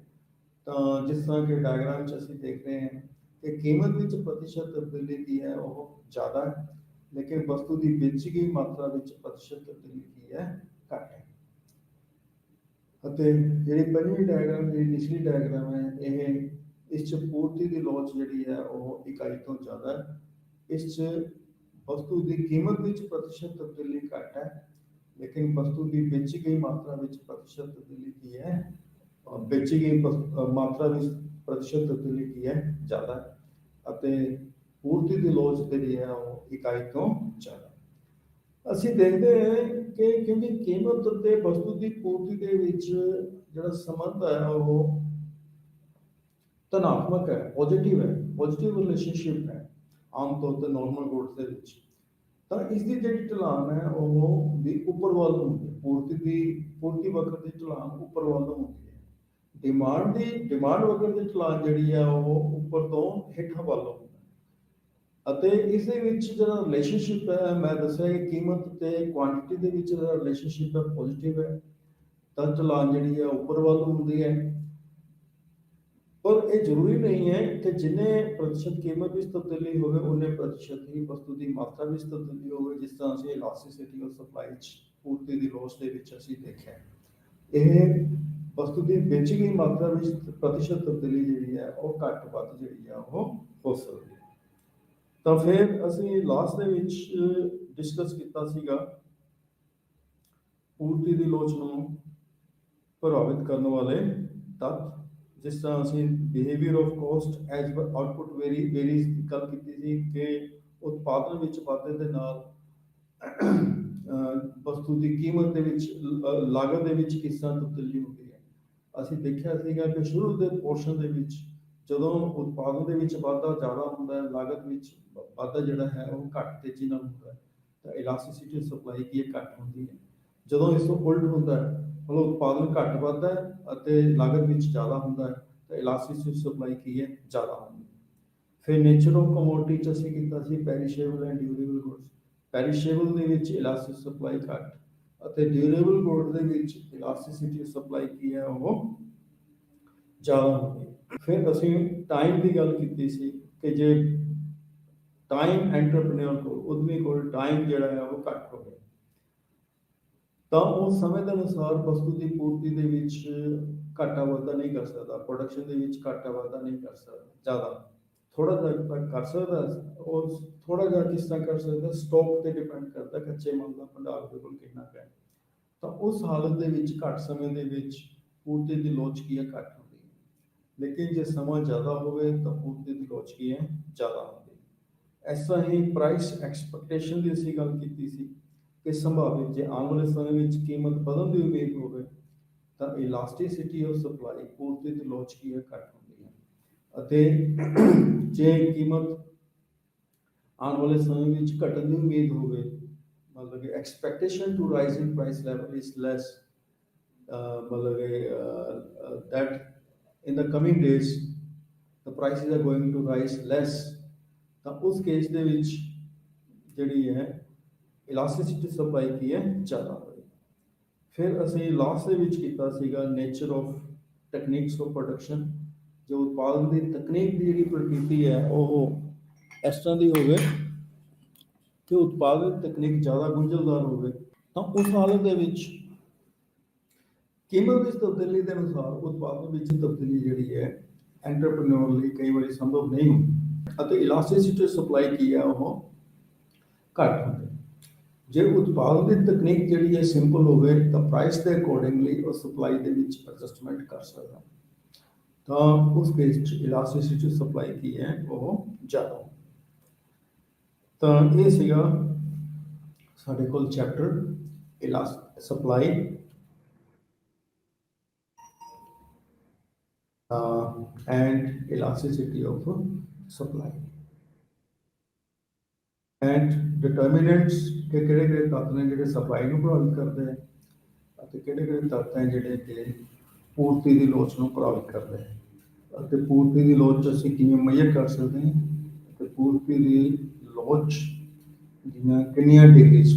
ਤਾਂ ਜਿਸ ਤਰ੍ਹਾਂ ਕਿ ਡਾਇਗਰਾਮ 'ਚ ਅਸੀਂ ਦੇਖ ਰਹੇ ਹਾਂ ਕਿ ਕੀਮਤ ਵਿੱਚ ਪ੍ਰਤੀਸ਼ਤ ਤਬਦੀਲੀ ਕੀ ਹੈ ਉਹ ਜ਼ਿਆਦਾ ਹੈ, ਲੇਕਿਨ ਵਸਤੂ ਦੀ ਵੇਚੀ ਗਈ ਮਾਤਰਾ ਵਿੱਚ ਪ੍ਰਤੀਸ਼ਤ ਤਬਦੀਲੀ ਕੀ ਹੈ ਘੱਟ ਹੈ। ਅਤੇ ਜਿਹੜੀ ਪੰਜਵੀਂ ਡਾਇਗਰਾਮ ਜਿਹੜੀ ਨਿਚਲੀ ਡਾਇਗਰਾਮ ਹੈ ਇਹ ਇਸ 'ਚ ਪੂਰਤੀ ਦੀ ਲੋਚ ਜਿਹੜੀ ਹੈ ਉਹ ਇਕਾਈ ਤੋਂ ਜ਼ਿਆਦਾ ਹੈ। ਇਸ 'ਚ ਵਸਤੂ ਦੀ ਕੀਮਤ ਵਿੱਚ ਪ੍ਰਤੀਸ਼ਤ ਤਬਦੀਲੀ ਘੱਟ ਹੈ, ਲੇਕਿਨ ਵਸਤੂ ਦੀ ਵੇਚੀ ਗਈ ਮਾਤਰਾ ਵਿੱਚ ਪ੍ਰਤੀਸ਼ਤ ਤਬਦੀਲੀ ਕੀ ਹੈ, ਵੇਚੀ ਗਈ ਮਾਤਰਾ ਵਿੱਚ ਪ੍ਰਤੀਸ਼ਤ ਤਬਦੀਲੀ ਕੀ ਹੈ ਜ਼ਿਆਦਾ ਹੈ। ਅਤੇ ਪੂਰਤੀ ਦੀ ਲੋਚ ਜਿਹੜੀ ਹੈ ਉਹ ਇਕਾਈ ਤੋਂ ਜ਼ਿਆਦਾ। ਅਸੀਂ ਦੇਖਦੇ ਹਾਂ ਕਿ ਕਿਉਂਕਿ ਕੀਮਤ ਅਤੇ ਵਸਤੂ ਦੀ ਪੂਰਤੀ ਦੇ ਵਿੱਚ ਜਿਹੜਾ ਸੰਬੰਧ ਹੈ ਉਹ ਧਨਾਤਮਕ ਹੈ, ਪੋਜ਼ਿਟਿਵ ਹੈ, ਪੋਜ਼ਿਟਿਵ ਰਿਲੇਸ਼ਨਸ਼ਿਪ ਹੈ ਆਮ ਤੌਰ ਤੇ ਨਾਰਮਲ ਗੁੱਡਸ ਦੇ ਵਿੱਚ। ਤਾਂ ਇਸ ਦੀ ਜਿਹੜੀ ਢਲਾਨ ਹੈ ਉਹ ਵੀ ਉੱਪਰ ਵੱਲ ਹੁੰਦੀ ਹੈ। ਪੂਰਤੀ ਵਕਰ ਦੀ ਢਲਾਨ ਉੱਪਰ ਵੱਲ ਹੁੰਦੀ ਹੈ। ਡਿਮਾਂਡ ਵਕਰ ਦੀ ਢਲਾਨ ਜਿਹੜੀ ਹੈ ਉਹ ਉੱਪਰ ਤੋਂ ਹੇਠਾਂ ਵੱਲ ਹੁੰਦੀ ਹੈ। ਅਤੇ ਇਸ ਦੇ ਵਿੱਚ ਜਿਹੜਾ ਰਿਲੇਸ਼ਨਸ਼ਿਪ ਹੈ ਮੈਂ ਦੱਸਿਆ ਕਿ ਕੀਮਤ ਤੇ ਕੁਆਂਟੀਟੀ ਦੇ ਵਿੱਚ ਜਿਹੜਾ ਰਿਲੇਸ਼ਨਸ਼ਿਪ ਹੈ ਪੋਜ਼ਿਟਿਵ ਹੈ, ਤਾਂ ਢਲਾਨ ਜਿਹੜੀ ਹੈ ਉੱਪਰ ਵੱਲ ਹੁੰਦੀ ਹੈ। ਪਰ ਇਹ ਜ਼ਰੂਰੀ ਨਹੀਂ ਹੈ ਕਿ ਜਿੰਨੇ ਪ੍ਰਤੀਸ਼ਤ ਕੀਮਤ ਵਿੱਚ ਤਬਦੀਲੀ ਹੋਵੇ ਉਨੇ ਪ੍ਰਤੀਸ਼ਤ ਹੀ ਵਸਤੂ ਦੀ ਮਾਤਰਾ ਵਿੱਚ ਤਬਦੀਲੀ ਹੋਵੇ, ਜਿਸ ਤਰ੍ਹਾਂ ਅਸੀਂ ਇਲਾਸਟਿਸਿਟੀ ਆਫ ਸਪਲਾਈ 'ਚ ਪੂਰਤੀ ਦੀ ਲੋਚ ਦੇ ਵਿੱਚ ਅਸੀਂ ਦੇਖਿਆ। ਇਹ ਵਸਤੂ ਦੀ ਵੇਚੀ ਗਈ ਮਾਤਰਾ ਵਿੱਚ ਪ੍ਰਤੀਸ਼ਤ ਤਬਦੀਲੀ ਜਿਹੜੀ ਹੈ ਉਹ ਘੱਟ ਵੱਧ ਜਿਹੜੀ ਆ ਉਹ ਹੋ ਸਕਦੀ ਹੈ। ਤਾਂ ਫਿਰ ਅਸੀਂ ਲਾਸਟ ਦੇ ਵਿੱਚ ਡਿਸਕਸ ਕੀਤਾ ਸੀਗਾ ਪੂਰਤੀ ਦੀ ਲੋਚ ਨੂੰ ਪ੍ਰਭਾਵਿਤ ਕਰਨ ਵਾਲੇ ਤੱਤ, ਜਿਸ ਤਰ੍ਹਾਂ ਅਸੀਂ behaviour of cost as per output varies ਦੀ ਗੱਲ ਕੀਤੀ ਸੀ ਕਿ ਉਤਪਾਦਨ ਵਿੱਚ ਵਾਧੇ ਦੇ ਨਾਲ ਵਸਤੂ ਦੀ ਕੀਮਤ ਦੇ ਵਿੱਚ ਲਾਗਤ ਦੇ ਵਿੱਚ ਕਿਸ ਤਰ੍ਹਾਂ ਤਬਦੀਲੀ ਹੁੰਦੀ ਹੈ। ਅਸੀਂ ਦੇਖਿਆ ਸੀਗਾ ਕਿ ਸ਼ੁਰੂ ਦੇ ਪੋਰਸ਼ਨ ਦੇ ਵਿੱਚ ਜਦੋਂ ਉਤਪਾਦਨ ਦੇ ਵਿੱਚ ਵਾਧਾ ਜ਼ਿਆਦਾ ਹੁੰਦਾ ਹੈ, ਲਾਗਤ ਵਿੱਚ ਵਾਧਾ ਜਿਹੜਾ ਹੈ ਉਹ ਘੱਟ ਤੇਜ਼ੀ ਨਾਲ ਹੁੰਦਾ ਹੈ, ਤਾਂ ਇਲਾਸਟਿਸਿਟੀ ਸਪਲਾਈ ਕੀ ਹੈ ਘੱਟ ਹੁੰਦੀ ਹੈ। ਜਦੋਂ ਇਸ ਤੋਂ ਉਲਟ ਹੁੰਦਾ ਹੈ, ਮਤਲਬ ਉਤਪਾਦਨ ਘੱਟ ਵੱਧਦਾ ਹੈ ਅਤੇ ਲਾਗਤ ਵਿੱਚ ਜ਼ਿਆਦਾ ਹੁੰਦਾ ਹੈ, ਤਾਂ ਇਲਾਸਟਿਸਿਟੀ ਸਪਲਾਈ ਕੀ ਹੈ ਜ਼ਿਆਦਾ ਹੁੰਦੀ ਹੈ। ਫਿਰ ਨੇਚਰ ਆਫ ਕਮੋਡਿਟੀ ਚ ਅਸੀਂ ਕੀਤਾ ਸੀ ਪੈਰੀਸ਼ੇਬਲ ਐਂਡ ਡਿਊਰੇਬਲ ਗੁੱਡਸ। ਪੈਰੀਸ਼ੇਬਲ ਦੇ ਵਿੱਚ ਇਲਾਸਟਿਕ ਸਪਲਾਈ ਘੱਟ ਅਤੇ ਡਿਊਰੇਬਲ ਗੁੱਡ ਦੇ ਵਿੱਚ ਇਲਾਸਟਿਸਿਟੀ ਸਪਲਾਈ ਕੀ ਹੈ ਉਹ ਜ਼ਿਆਦਾ ਹੁੰਦੀ ਹੈ। ਫਿਰ ਅਸੀਂ ਟਾਈਮ ਦੀ ਗੱਲ ਕੀਤੀ ਸੀ ਕਿ ਜੇ ਟਾਈਮ ਐਂਟਰਪ੍ਰੇਨਿਓਰ ਕੋਲ ਉਦਮੀ ਕੋਲ ਟਾਈਮ ਜਿਹੜਾ ਹੈ ਉਹ ਘੱਟ ਹੋਵੇ ਤਾਂ ਉਹ ਸਮੇਂ ਦੇ ਅਨੁਸਾਰ ਵਸਤੂ ਦੀ ਪੂਰਤੀ ਦੇ ਵਿੱਚ ਘਾਟਾ ਵਾਧਾ ਨਹੀਂ ਕਰ ਸਕਦਾ, ਪ੍ਰੋਡਕਸ਼ਨ ਦੇ ਵਿੱਚ ਘਾਟਾ ਵਾਧਾ ਨਹੀਂ ਕਰ ਸਕਦਾ, ਜ਼ਿਆਦਾ ਥੋੜਾ ਜਿਹਾ ਕਰ ਸਕਦਾ। ਉਹ ਥੋੜਾ ਜਿਹਾ ਕਿਸ ਤਰ੍ਹਾਂ ਕਰ ਸਕਦਾ, ਸਟਾਕ ਤੇ ਡਿਪੈਂਡ ਕਰਦਾ, ਕੱਚੇ ਮਾਲ ਦਾ ਭੰਡਾਰ ਉਹਦੇ ਕੋਲ ਕਿੰਨਾ ਕੁ ਹੈ। ਤਾਂ ਉਸ ਹਾਲਤ ਦੇ ਵਿੱਚ ਘੱਟ ਸਮੇਂ ਦੇ ਵਿੱਚ ਪੂਰਤੀ ਦੀ ਲੋਚ ਕੀ ਹੈ ਘੱਟ ਹੁੰਦੀ ਹੈ, ਲੇਕਿਨ ਜੇ ਸਮਾਂ ਜ਼ਿਆਦਾ ਹੋਵੇ ਤਾਂ ਪੂਰਤੀ ਦੀ ਲੋਚ ਕੀ ਹੈ ਜ਼ਿਆਦਾ ਹੁੰਦੀ ਹੈ। ਇਸ ਤਰ੍ਹਾਂ ਹੀ ਪ੍ਰਾਈਸ ਐਕਸਪੈਕਟੇਸ਼ਨ ਦੀ ਅਸੀਂ ਗੱਲ ਕੀਤੀ ਸੀ ਕਿ ਸੰਭਾਵਿਤ ਜੇ ਆਉਣ ਵਾਲੇ ਸਮੇਂ ਵਿੱਚ ਕੀਮਤ ਵਧਣ ਦੀ ਉਮੀਦ ਹੋਵੇ ਤਾਂ ਇਲਾਸਟਿਸਿਟੀ ਆਫ ਸਪਲਾਈ ਪੂਰਤੀ ਦੀ ਲੋਚ ਕੀ ਹੈ ਘੱਟ ਹੁੰਦੀ ਹੈ, ਅਤੇ ਜੇ ਕੀਮਤ ਆਉਣ ਵਾਲੇ ਸਮੇਂ ਵਿੱਚ ਘਟਣ ਦੀ ਉਮੀਦ ਹੋਵੇ, ਮਤਲਬ ਕਿ expectation to rise in price level is less, ਮਤਲਬ ਕਿ that in the coming days the prices are going to rise less, ਤਾਂ ਉਸ ਕੇਸ ਦੇ ਵਿੱਚ ਜਿਹੜੀ ਹੈ ਇਲਾਸਟਿਸਿਟੀ ਸਪਲਾਈ ਕੀ ਹੈ ਜ਼ਿਆਦਾ ਹੋਵੇ। ਫਿਰ ਅਸੀਂ ਲਾਸਟ ਦੇ ਵਿੱਚ ਕੀਤਾ ਸੀਗਾ nature of techniques of production. ਜੋ ਉਤਪਾਦਨ ਦੀ ਤਕਨੀਕ ਦੀ ਜਿਹੜੀ ਪ੍ਰਕਿਰਤੀ ਹੈ ਉਹ ਇਸ ਤਰ੍ਹਾਂ ਦੀ ਹੋਵੇ ਕਿ ਉਤਪਾਦਨ ਤਕਨੀਕ ਜ਼ਿਆਦਾ ਗੁੰਝਲਦਾਰ ਹੋਵੇ, ਤਾਂ ਉਸ ਹਾਲਤ ਦੇ ਵਿੱਚ ਕੀਮਤ ਵਿੱਚ ਤਬਦੀਲੀ ਦੇ ਅਨੁਸਾਰ ਉਤਪਾਦਨ ਵਿੱਚ ਤਬਦੀਲੀ ਜਿਹੜੀ ਹੈ ਐਂਟਰਪ੍ਰੇਨਿਓਰ ਲਈ ਕਈ ਵਾਰੀ ਸੰਭਵ ਨਹੀਂ ਹੁੰਦੀ, ਅਤੇ ਇਲਾਸਟਿਸਿਟੀ ਸਪਲਾਈ ਕੀ ਹੈ ਉਹ ਘੱਟ ਹੁੰਦੀ। ਜੇ ਉਤਪਾਦਨ ਦੀ ਤਕਨੀਕ ਜਿਹੜੀ ਹੈ ਸਿੰਪਲ ਹੋਵੇ ਤਾਂ ਪ੍ਰਾਈਸ ਦੇ ਅਕੋਰਡਿੰਗਲੀ ਉਹ ਸਪਲਾਈ ਦੇ ਵਿੱਚ ਐਡਜਸਟਮੈਂਟ ਕਰ ਸਕਦਾ, ਤਾਂ ਉਸ ਕੇਸ 'ਚ ਇਲਾਸਟਿਸਿਟੀ ਸਪਲਾਈ ਕੀ ਹੈ ਉਹ ਜ਼ਿਆਦਾ। ਤਾਂ ਇਹ ਸੀਗਾ ਸਾਡੇ ਕੋਲ chapter supply and elasticity of supply and determinants ਕਿ ਕਿਹੜੇ ਤੱਤ ਨੇ ਜਿਹੜੇ ਸਪਲਾਈ ਨੂੰ ਪ੍ਰਭਾਵਿਤ ਕਰਦੇ ਹੈ ਅਤੇ ਕਿਹੜੇ ਤੱਤ ਹੈ ਜਿਹੜੇ ਕਿ ਪੂਰਤੀ ਦੀ ਲੋਚ ਨੂੰ ਪ੍ਰਭਾਵਿਤ ਕਰਦੇ ਹੈ, ਅਤੇ ਪੂਰਤੀ ਦੀ ਲੋਚ ਅਸੀਂ ਕਿਵੇਂ ਮੇਜ਼ਰ ਕਰ ਸਕਦੇ ਹਾਂ, ਅਤੇ ਪੂਰਤੀ ਦੀ ਲੋਚ ਦੀਆਂ ਕਿੰਨੀਆਂ ਡਿਗਰੀਜ਼